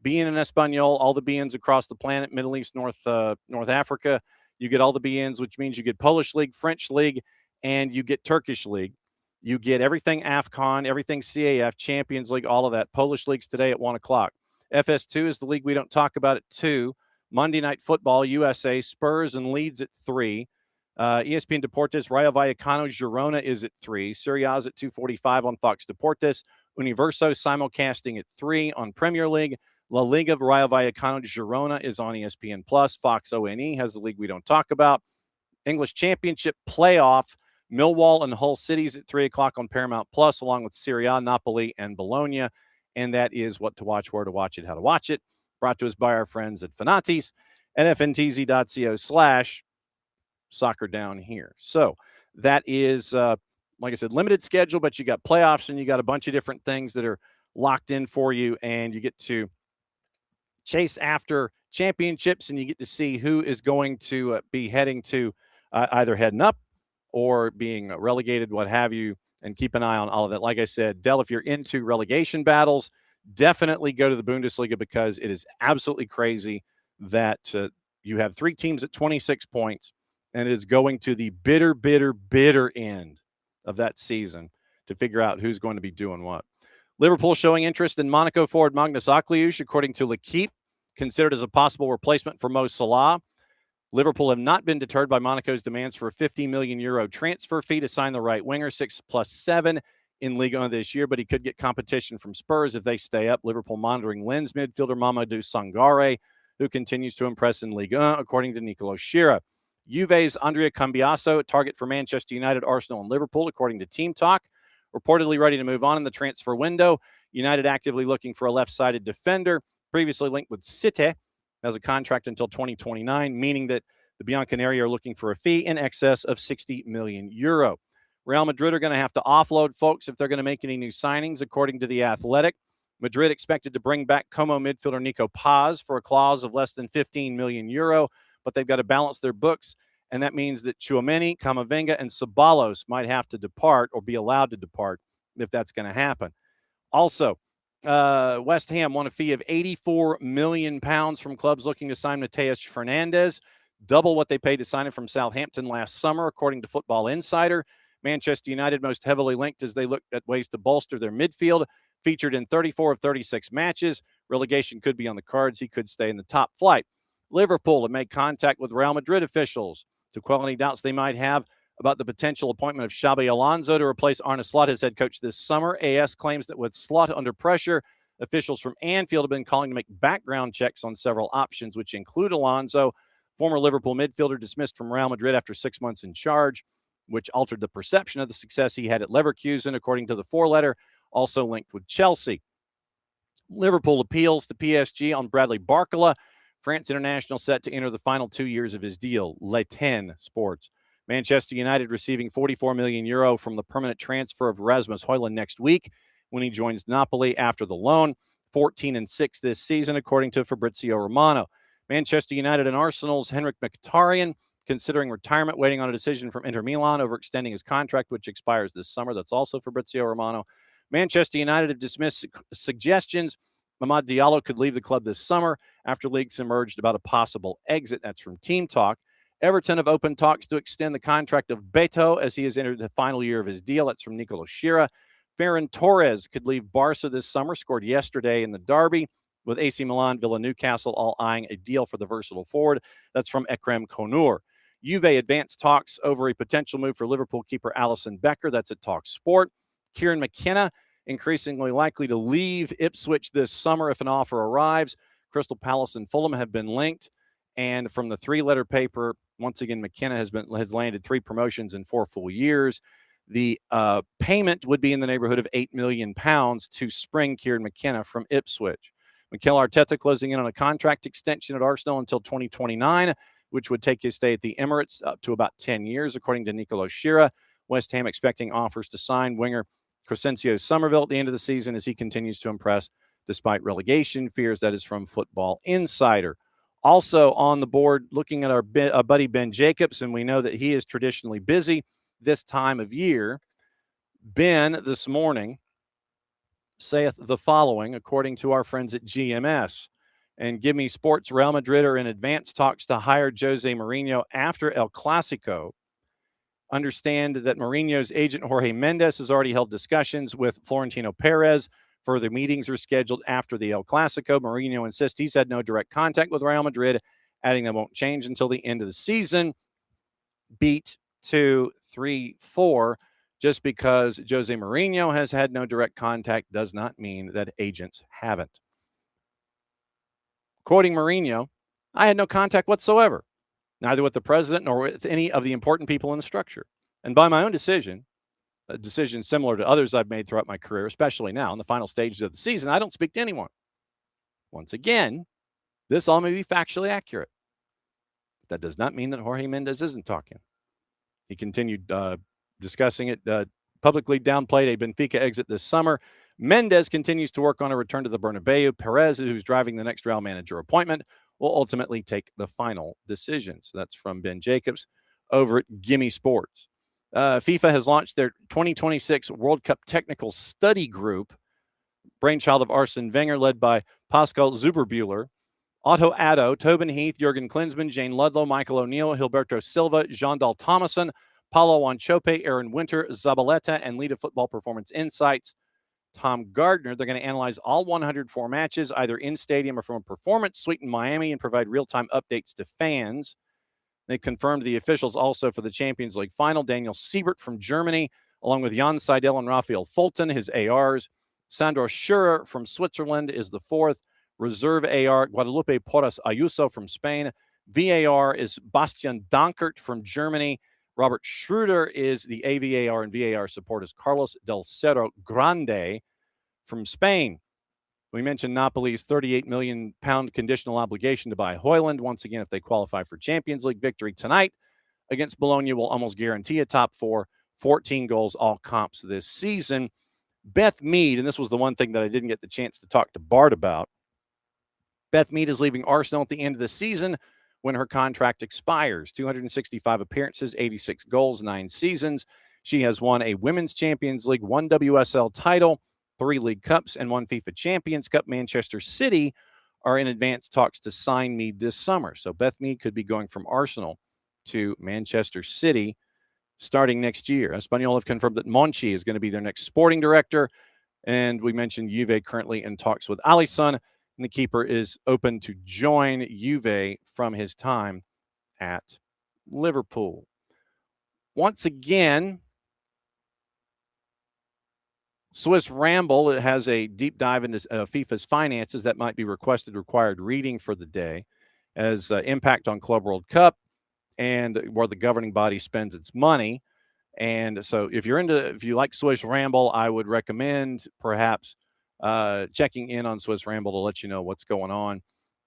BN in Espanol, all the BNs across the planet, Middle East, North Africa. You get all the BNs, which means you get Polish League, French League, and you get Turkish League. You get everything AFCON, everything CAF, Champions League, all of that. Polish League's today at 1 o'clock. FS2 is the league we don't talk about at 2. Monday Night Football, USA, Spurs and Leeds at 3. ESPN Deportes, Rayo Vallecano, Girona is at 3. Serie A is at 2:45 on Fox Deportes. Universo simulcasting at 3 on Premier League. La Liga of Rayo Vallecano, Girona is on ESPN+. Fox ONE has the league we don't talk about. English Championship Playoff, Millwall and Hull Cities at 3 o'clock on Paramount Plus, along with Serie A, Napoli, and Bologna. and that is what to watch, where to watch it, how to watch it. Brought to us by our friends at Fanatis, nfntz.co/soccer down here. So that is, like I said, limited schedule, but you got playoffs and you got a bunch of different things that are locked in for you, and you get to chase after championships, and you get to see who is going to be heading to either heading up or being relegated, what have you, and keep an eye on all of that. Like I said, Dell, if you're into relegation battles, definitely go to the Bundesliga, because it is absolutely crazy that you have 3 teams at 26 points, and it is going to the bitter end of that season to figure out who's going to be doing what. Liverpool showing interest in Monaco forward Magnus Akliush, according to L'Equipe, considered as a possible replacement for Mo Salah. Liverpool have not been deterred by Monaco's demands for a €50 million transfer fee to sign the right winger, 6+7 in Ligue 1 this year, but he could get competition from Spurs if they stay up. Liverpool monitoring Lens midfielder Mamadou Sangare, who continues to impress in Ligue 1, according to Nicolo Schira. Juve's Andrea Cambiaso, target for Manchester United, Arsenal, and Liverpool, according to Team Talk. Reportedly ready to move on in the transfer window. United actively looking for a left-sided defender, previously linked with City, has a contract until 2029, meaning that the Bianconeri are looking for a fee in excess of €60 million. Real Madrid are going to have to offload folks if they're going to make any new signings, according to The Athletic. Madrid expected to bring back Como midfielder Nico Paz for a clause of less than €15 million, but they've got to balance their books, and that means that Tchouaméni, Camavinga, and Ceballos might have to depart or be allowed to depart if that's going to happen. Also, West Ham won a fee of £84 million from clubs looking to sign Mateus Fernandes, double what they paid to sign him from Southampton last summer, according to Football Insider. Manchester United most heavily linked as they looked at ways to bolster their midfield, featured in 34 of 36 matches. Relegation could be on the cards. He could stay in the top flight. Liverpool have made contact with Real Madrid officials to quell any doubts they might have about the potential appointment of Xabi Alonso to replace Arne Slot as head coach this summer. AS claims that with Slot under pressure, officials from Anfield have been calling to make background checks on several options, which include Alonso, former Liverpool midfielder dismissed from Real Madrid after 6 months in charge, which altered the perception of the success he had at Leverkusen, according to the four-letter, also linked with Chelsea. Liverpool appeals to PSG on Bradley Barcola, France international set to enter the final 2 years of his deal. Le 10 Sports. Manchester United receiving €44 million from the permanent transfer of Rasmus Højlund next week when he joins Napoli after the loan. 14-6 this season, according to Fabrizio Romano. Manchester United and Arsenal's Henrik Mkhitaryan considering retirement, waiting on a decision from Inter Milan over extending his contract, which expires this summer. That's also Fabrizio Romano. Manchester United have dismissed suggestions Mamad Diallo could leave the club this summer after leaks emerged about a possible exit. That's from Team Talk. Everton have opened talks to extend the contract of Beto as he has entered the final year of his deal. That's from Nicolo Schira. Ferran Torres could leave Barca this summer, scored yesterday in the derby, with AC Milan, Villa, Newcastle all eyeing a deal for the versatile forward. That's from Ekrem Konur. Juve advanced talks over a potential move for Liverpool keeper Alisson Becker. That's at Talk Sport. Kieran McKenna increasingly likely to leave Ipswich this summer if an offer arrives. Crystal Palace and Fulham have been linked. And from the three-letter paper, once again, McKenna has landed 3 promotions in 4 full years. The payment would be in the neighborhood of £8 million to spring Kieran McKenna from Ipswich. Mikel Arteta closing in on a contract extension at Arsenal until 2029, which would take his stay at the Emirates up to about 10 years, according to Nicolo Schira. West Ham expecting offers to sign winger Crescencio Somerville at the end of the season as he continues to impress despite relegation fears. That is from Football Insider. Also on the board, looking at our buddy Ben Jacobs, and we know that he is traditionally busy this time of year. Ben, this morning, saith the following, according to our friends at GMS. And Give Me Sports, Real Madrid are in advanced talks to hire Jose Mourinho after El Clasico. Understand that Mourinho's agent, Jorge Mendes, has already held discussions with Florentino Perez. Further meetings are scheduled after the El Clasico. Mourinho insists he's had no direct contact with Real Madrid, adding that won't change until the end of the season. Beat 2, 3, 4. Just because Jose Mourinho has had no direct contact does not mean that agents haven't. Quoting Mourinho, I had no contact whatsoever, neither with the president nor with any of the important people in the structure. And by my own decision, a decision similar to others I've made throughout my career, especially now in the final stages of the season. I don't speak to anyone. Once again, this all may be factually accurate. That does not mean that Jorge Mendes isn't talking. He continued discussing it, publicly downplayed a Benfica exit this summer. Mendes continues to work on a return to the Bernabeu. Perez, who's driving the next Real manager appointment, will ultimately take the final decision. So that's from Ben Jacobs over at Gimme Sports. FIFA has launched their 2026 World Cup Technical Study Group, brainchild of Arsene Wenger, led by Pascal Zuberbuehler, Otto Addo, Tobin Heath, Jurgen Klinsmann, Jane Ludlow, Michael O'Neill, Gilberto Silva, Jean-Dal Thomason, Paulo Wanchope, Aaron Winter, Zabaleta, and lead of Football Performance Insights, Tom Gardner. They're going to analyze all 104 matches, either in stadium or from a performance suite in Miami, and provide real-time updates to fans. They confirmed the officials also for the Champions League final. Daniel Siebert from Germany, along with Jan Seidel and Raphael Fulton, his ARs. Sandro Schurer from Switzerland is the fourth. Reserve AR, Guadalupe Porras Ayuso from Spain. VAR is Bastian Dankert from Germany. Robert Schroeder is the AVAR, and VAR support is Carlos del Cerro Grande from Spain. We mentioned Napoli's £38 million conditional obligation to buy Højlund. Once again, if they qualify for Champions League victory tonight against Bologna, will almost guarantee a top four, 14 goals, all comps this season. Beth Mead, and this was the one thing that I didn't get the chance to talk to Bart about. Beth Mead is leaving Arsenal at the end of the season when her contract expires. 265 appearances, 86 goals, 9 seasons. She has won a Women's Champions League, 1 WSL title, 3 League Cups, and 1 FIFA Champions Cup. Manchester City are in advanced talks to sign Mead this summer. So Beth Mead could be going from Arsenal to Manchester City starting next year. Espanyol have confirmed that Monchi is going to be their next sporting director. And we mentioned Juve currently in talks with Alisson. And the keeper is open to join Juve from his time at Liverpool. Once again, Swiss Ramble has a deep dive into FIFA's finances that might be required reading for the day, as impact on Club World Cup and where the governing body spends its money. And so if you like Swiss Ramble, I would recommend perhaps checking in on Swiss Ramble to let you know what's going on,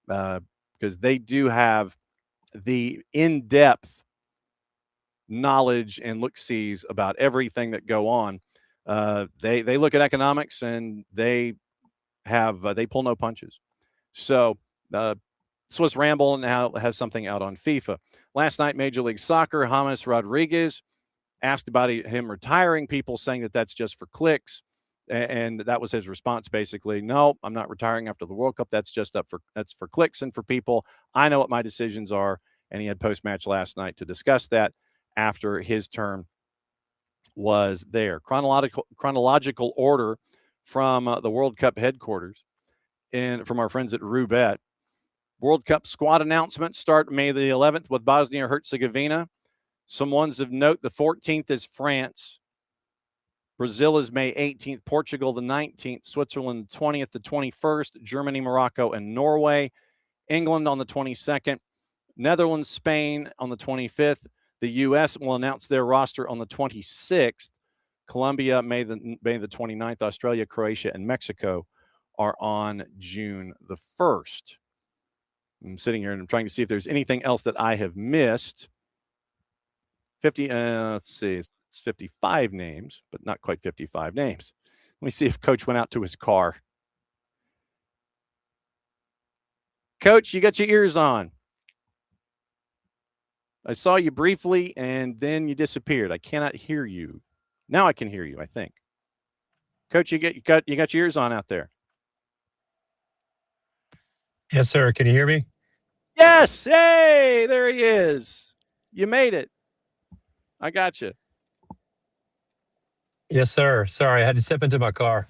because they do have the in-depth knowledge and look-sees about everything that go on. They look at economics, and they pull no punches. So Swiss Ramble now has something out on FIFA. Last night, Major League Soccer, James Rodriguez asked about him retiring, people saying that that's just for clicks. And that was his response, basically. No, I'm not retiring after the World Cup. That's for clicks and for people. I know what my decisions are. And he had post-match last night to discuss that after his term was there. Chronological order from the World Cup headquarters and from our friends at Roubet. World Cup squad announcements start May the 11th with Bosnia-Herzegovina. Some ones of note, the 14th is France. Brazil is May 18th, Portugal the 19th, Switzerland the 20th, the 21st, Germany, Morocco, and Norway. England on the 22nd, Netherlands, Spain on the 25th. The U.S. will announce their roster on the 26th. Colombia, May the 29th. Australia, Croatia, and Mexico are on June the 1st. I'm sitting here and I'm trying to see if there's anything else that I have missed. Let's see. It's 55 names, but not quite 55 names. Let me see if Coach went out to his car. Coach, you got your ears on. I saw you briefly, and then you disappeared. I cannot hear you. Now I can hear you, I think. Coach, you got your ears on out there. Yes, sir. Can you hear me? Yes. Hey, there he is. You made it. I got you. Yes, sir. Sorry, I had to step into my car.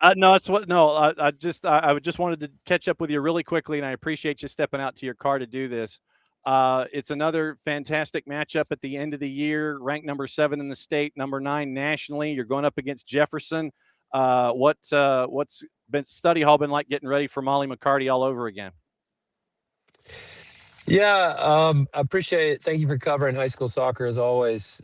I just wanted to catch up with you really quickly, and I appreciate you stepping out to your car to do this. It's another fantastic matchup at the end of the year. Ranked number 7 in the state, number 9 nationally. You're going up against Jefferson. What's been study hall been like getting ready for Molly McCarty all over again? Yeah, I appreciate it. Thank you for covering high school soccer as always.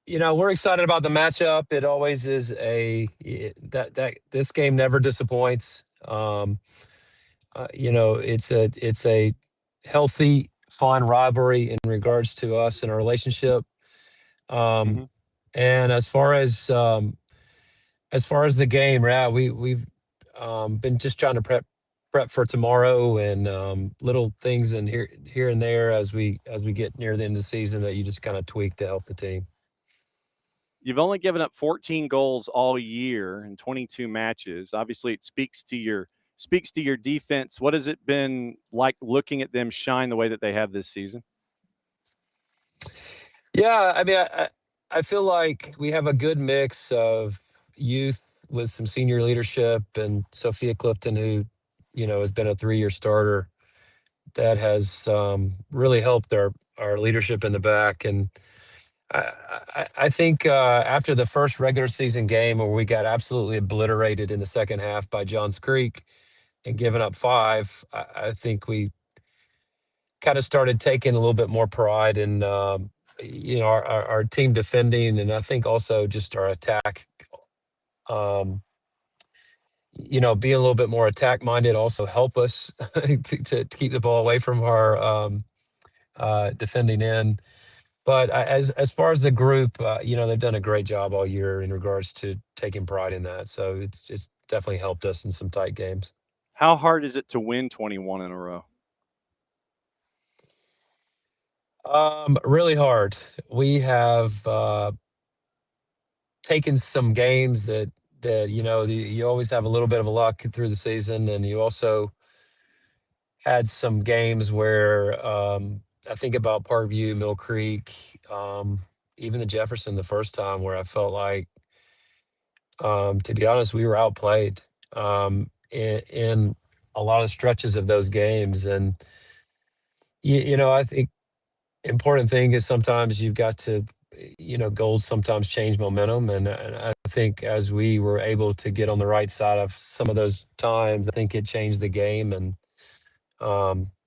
we're excited about the matchup. It always is that this game never disappoints. It's a healthy, fun rivalry in regards to us and our relationship. And as far as the game, yeah, we've been just trying to prep for tomorrow, and little things and here and there as we get near the end of the season that you just kind of tweak to help the team. You've only given up 14 goals all year in 22 matches. Obviously, it speaks to your defense. What has it been like looking at them shine the way that they have this season? Yeah, I mean, I feel like we have a good mix of youth with some senior leadership, and Sophia Clifton, who has been a 3-year starter, that has really helped our leadership in the back. And I think after the first regular season game where we got absolutely obliterated in the second half by Johns Creek and giving up 5, I think we kind of started taking a little bit more pride in our team defending, and I think also just our attack. Being a little bit more attack minded also help us to keep the ball away from our defending end. But as far as the group, they've done a great job all year in regards to taking pride in that. So it's definitely helped us in some tight games. How hard is it to win 21 in a row? Really hard. We have taken some games that you always have a little bit of luck through the season, and you also had some games where I think about Parkview, Mill Creek, even the Jefferson the first time, where I felt like, to be honest, we were outplayed in a lot of stretches of those games. And, I think important thing is sometimes you've got to, goals sometimes change momentum. And I think as we were able to get on the right side of some of those times, I think it changed the game and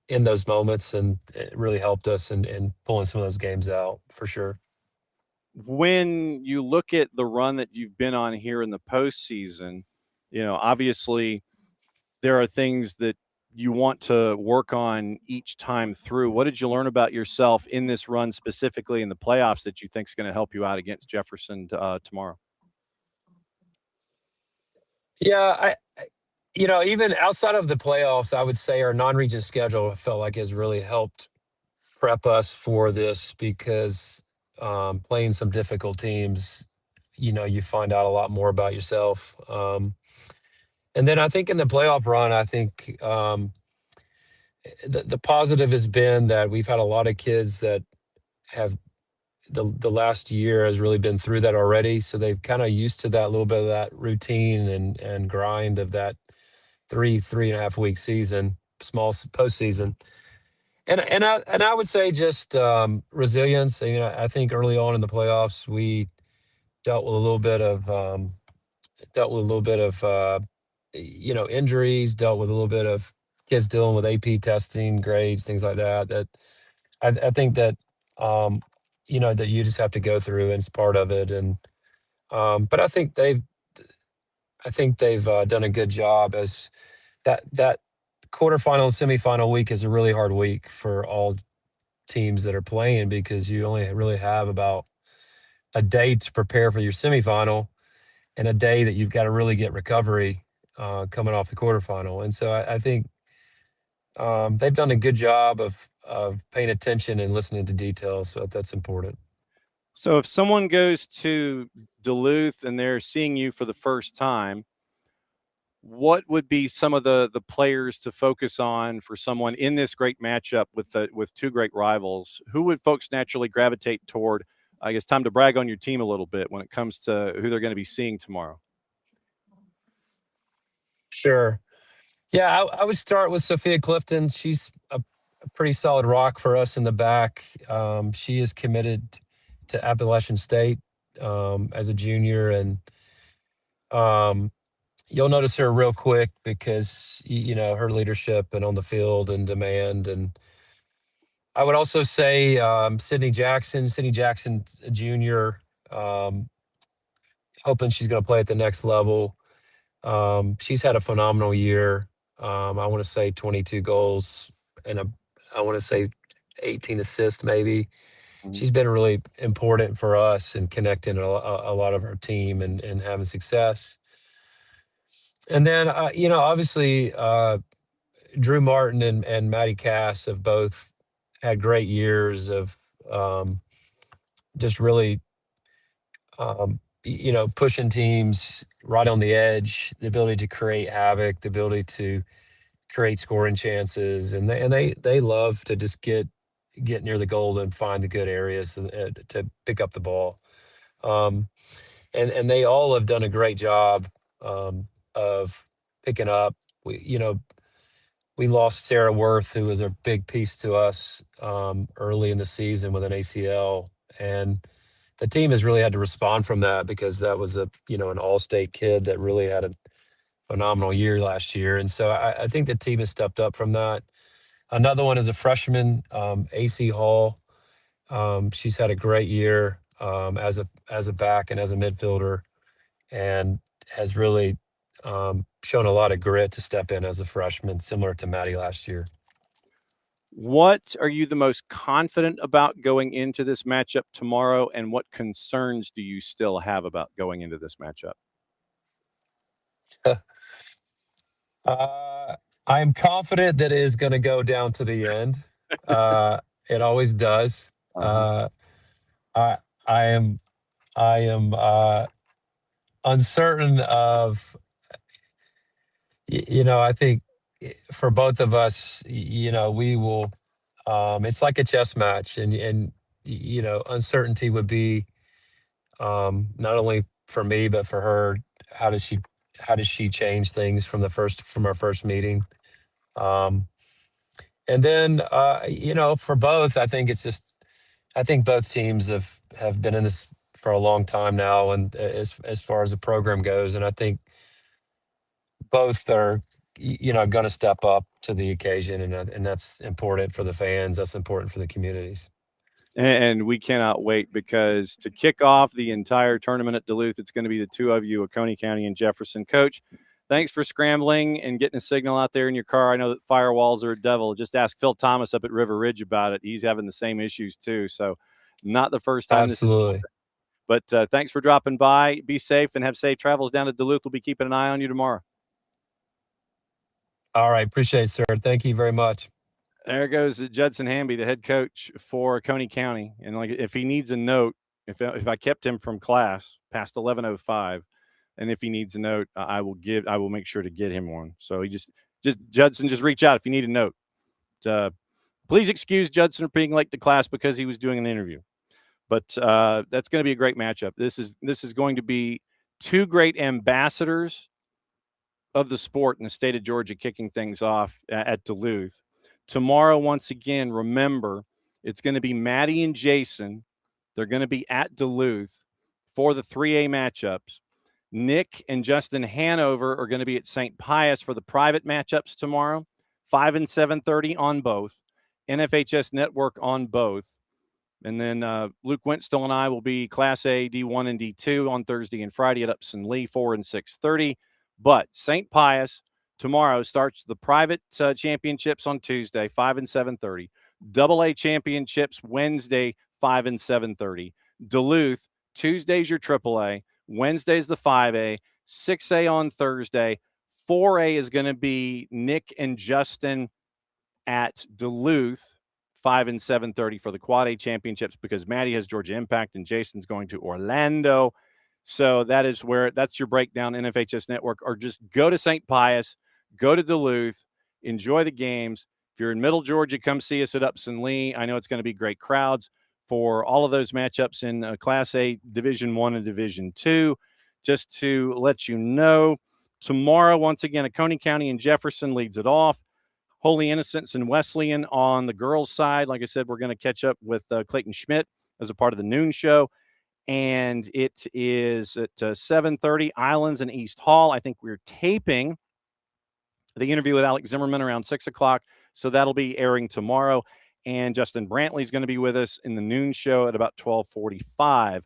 in those moments, and it really helped us in pulling some of those games out for sure. When you look at the run that you've been on here in the postseason, obviously there are things that you want to work on each time through. What did you learn about yourself in this run, specifically in the playoffs, that you think is going to help you out against Jefferson tomorrow? Yeah, even outside of the playoffs, I would say our non-region schedule felt like has really helped prep us for this, because playing some difficult teams, you find out a lot more about yourself. And then I think in the playoff run, I think the positive has been that we've had a lot of kids that have the last year has really been through that already. So they've kind of used to that little bit of that routine and grind of that 3.5 week season, small postseason. And I would say just resilience. I think early on in the playoffs, we dealt with a little bit of injuries, dealt with a little bit of kids dealing with AP testing, grades, things like that. That I think that that you just have to go through, and it's part of it. And but I think they've done a good job, as that quarterfinal and semifinal week is a really hard week for all teams that are playing, because you only really have about a day to prepare for your semifinal and a day that you've got to really get recovery coming off the quarterfinal. And so I think they've done a good job of paying attention and listening to details. So that's important. So if someone goes to Duluth and they're seeing you for the first time, what would be some of the players to focus on for someone in this great matchup with two great rivals? Who would folks naturally gravitate toward? I guess time to brag on your team a little bit when it comes to who they're going to be seeing tomorrow. Sure. Yeah, I would start with Sophia Clifton. She's a pretty solid rock for us in the back. She is committed to Appalachian State as a junior, and you'll notice her real quick because, her leadership and on the field and demand. And I would also say Sydney Jackson's a junior. Hoping she's going to play at the next level. She's had a phenomenal year. I want to say 22 goals and I want to say 18 assists maybe. She's been really important for us and connecting a lot of our team and having success. And then, obviously, Drew Martin and Maddie Cass have both had great years of just really, pushing teams right on the edge, the ability to create havoc, the ability to create scoring chances, and they love to just get near the goal and find the good areas to pick up the ball. And they all have done a great job of picking up. We lost Sarah Worth, who was a big piece to us early in the season with an ACL, and the team has really had to respond from that because that was an all-state kid that really had a phenomenal year last year. And so I think the team has stepped up from that. Another one is a freshman, AC Hall. She's had a great year as a back and as a midfielder, and has really shown a lot of grit to step in as a freshman, similar to Maddie last year. What are you the most confident about going into this matchup tomorrow, and what concerns do you still have about going into this matchup? I'm confident that it is going to go down to the end. It always does. I am uncertain of, I think for both of us, we will, it's like a chess match, and uncertainty would be not only for me, but for her. How does she change things from our first meeting? And then, for both, I think both teams have been in this for a long time now, and as far as the program goes, and I think both are, going to step up to the occasion, and that's important for the fans. That's important for the communities. And we cannot wait, because to kick off the entire tournament at Duluth, it's going to be the two of you, Oconee County and Jefferson. Coach, thanks for scrambling and getting a signal out there in your car. I know that firewalls are a devil. Just ask Phil Thomas up at River Ridge about it. He's having the same issues too. So not the first time. Absolutely. This is. But thanks for dropping by. Be safe and have safe travels down to Duluth. We'll be keeping an eye on you tomorrow. All right. Appreciate it, sir. Thank you very much. There goes Judson Hamby, the head coach for Oconee County. And if he needs a note, if I kept him from class past 11:05, and if he needs a note, I will make sure to get him one. So he just Judson, just reach out if you need a note. Please excuse Judson for being late to class because he was doing an interview. But that's going to be a great matchup. This is going to be two great ambassadors of the sport in the state of Georgia kicking things off at Duluth. Tomorrow, once again, remember, it's going to be Maddie and Jason. They're going to be at Duluth for the 3A matchups. Nick and Justin Hanover are going to be at St. Pius for the private matchups tomorrow, 5 and 7:30 on both. NFHS Network on both. And then Luke Winstall and I will be Class A, D1, and D2 on Thursday and Friday at Upson Lee, 4 and 6:30. But St. Pius tomorrow starts the private championships on Tuesday, 5 and 7:30. AA championships Wednesday, 5 and 7:30. Duluth, Tuesday's your AAA. Wednesday's the 5A. 6A on Thursday. 4A is going to be Nick and Justin at Duluth, 5 and 7:30 for the Quad A championships, because Maddie has Georgia Impact and Jason's going to Orlando. So that's your breakdown, NFHS Network. Or just go to St. Pius, go to Duluth, enjoy the games. If you're in Middle Georgia, come see us at Upson Lee. I know it's going to be great crowds for all of those matchups in Class A, Division I and Division II. Just to let you know, tomorrow, once again, Oconee County and Jefferson leads it off. Holy Innocents and Wesleyan on the girls' side. Like I said, we're going to catch up with Clayton Schmidt as a part of the noon show. And it is at 7:30, Islands and East Hall. I think we're taping the interview with Alex Zimmerman around 6 o'clock. So that'll be airing tomorrow. And Justin Brantley is going to be with us in the noon show at about 12:45.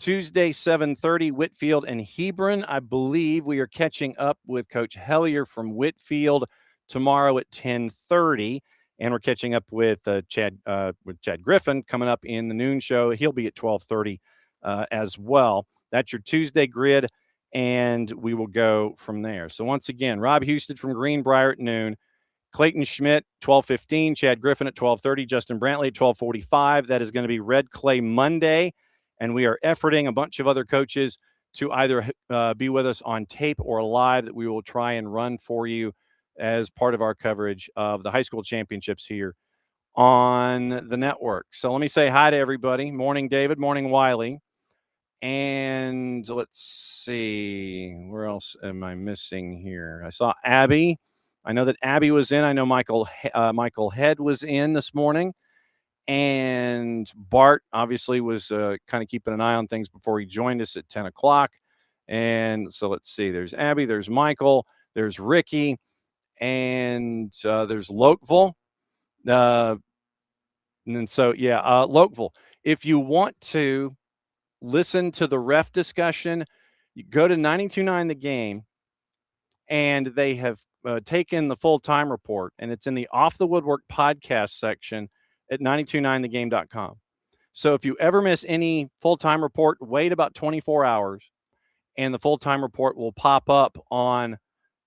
Tuesday, 7:30, Whitfield and Hebron. I believe we are catching up with Coach Hellier from Whitfield tomorrow at 10:30. And we're catching up with Chad Griffin coming up in the noon show. He'll be at 12:30 as well. That's your Tuesday grid, and we will go from there. So once again, Rob Houston from Greenbrier at noon, Clayton Schmidt, 12:15, Chad Griffin at 12:30, Justin Brantley at 12:45. That is going to be Red Clay Monday, and we are efforting a bunch of other coaches to either be with us on tape or live that we will try and run for you as part of our coverage of the high school championships here on the network. So let me say hi to everybody. Morning, David. Morning, Wiley. And let's see, where else am I missing here? I saw Abby. I know that Abby was in. I know Michael Head was in this morning. And Bart obviously was kind of keeping an eye on things before he joined us at 10 o'clock. And so let's see, there's Abby, there's Michael, there's Ricky, and there's Lokeville. And then so, yeah, Lokeville. If you want to listen to the ref discussion, you go to 92.9 The Game, and they have taken the full-time report, and it's in the Off the Woodwork podcast section at 929thegame.com. So if you ever miss any full-time report, wait about 24 hours, and the full-time report will pop up on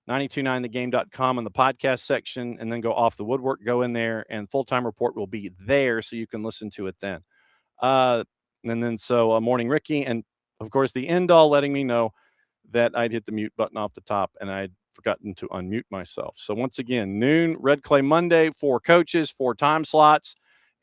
929thegame.com in the podcast section, and then go Off the Woodwork, go in there, and full-time report will be there so you can listen to it then. And then so Morning Ricky, and of course the end all letting me know that I'd hit the mute button off the top and I'd forgotten to unmute myself. So once again, noon, Red Clay Monday, 4 coaches, 4 time slots,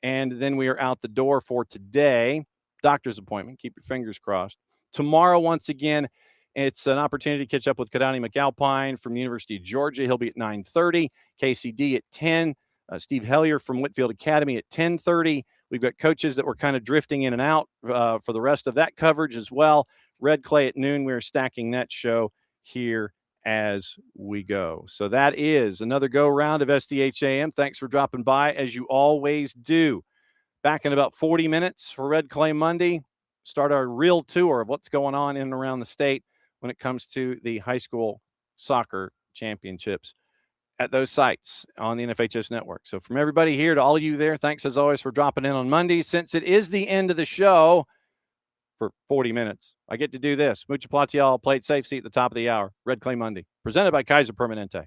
and then we are out the door for today. Doctor's appointment, keep your fingers crossed. Tomorrow, once again, it's an opportunity to catch up with Kadani McAlpine from the University of Georgia. He'll be at 9:30. KCD at 10. Steve Hellier from Whitfield Academy at 10:30. We've got coaches that were kind of drifting in and out for the rest of that coverage as well. Red Clay at noon. We're stacking that show here as we go. So that is another go-round of SDH AM. Thanks for dropping by, as you always do. Back in about 40 minutes for Red Clay Monday. Start our real tour of what's going on in and around the state when it comes to the high school soccer championships at those sites on the NFHS network. So from everybody here to all of you there, thanks as always for dropping in on Monday. Since it is the end of the show for 40 minutes, I get to do this. Mucha Platiel played safe seat at the top of the hour. Red Clay Monday, presented by Kaiser Permanente.